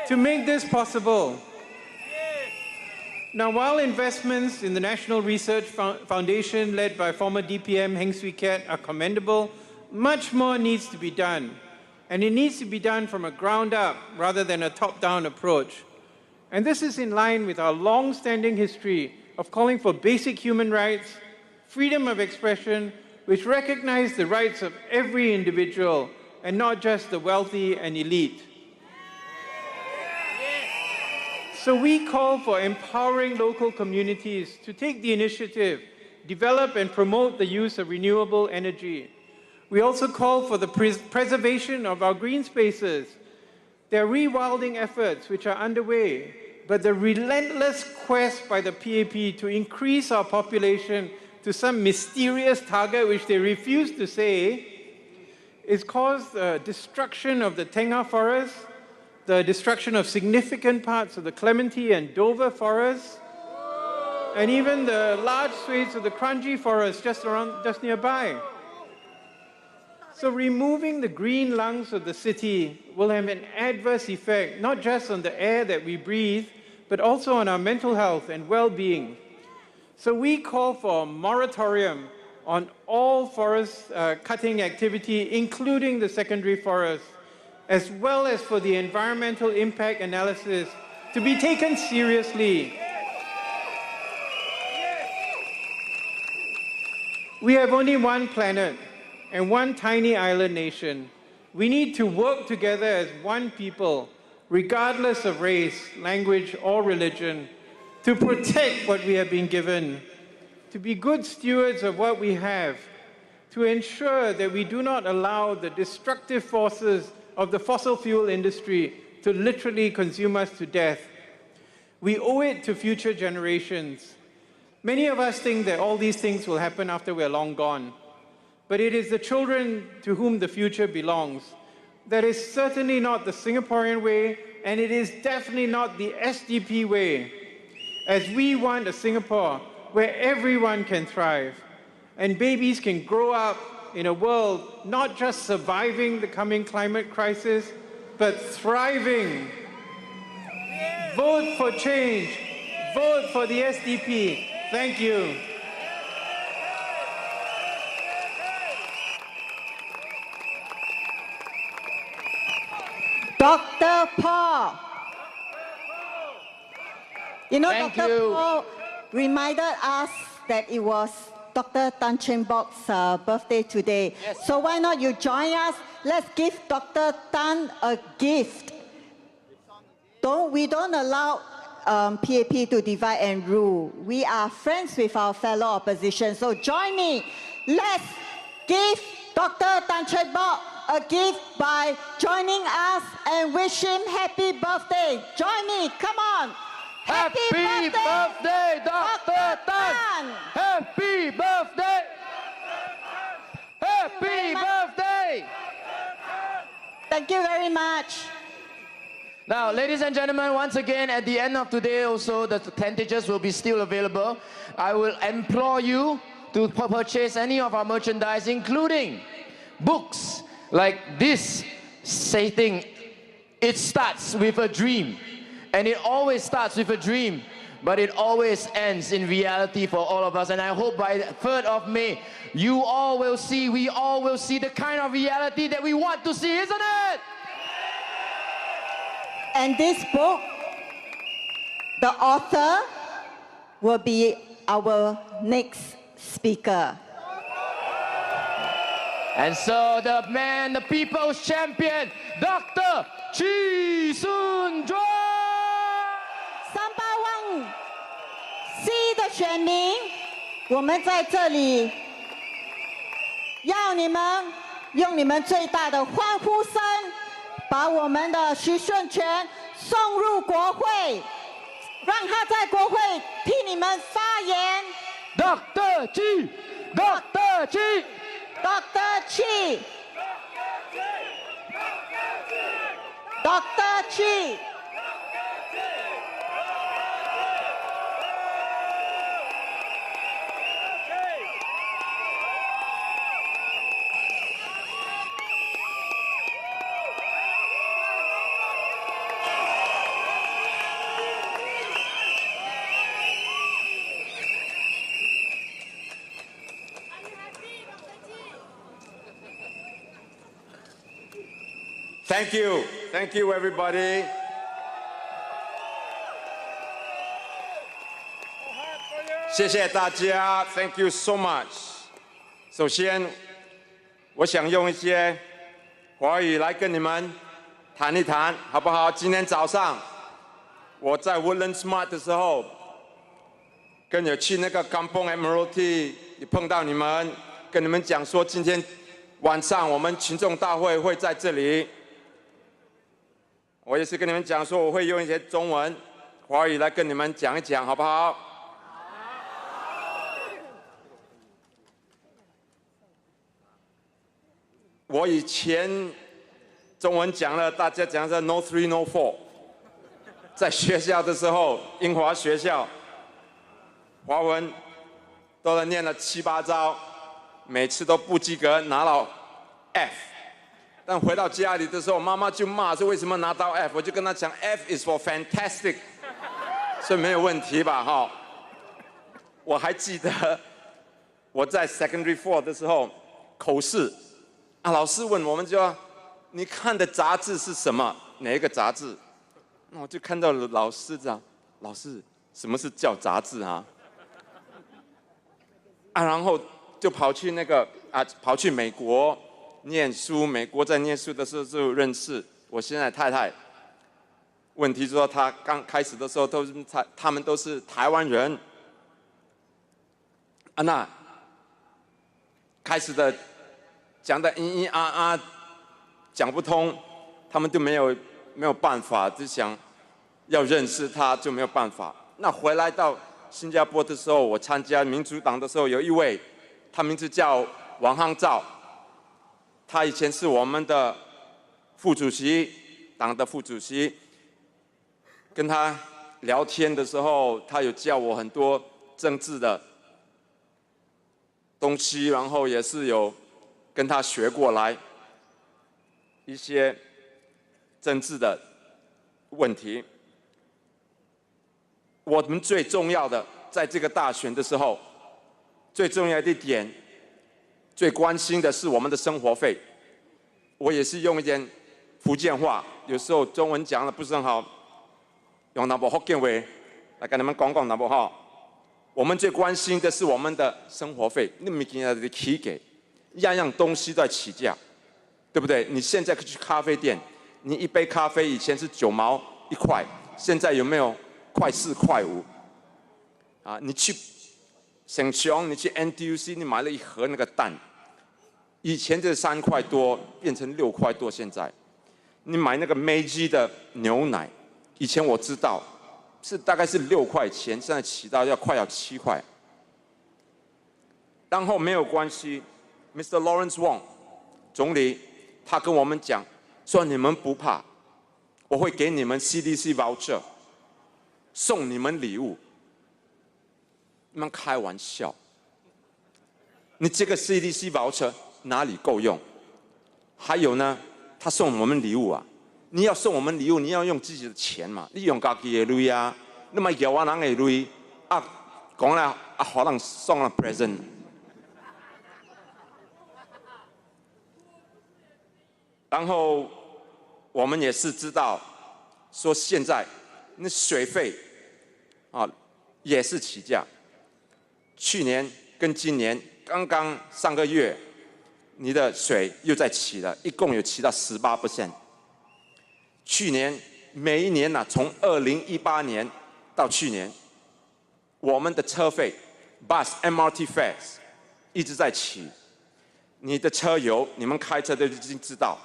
Speaker 12: to make this possible. Now, while investments in the National Research Foundation led by former DPM Heng Swee Keat are commendable, much more needs to be done. And it needs to be done from a ground-up rather than a top-down approach. And this is in line with our long-standing history of calling for basic human rights, freedom of expression, which recognize the rights of every individual and not just the wealthy and elite. So we call for empowering local communities to take the initiative, develop and promote the use of renewable energy. We also call for the preservation of our green spaces. There are rewilding efforts which are underway, but the relentless quest by the PAP to increase our population to some mysterious target which they refuse to say is caused the destruction of the Tengah forest, the destruction of significant parts of the Clementi and Dover forests, and even the large swathes of the Kranji forest just nearby. So removing the green lungs of the city will have an adverse effect, not just on the air that we breathe, but also on our mental health and well-being. So we call for a moratorium on all forest cutting activity, including the secondary forests, as well as for the environmental impact analysis to be taken seriously. We have only one planet and one tiny island nation. We need to work together as one people, regardless of race, language, or religion, to protect what we have been given, to be good stewards of what we have, to ensure that we do not allow the destructive forces of the fossil fuel industry to literally consume us to death. We owe it to future generations. Many of us think that all these things will happen after we're long gone. But it is the children to whom the future belongs. That is certainly not the Singaporean way, and it is definitely not the SDP way, as we want a Singapore where everyone can thrive, and babies can grow up in a world not just surviving the coming climate crisis, but thriving. Vote for change. Vote for the SDP. Thank you.
Speaker 1: Dr. Paul. You know, Dr. Paul reminded us that it was Dr. Tan Cheng Bok's birthday today. Yes. So why not you join us? Let's give Dr. Tan a gift. We don't allow PAP to divide and rule. We are friends with our fellow opposition. So join me. Let's give Dr. Tan Cheng Bok a gift by joining us and wish him happy birthday. Join me. Come on.
Speaker 7: Happy birthday, Dr. Tan! Happy birthday! Happy birthday!
Speaker 1: Thank you very much.
Speaker 7: Now, ladies and gentlemen, once again, at the end of today also, the percentages will be still available. I will implore you to purchase any of our merchandise, including books like this, stating, it starts with a dream. And it always starts with a dream, but it always ends in reality for all of us. And I hope by the 3rd of May, we all will see the kind of reality that we want to see, isn't it?
Speaker 1: And this book, the author will be our next speaker.
Speaker 7: And so the man, the people's champion, Dr. Chee Soon Juan.
Speaker 1: 三巴旺西的选民，我们在这里要你们用你们最大的欢呼声，把我们的徐顺全送入国会，让他在国会替你们发言。
Speaker 7: Dr. Chee, Dr. Chee,
Speaker 1: Dr. Chee, Dr. Chee.
Speaker 13: Thank you, everybody. Thank you so much. 首先，我想用一些华语来跟你们谈一谈，好不好？今天早上我在 Woodland Smart 的时候，跟着去那个 Kampung Admiralty 也碰到你们，跟你们讲说，今天晚上我们群众大会会在这里。我也是跟你们讲说，我会用一些中文、华语来跟你们讲一讲，好不好？我以前中文讲了，大家讲的 No 3 No 4，在学校的时候，英华学校，华文都能念了7、8招，每次都不及格，拿到 F。但回到家里的时候，妈妈就骂说为什么拿到 F， 我就跟她讲 F is for fantastic， 所以没有问题吧哈。我还记得我在 Secondary 4的时候口试啊，老师问我们就你看的杂志是什么？哪一个杂志？那我就看到了老师这样，老师什么是叫杂志啊？啊，然后就跑去跑去美国。念书，美国在念书的时候就认识我现在太太。问题是说，她刚开始的时候他们都是台湾人，啊，那开始的讲的咿咿啊啊，讲不通，他们就没有办法，就想要认识他就没有办法。那回来到新加坡的时候，我参加民主党的时候，有一位，他名字叫王汉照。他以前是我们的副主席，党的副主席。跟他聊天的时候，他有教我很多政治的东西，然后也是有跟他学过来一些政治的问题。我们最重要的，在这个大选的时候，最重要的一点。最关心的是我们的生活费，我也是用一点福建话，有时候中文讲的不是很好，用那部福建话来跟你们讲讲那部好。我们最关心的是我们的生活费，那么现在的起价，样样东西都在起价，对不对？你现在去咖啡店，你一杯咖啡以前是9毛1块，现在有没有快4、快5？啊，你去。省熊，你去 NTUC， 你买了一盒那个蛋，以前就是3块多，变成6块多。现在，你买那个Meiji的牛奶，以前我知道大概是6块钱，现在起到快要7块。然后没有关系 ，Mr. Lawrence Wong 总理他跟我们讲说你们不怕，我会给你们 CDC voucher， 送你们礼物。你们开玩笑？你这个 CDC voucher 哪里够用？还有呢，他送我们礼物啊！你要送我们礼物，你要用自己的钱嘛，你用自己的钱啊，你咪叫我人的钱啊，讲啦啊，可能送了 present。然后我们也是知道，说现在那水费啊也是起价，去年跟今年刚刚上个月，你的水又在起了，一共有起到18%。去年每一年呐、从2018年到去年，我们的车费 bus MRT fares 一直在起。你的车油，你们开车的已经知道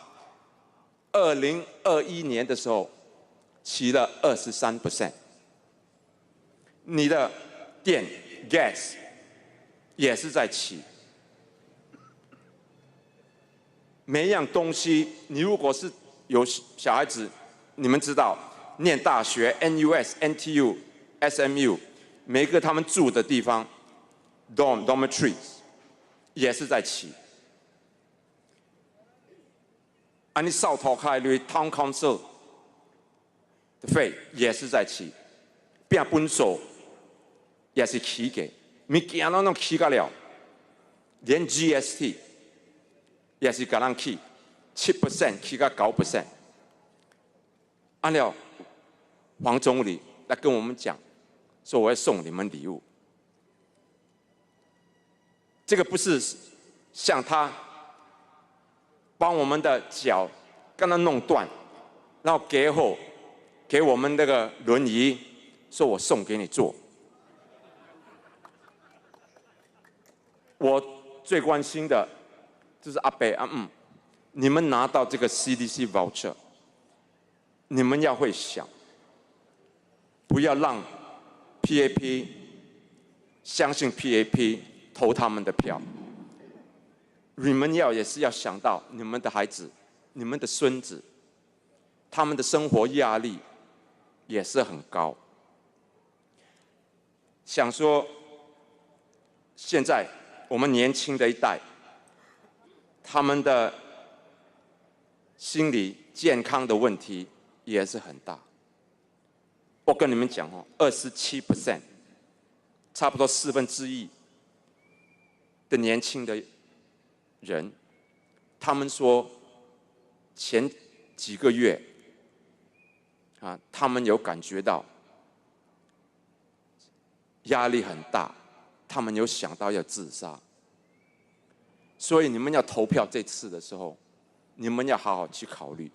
Speaker 13: ，2021年的时候起了23%。你的电 gas 也是在起。每一样东西，你如果是有小孩子，你们知道，念大学 NUS、NTU、SMU， 每个他们住的地方 dormitories 也是在起。你扫头开率 Town Council 的费也是在起，变本所也是起给，物件拢起个了，连 GST 也是给咱起7%，起到9%。按了，黄总理来跟我们讲，说我要送你们礼物。这个不是像他帮我们的脚跟他弄断，然后给我们那个轮椅，说我送给你坐。我最关心的就是阿伯阿姆，你们拿到这个 CDC voucher， 你们要会想，不要让 PAP 相信 PAP 投他们的票。你们也是要想到你们的孩子、你们的孙子，他们的生活压力也是很高。想说，现在我们年轻的一代，他们的心理健康的问题也是很大。我跟你们讲哦，27%，差不多1/4的年轻的人，他们说前几个月啊，他们有感觉到压力很大，他们有想到要自杀。所以你们要投票这次的时候，你们要好好去考虑，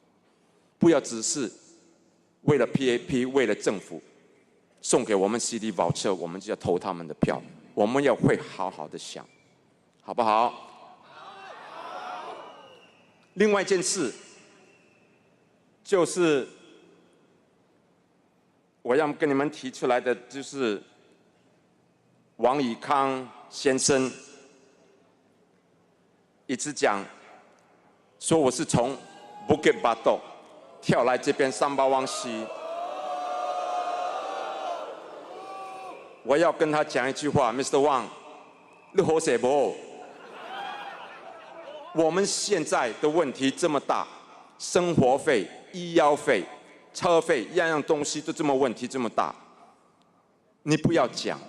Speaker 13: 不要只是为了 PAP， 为了政府送给我们 CD voucher， 我们就要投他们的票。我们要会好好的想，好不好？另外一件事，就是我要跟你们提出来的，就是王以康先生一直讲说我是从 Bukit Batok 跳来这边三巴旺西。我要跟他讲一句话 ，Mr. Wang， 你好些不？我们现在的问题这么大，生活费、医药费、车费，样样东西都这么问题这么大，你不要讲，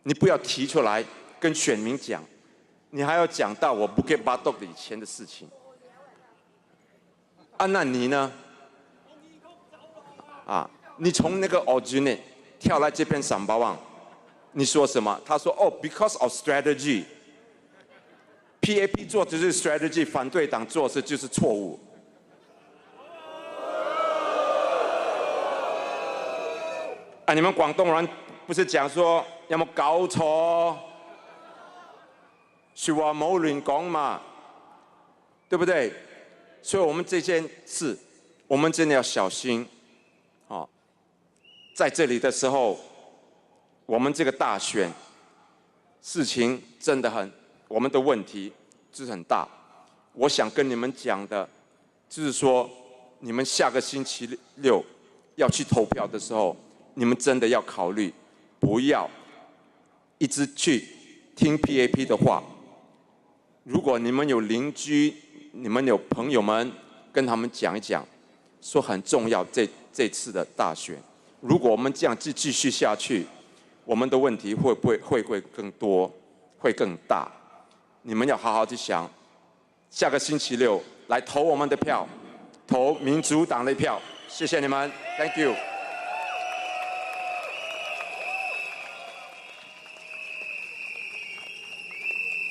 Speaker 13: 你不要提出来跟选民讲，你还要讲到我不给巴豆的以前的事情。啊，那你呢？啊，你从那个 originate 跳来这边三巴旺，你说什么？他说哦 ，because of strategy。PAP 做的是 strategy， 反对党做的就是错误。啊，你们广东人不是讲说有冇搞錯？說話冇亂講嘛，對不對？所以我們這件事，我們真的要小心。哦，在这里的时候，我们这个大选事情真的很，我们的问题就是很大。我想跟你们讲的，就是说，你们下个星期六要去投票的时候，你们真的要考虑，不要一直去听 PAP 的话。如果你们有邻居，你们有朋友们，跟他们讲一讲，说很重要这次的大选。如果我们这样继续下去，我们的问题会更多，会更大。你们要好好去想，下个星期六来投我们的票，投民主党的票。谢谢你们 ，Thank you。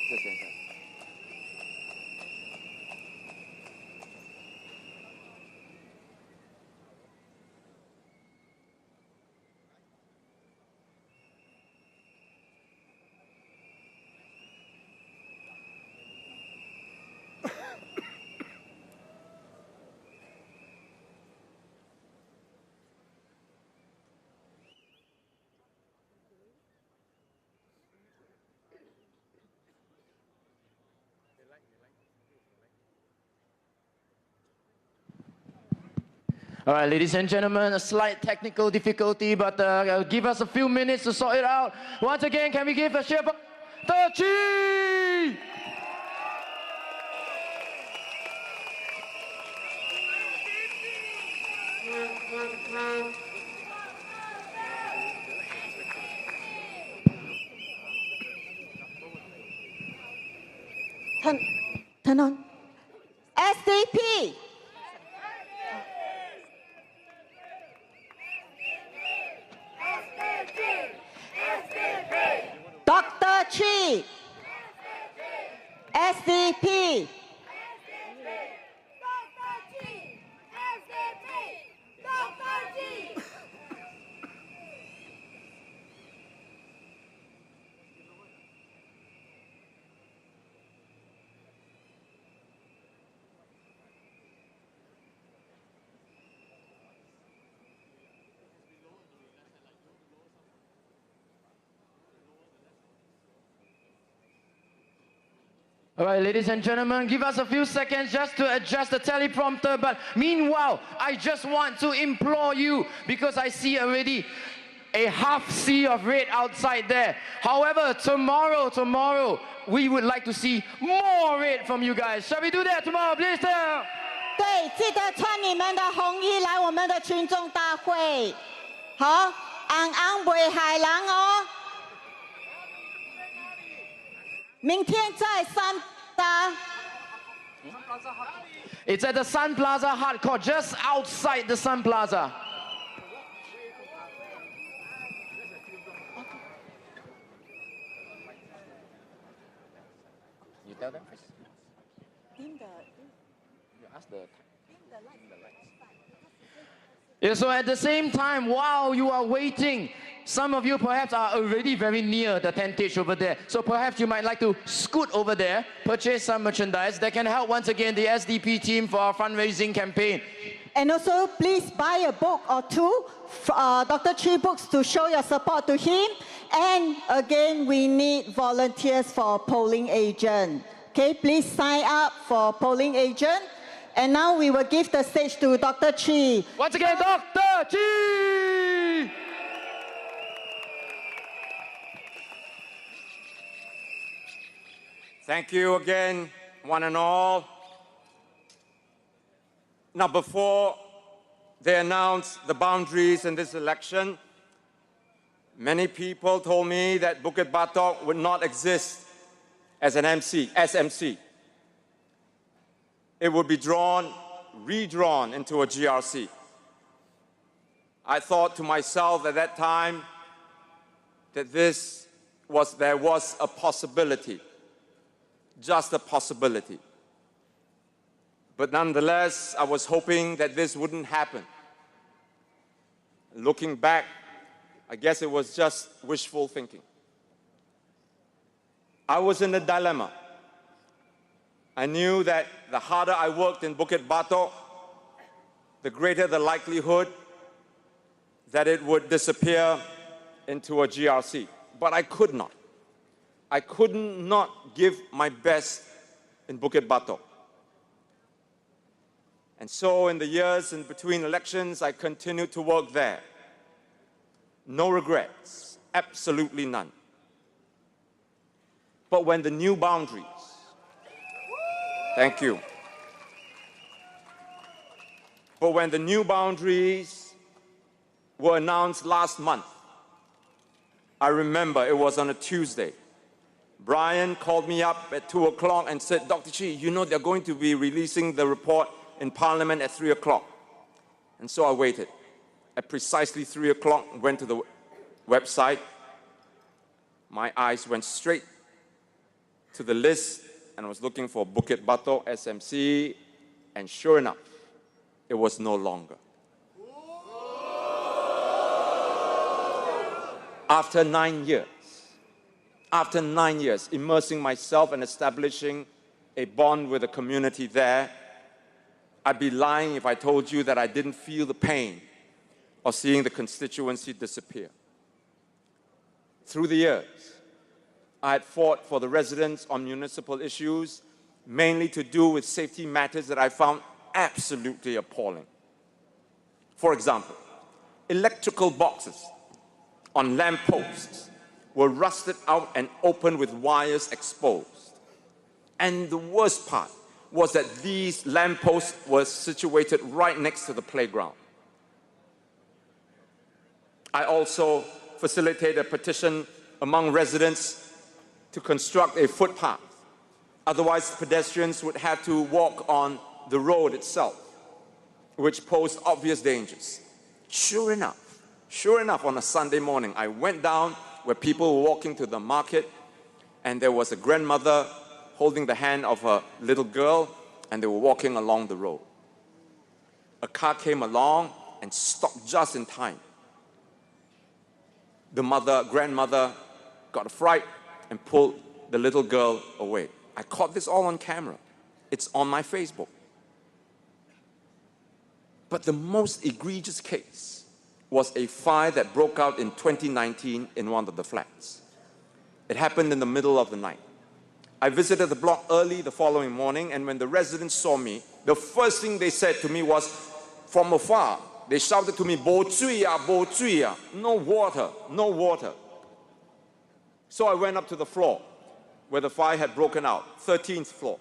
Speaker 13: 谢谢。
Speaker 7: All right, ladies and gentlemen, a slight technical difficulty, but give us a few minutes to sort it out. Once again, can we give a cheer for the Chee?
Speaker 1: Turn on. SDP. Dr. Chee. SDP.
Speaker 7: All right, ladies and gentlemen, give us a few seconds just to adjust the teleprompter. But meanwhile, I just want to implore you, because I see already a half sea of red outside there. However, tomorrow, we would like to see more red from you guys. Shall we do that tomorrow, please?
Speaker 1: 对，记得穿你们的红衣来我们的群众大会。好，昂昂不海狼哦。明天在三大。
Speaker 7: It's at the Sun Plaza Hard Court, just outside the Sun Plaza. You tell them first. You ask the. Yeah, so at the same time, while you are waiting, some of you perhaps are already very near the tentage over there. So perhaps you might like to scoot over there, purchase some merchandise that can help once again the SDP team for our fundraising campaign.
Speaker 1: And also, please buy a book or two, Dr. Chee books, to show your support to him. And again, we need volunteers for polling agent. Okay, please sign up for polling agent. And now we will give the stage to Dr. Chee.
Speaker 7: Once again, Dr. Chee!
Speaker 13: Thank you again, one and all. Now, before they announced the boundaries in this election, many people told me that Bukit Batok would not exist as an SMC. It would be redrawn into a GRC. I thought to myself at that time that there was a possibility, just a possibility. But nonetheless, I was hoping that this wouldn't happen. Looking back, I guess it was just wishful thinking. I was in a dilemma. I knew that the harder I worked in Bukit Batok, the greater the likelihood that it would disappear into a GRC, but I could not. I could not give my best in Bukit Batok. And so in the years in between elections, I continued to work there. No regrets, absolutely none. But when the new boundaries, thank you. But when the new boundaries were announced last month, I remember it was on a Tuesday. Brian called me up at 2 o'clock and said, Dr. Chee, you know they're going to be releasing the report in Parliament at 3 o'clock. And so I waited. At precisely 3 o'clock, went to the website. My eyes went straight to the list, and I was looking for Bukit Batok SMC, and sure enough, it was no longer. After 9 years, immersing myself and establishing a bond with the community there, I'd be lying if I told you that I didn't feel the pain of seeing the constituency disappear. Through the years, I had fought for the residents on municipal issues, mainly to do with safety matters that I found absolutely appalling. For example, electrical boxes on lampposts were rusted out and open with wires exposed. And the worst part was that these lampposts were situated right next to the playground. I also facilitated a petition among residents to construct a footpath. Otherwise, pedestrians would have to walk on the road itself, which posed obvious dangers. Sure enough, on a Sunday morning, I went down where people were walking to the market, and there was a grandmother holding the hand of her little girl, and they were walking along the road. A car came along and stopped just in time. The grandmother got a fright and pulled the little girl away. I caught this all on camera. It's on my Facebook. But the most egregious case was a fire that broke out in 2019 in one of the flats. It happened in the middle of the night. I visited the block early the following morning, and when the residents saw me, the first thing they said to me was, from afar, they shouted to me, "Bo zui ya, bo zui ya," no water, no water. So I went up to the floor where the fire had broken out, 13th floor,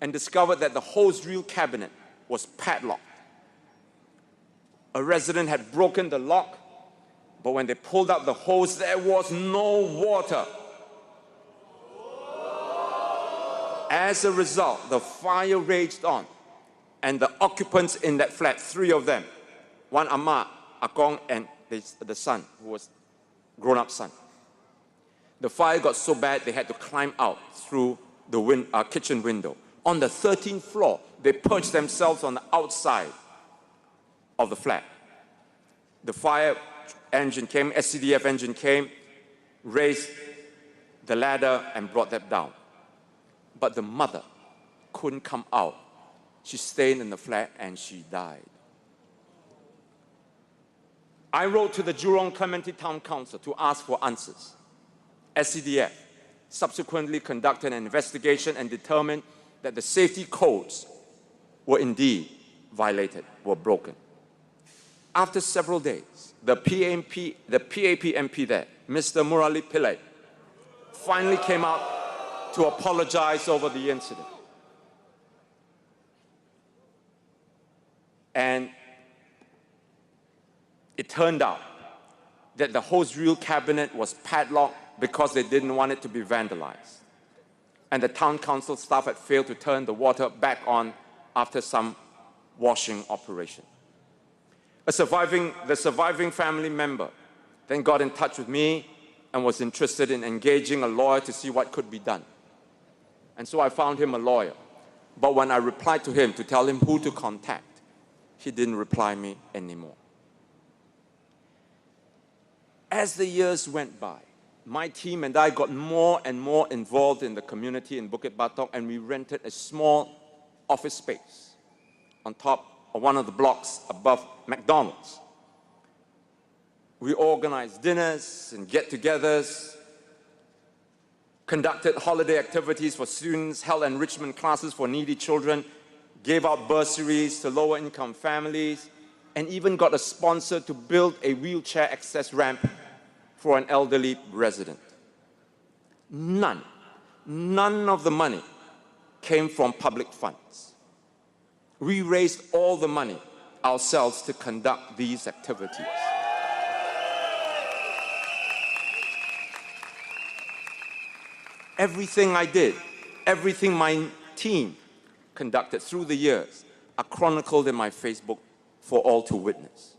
Speaker 13: and discovered that the hose reel cabinet was padlocked. A resident had broken the lock, but when they pulled out the hose, there was no water. As a result, the fire raged on, and the occupants in that flat, 3 of them, one Amma, Akong, and the son, who was grown-up son. The fire got so bad they had to climb out through the kitchen window. On the 13th floor, they perched themselves on the outside of the flat. The fire engine came, SCDF engine came, raised the ladder and brought them down. But the mother couldn't come out. She stayed in the flat and she died. I wrote to the Jurong Clementi Town Council to ask for answers. SCDF subsequently conducted an investigation and determined that the safety codes were indeed violated, were broken. After several days, the PAP MP there, Mr. Murali Pillai, finally came out to apologize over the incident. And it turned out that the hose reel cabinet was padlocked because they didn't want it to be vandalized. And the town council staff had failed to turn the water back on after some washing operation. The surviving family member then got in touch with me and was interested in engaging a lawyer to see what could be done. And so I found him a lawyer. But when I replied to him to tell him who to contact, he didn't reply me anymore. As the years went by, my team and I got more and more involved in the community in Bukit Batok, and we rented a small office space on top of one of the blocks above McDonald's. We organized dinners and get-togethers, conducted holiday activities for students, held enrichment classes for needy children, gave out bursaries to lower-income families, and even got a sponsor to build a wheelchair access ramp for an elderly resident. None of the money came from public funds. We raised all the money ourselves to conduct these activities. Everything I did, everything my team conducted through the years are chronicled in my Facebook for all to witness.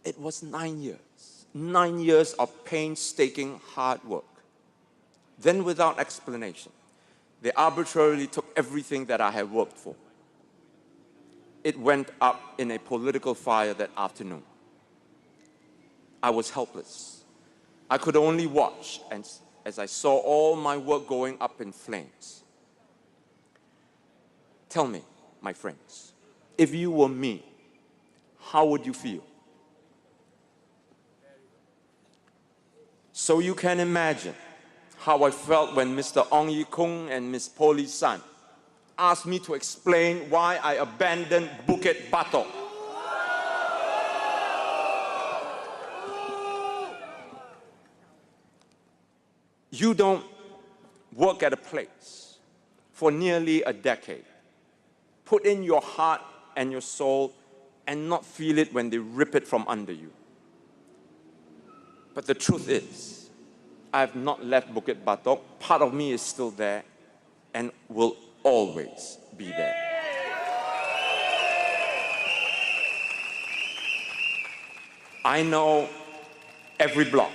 Speaker 13: It was 9 years of painstaking hard work. Then, without explanation, they arbitrarily took everything that I had worked for. It went up in a political fire that afternoon. I was helpless. I could only watch as I saw all my work going up in flames. Tell me, my friends, if you were me, how would you feel? So you can imagine how I felt when Mr. Ong Ye Kung and Ms. Po Lee San asked me to explain why I abandoned Bukit Batok. You don't work at a place for nearly a decade, put in your heart and your soul, and not feel it when they rip it from under you. But the truth is, I have not left Bukit Batok. Part of me is still there and will always be there. I know every block,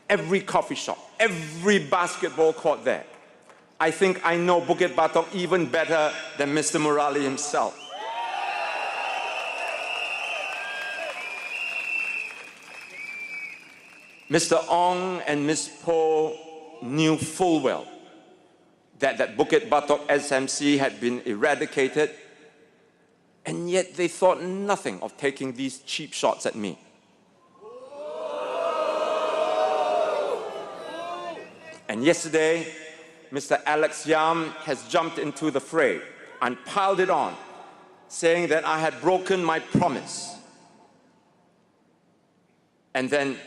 Speaker 13: every coffee shop, every basketball court there. I think I know Bukit Batok even better than Mr. Murali himself. Mr. Ong and Ms. Po knew full well that Bukit Batok SMC had been eradicated, and yet they thought nothing of taking these cheap shots at me. And yesterday, Mr. Alex Yam has jumped into the fray and piled it on, saying that I had broken my promise. And then,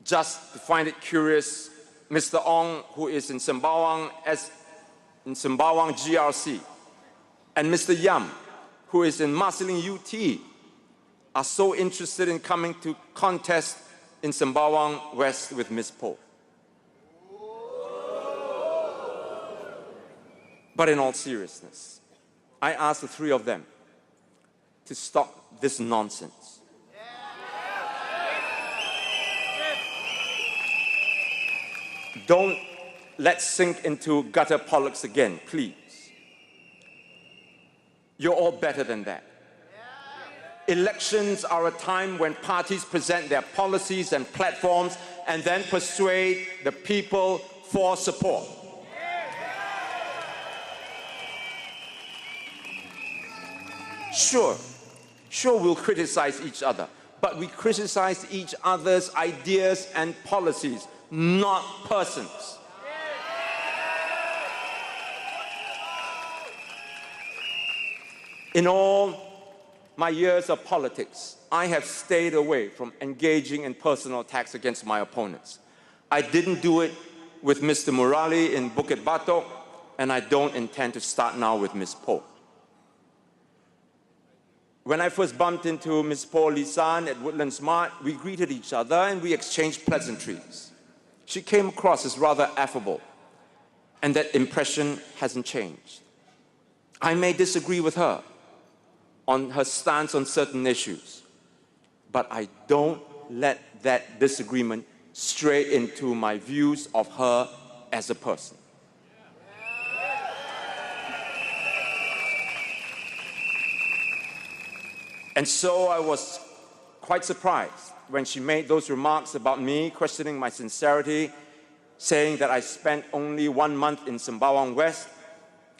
Speaker 13: just to find it curious, Mr. Ong, who is in Sembawang GRC, and Mr. Yam, who is in Marsiling UT, are so interested in coming to contest in Sembawang West with Ms. Po. But in all seriousness, I asked the three of them to stop this nonsense. Don't let's sink into gutter politics again, please. You're all better than that. Elections are a time when parties present their policies and platforms and then persuade the people for support. Sure, we'll criticize each other, but we criticize each other's ideas and policies, not persons. In all my years of politics, I have stayed away from engaging in personal attacks against my opponents. I didn't do it with Mr. Murali in Bukit Batok, and I don't intend to start now with Ms. Po. When I first bumped into Ms. Po Lee San at Woodlands Mart, we greeted each other and we exchanged pleasantries. She came across as rather affable, and that impression hasn't changed. I may disagree with her on her stance on certain issues, but I don't let that disagreement stray into my views of her as a person. And so I was quite surprised when she made those remarks about me, questioning my sincerity, saying that I spent only 1 month in Sembawang West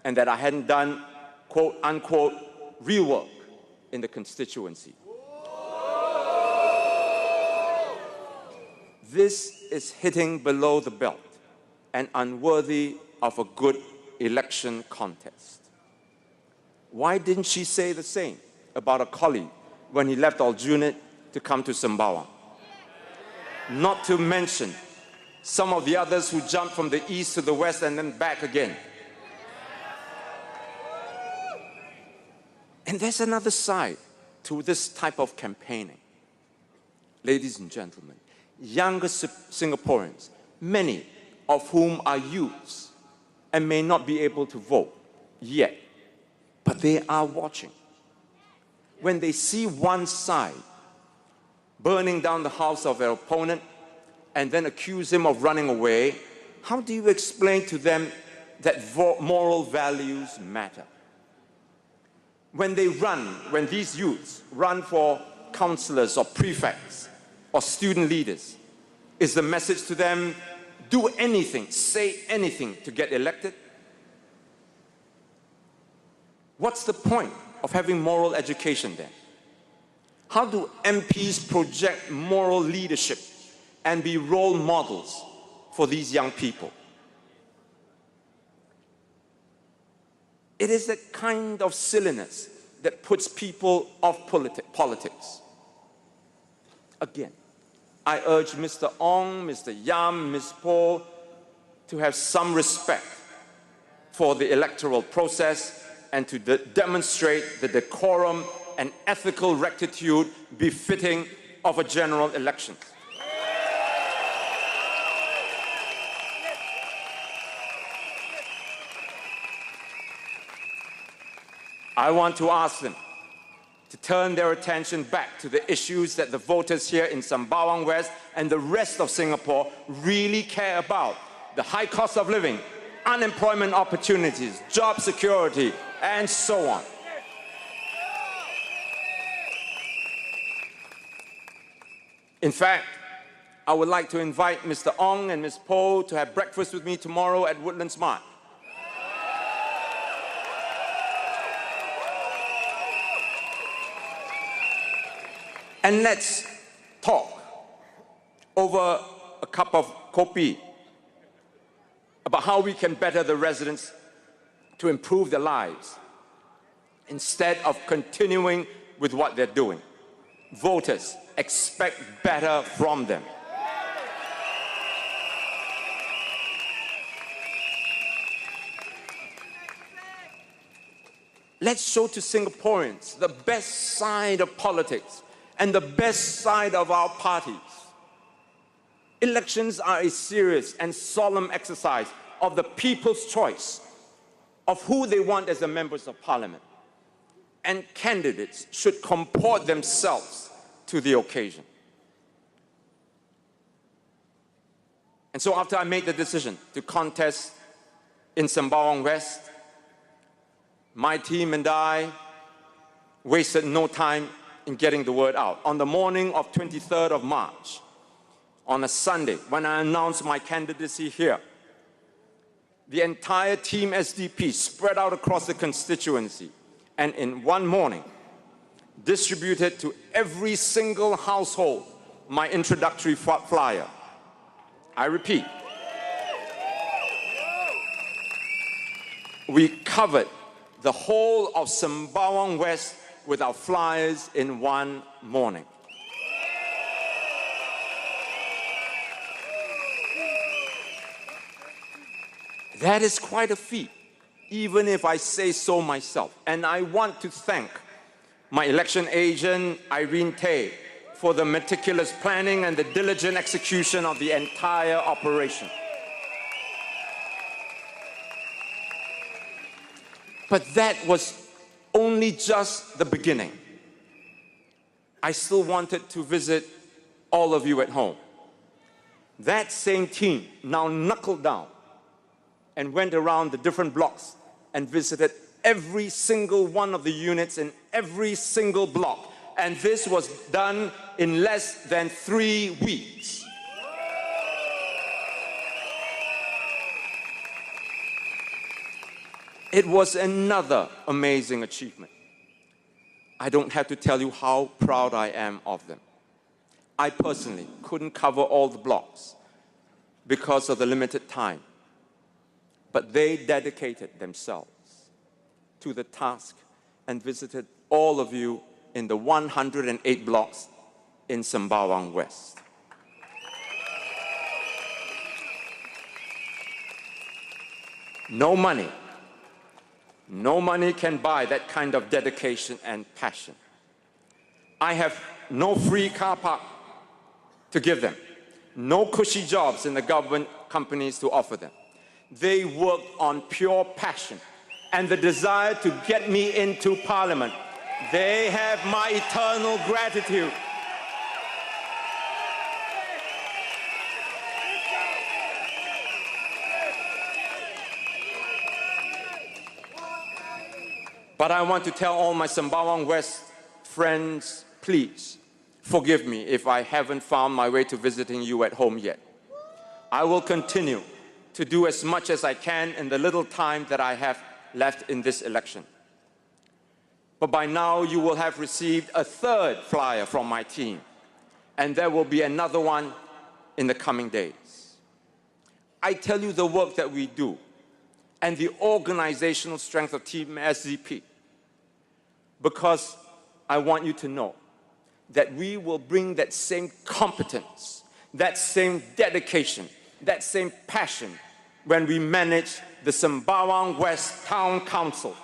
Speaker 13: and that I hadn't done, quote, unquote, real work in the constituency. This is hitting below the belt and unworthy of a good election contest. Why didn't she say the same about a colleague when he left Aljunied to come to Sembawang? Not to mention some of the others who jumped from the east to the west and then back again. And there's another side to this type of campaigning. Ladies and gentlemen, younger Singaporeans, many of whom are youths and may not be able to vote yet, but they are watching. When they see one side burning down the house of their opponent and then accuse him of running away, how do you explain to them that moral values matter? When these youths run for councillors or prefects or student leaders, is the message to them, do anything, say anything to get elected? What's the point of having moral education then? How do MPs project moral leadership and be role models for these young people? It is that kind of silliness that puts people off politics. Again, I urge Mr. Ong, Mr. Yam, Ms. Po to have some respect for the electoral process and to demonstrate the decorum and ethical rectitude befitting of a general election. I want to ask them to turn their attention back to the issues that the voters here in Sembawang West and the rest of Singapore really care about: the high cost of living, unemployment opportunities, job security, and so on. In fact, I would like to invite Mr. Ong and Ms. Po to have breakfast with me tomorrow at Woodlands Mart. And let's talk over a cup of kopi about how we can better the residents to improve their lives instead of continuing with what they're doing. Voters expect better from them. Let's show to Singaporeans the best side of politics and the best side of our parties. Elections are a serious and solemn exercise of the people's choice of who they want as the members of parliament. And candidates should comport themselves to the occasion. And so after I made the decision to contest in Sembawang West, my team and I wasted no time in getting the word out. On the morning of 23rd of March, on a Sunday, when I announced my candidacy here, the entire Team SDP spread out across the constituency and in one morning distributed to every single household my introductory flyer. I repeat, we covered the whole of Sembawang West with our flyers in one morning. That is quite a feat, even if I say so myself. And I want to thank my election agent, Irene Tay, for the meticulous planning and the diligent execution of the entire operation. But that was only just the beginning. I still wanted to visit all of you at home. That same team now knuckled down and went around the different blocks and visited every single one of the units in every single block. And this was done in less than 3 weeks. It was another amazing achievement. I don't have to tell you how proud I am of them. I personally couldn't cover all the blocks because of the limited time, but they dedicated themselves to the task and visited all of you in the 108 blocks in Sembawang West. No money can buy that kind of dedication and passion. I have no free car park to give them, no cushy jobs in the government companies to offer them. They worked on pure passion and the desire to get me into Parliament. They have my eternal gratitude. But I want to tell all my Sembawang West friends, please forgive me if I haven't found my way to visiting you at home yet. I will continue to do as much as I can in the little time that I have left in this election. But by now, you will have received a third flyer from my team, and there will be another one in the coming days. I tell you the work that we do and the organizational strength of Team SDP because I want you to know that we will bring that same competence, that same dedication, that same passion when we manage the Sembawang West Town Council.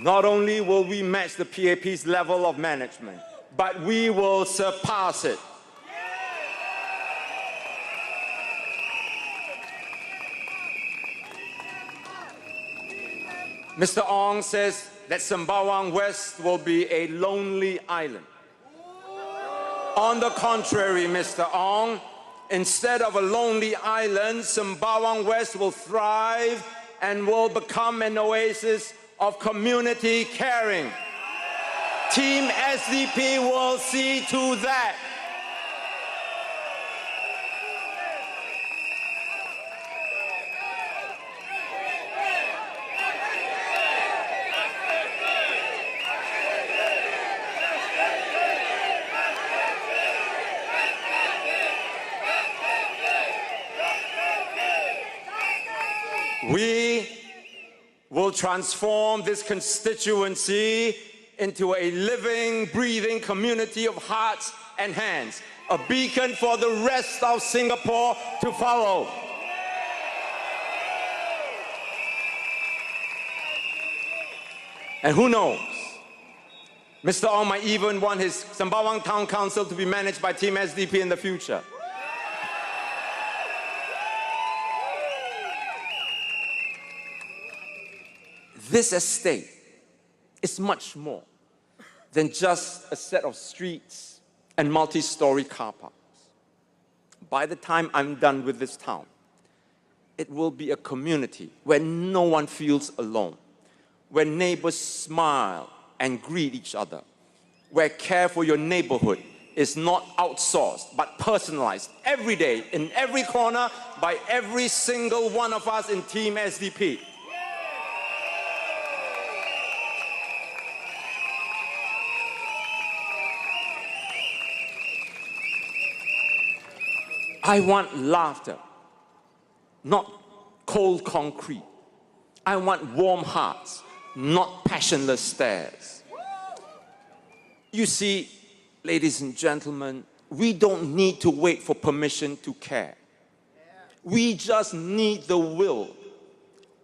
Speaker 13: Not only will we match the PAP's level of management, but we will surpass it. Mr. Ong says that Sembawang West will be a lonely island. On the contrary, Mr. Ong, instead of a lonely island, Sembawang West will thrive and will become an oasis of community caring. Team SDP will see to that. We will transform this constituency into a living, breathing community of hearts and hands, a beacon for the rest of Singapore to follow. And who knows, Mr. Ong might even want his Sembawang Town Council to be managed by Team SDP in the future. This estate is much more than just a set of streets and multi-story car parks. By the time I'm done with this town, it will be a community where no one feels alone, where neighbors smile and greet each other, where care for your neighborhood is not outsourced but personalized every day, in every corner, by every single one of us in Team SDP. I want laughter, not cold concrete. I want warm hearts, not passionless stares. You see, ladies and gentlemen, we don't need to wait for permission to care. We just need the will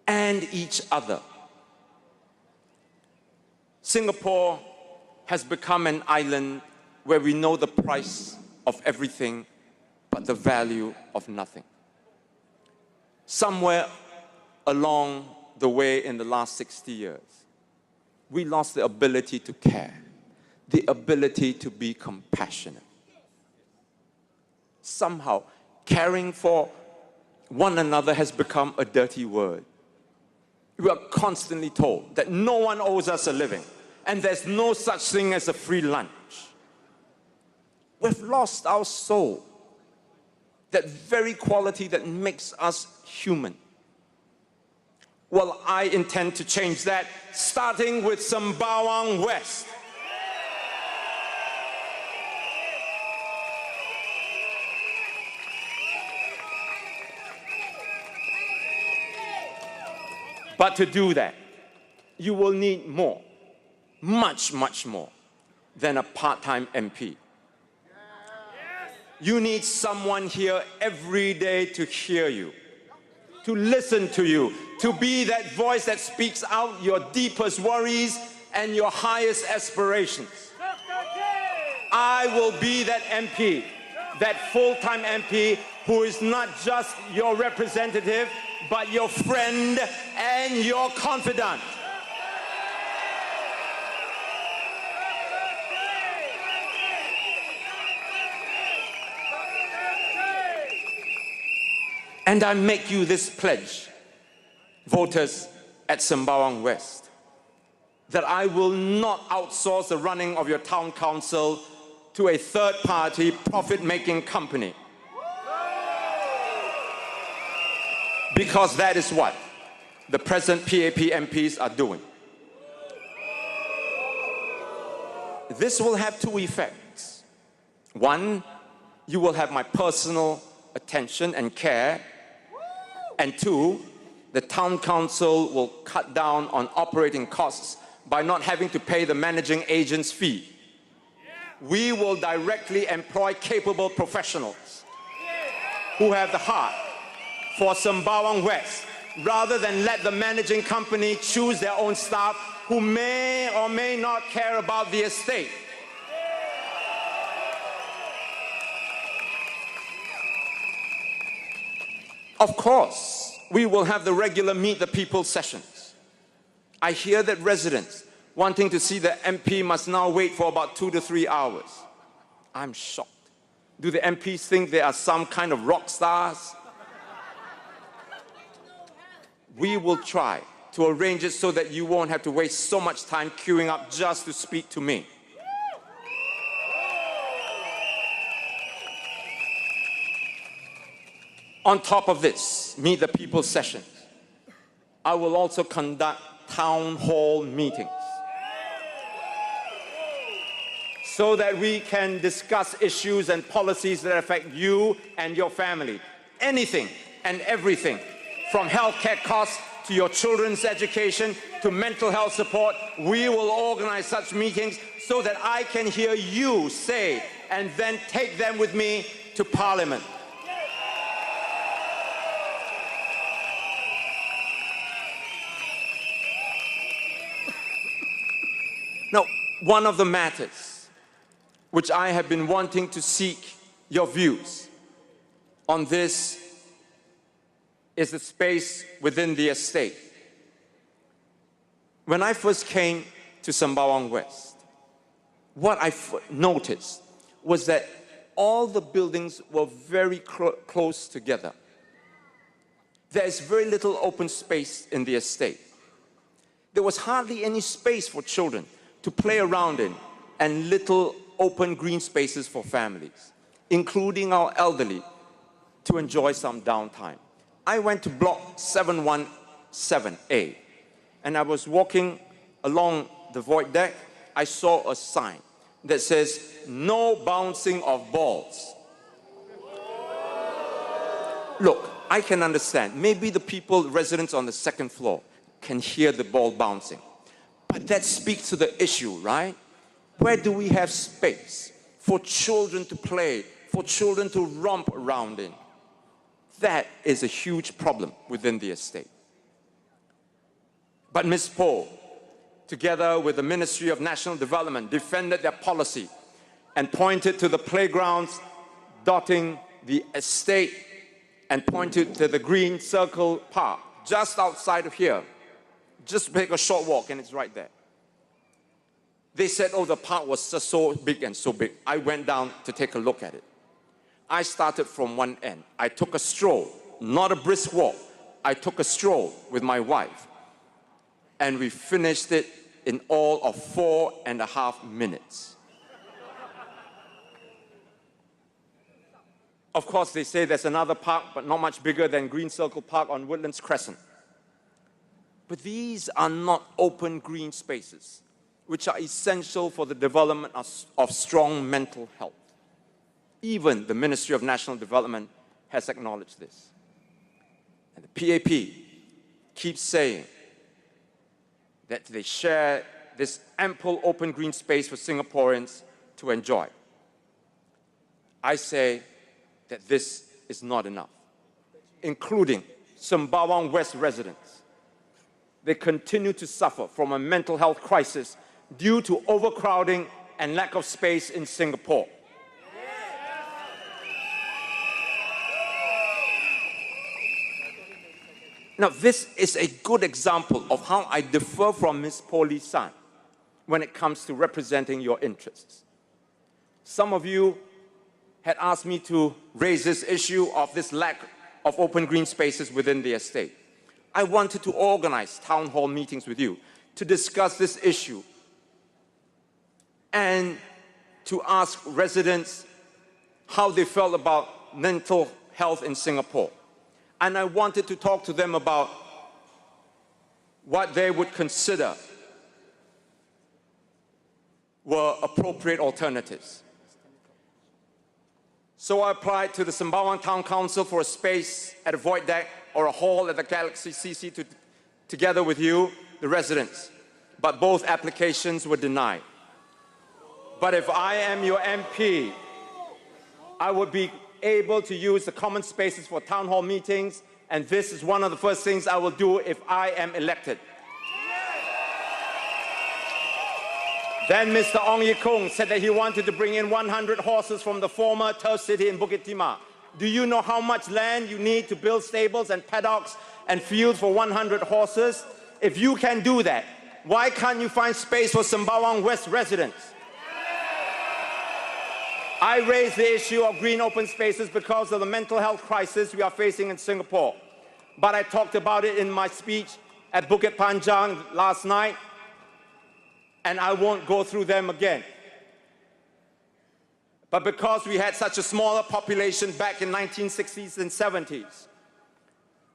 Speaker 13: and each other. Singapore has become an island where we know the price of everything but the value of nothing. Somewhere along the way in the last 60 years, we lost the ability to care, the ability to be compassionate. Somehow, caring for one another has become a dirty word. We are constantly told that no one owes us a living, and there's no such thing as a free lunch. We've lost our soul, that very quality that makes us human. Well, I intend to change that, starting with Sembawang West. But to do that, you will need more, much, much more than a part-time MP. You need someone here every day to hear you, to listen to you, to be that voice that speaks out your deepest worries and your highest aspirations. I will be that MP, that full-time MP who is not just your representative, but your friend and your confidant. And I make you this pledge, voters at Sembawang West, that I will not outsource the running of your town council to a third-party profit-making company. Because that is what the present PAP MPs are doing. This will have two effects. One, you will have my personal attention and care. And two, the town council will cut down on operating costs by not having to pay the managing agent's fee. We will directly employ capable professionals who have the heart for Sembawang West, rather than let the managing company choose their own staff who may or may not care about the estate. Of course, we will have the regular Meet the People sessions. I hear that residents wanting to see the MP must now wait for about 2 to 3 hours. I'm shocked. Do the MPs think they are some kind of rock stars? We will try to arrange it so that you won't have to waste so much time queuing up just to speak to me. On top of this, Meet the People sessions, I will also conduct town hall meetings so that we can discuss issues and policies that affect you and your family. Anything and everything, from healthcare costs to your children's education to mental health support, we will organize such meetings so that I can hear you say and then take them with me to Parliament. Now, one of the matters which I have been wanting to seek your views on this is the space within the estate. When I first came to Sembawang West, what I noticed was that all the buildings were very close together. There is very little open space in the estate. There was hardly any space for children to play around in, and little open green spaces for families, including our elderly, to enjoy some downtime. I went to block 717A, and I was walking along the void deck. I saw a sign that says, "No bouncing of balls." Look, I can understand. Maybe the people, residents on the second floor, can hear the ball bouncing. But that speaks to the issue, right? Where do we have space for children to play, for children to romp around in? That is a huge problem within the estate. But Ms. Poh, together with the Ministry of National Development, defended their policy and pointed to the playgrounds dotting the estate and pointed to the green circle park just outside of here. Just take a short walk and it's right there. They said, oh, the park was just so big and so big. I went down to take a look at it. I started from one end. I took a stroll, not a brisk walk. I took a stroll with my wife. And we finished it in all of 4.5 minutes. Of course, they say there's another park, but not much bigger than Green Circle Park on Woodlands Crescent. But these are not open green spaces, which are essential for the development of strong mental health. Even the Ministry of National Development has acknowledged this. And the PAP keeps saying that they share this ample open green space for Singaporeans to enjoy. I say that this is not enough, including Sembawang West residents. They continue to suffer from a mental health crisis due to overcrowding and lack of space in Singapore. Now, this is a good example of how I differ from Ms. Polly San when it comes to representing your interests. Some of you had asked me to raise this issue of this lack of open green spaces within the estate. I wanted to organize town hall meetings with you to discuss this issue and to ask residents how they felt about mental health in Singapore. And I wanted to talk to them about what they would consider were appropriate alternatives. So I applied to the Sembawang Town Council for a space at a void deck or a hall at the Galaxy CC together with you, the residents. But both applications were denied. But if I am your MP, I would be able to use the common spaces for town hall meetings, and this is one of the first things I will do if I am elected. Then Mr. Ong Ye Kung said that he wanted to bring in 100 horses from the former turf city in Bukit Timah. Do you know how much land you need to build stables and paddocks and fields for 100 horses? If you can do that, why can't you find space for Sembawang West residents? I raised the issue of green open spaces because of the mental health crisis we are facing in Singapore. But I talked about it in my speech at Bukit Panjang last night, and I won't go through them again. But because we had such a smaller population back in 1960s and 70s,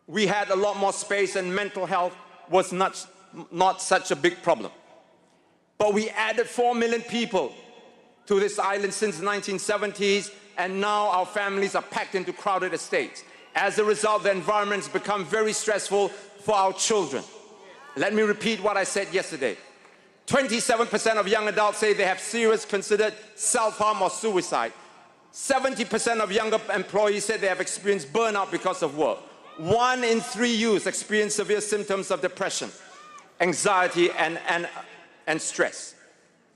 Speaker 13: we had a lot more space and mental health was not such a big problem. But we added 4 million people to this island since the 1970s, and now our families are packed into crowded estates. As a result, the environment has become very stressful for our children. Let me repeat what I said yesterday. 27% of young adults say they have seriously considered self-harm or suicide. 70% of younger employees say they have experienced burnout because of work. 1 in 3 youths experience severe symptoms of depression, anxiety, and stress.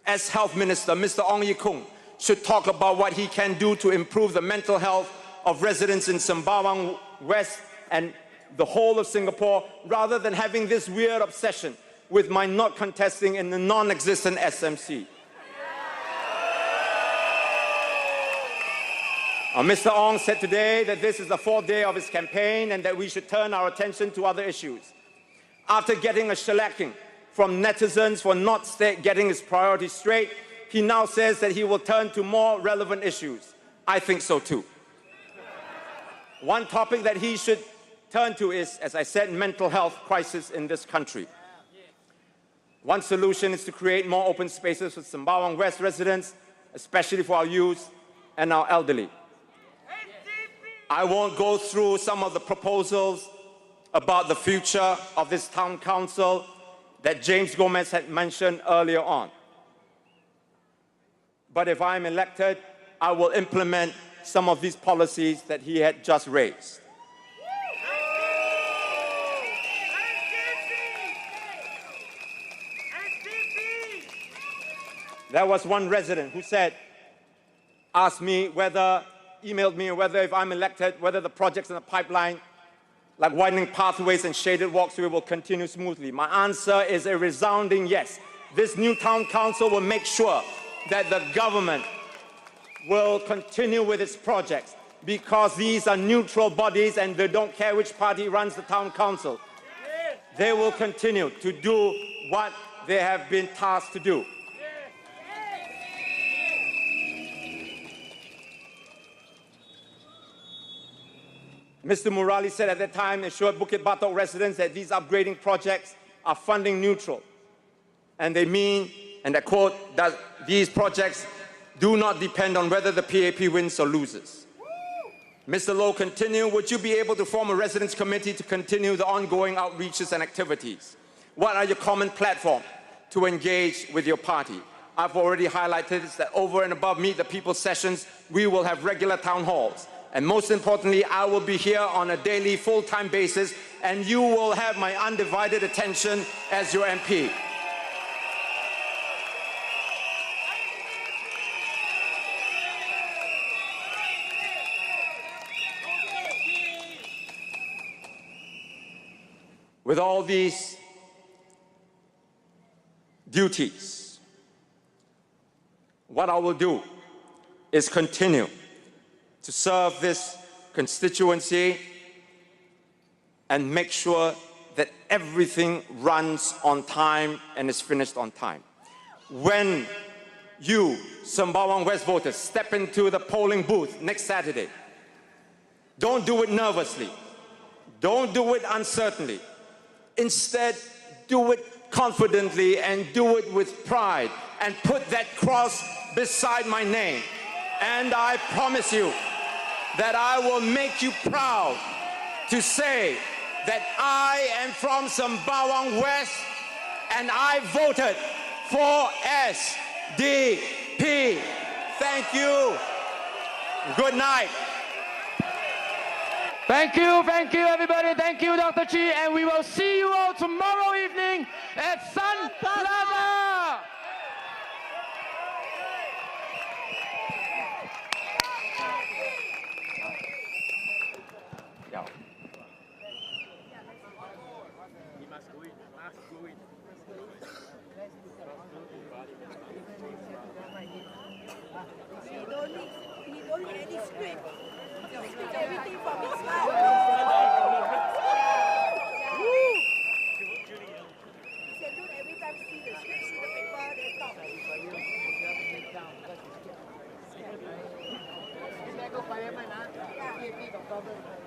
Speaker 13: As Health Minister, Mr. Ong Ye Kung should talk about what he can do to improve the mental health of residents in Sembawang West and the whole of Singapore, rather than having this weird obsession with my not contesting in the non-existent SMC. Mr. Ong said today that this is the 4th day of his campaign and that we should turn our attention to other issues. After getting a shellacking from netizens for not getting his priorities straight, he now says that he will turn to more relevant issues. I think so too. One topic that he should turn to is, as I said, mental health crisis in this country. One solution is to create more open spaces for Sembawang West residents, especially for our youth and our elderly. I won't go through some of the proposals about the future of this town council that James Gomez had mentioned earlier on. But if I'm elected, I will implement some of these policies that he had just raised. There was one resident who said, emailed me whether if I'm elected, whether the projects in the pipeline, like widening pathways and shaded walkways, will continue smoothly. My answer is a resounding yes. This new town council will make sure that the government will continue with its projects, because these are neutral bodies and they don't care which party runs the town council. They will continue to do what they have been tasked to do. Mr. Murali said at that time, assured Bukit Batok residents that these upgrading projects are funding neutral. And they mean, and I quote, that these projects do not depend on whether the PAP wins or loses. Mr. Low, continue. Would you be able to form a residence committee to continue the ongoing outreaches and activities? What are your common platforms to engage with your party? I've already highlighted that over and above Meet the People sessions, we will have regular town halls. And most importantly, I will be here on a daily, full-time basis, and you will have my undivided attention as your MP. With all these duties, what I will do is continue to serve this constituency and make sure that everything runs on time and is finished on time. When you, Sembawang West voters, step into the polling booth next Saturday, don't do it nervously. Don't do it uncertainly. Instead, do it confidently and do it with pride and put that cross beside my name. And I promise you that I will make you proud to say that I am from Sembawang West and I voted for SDP. Thank you. Good night.
Speaker 7: Thank you, everybody. Thank you, Dr. Chee. And we will see you all tomorrow evening at Sun Plaza.
Speaker 14: He don't need any script. Everything from his mouth. He said, don't every time see the script, see the paper, then talk.
Speaker 5: Go fireman, PAP got problem.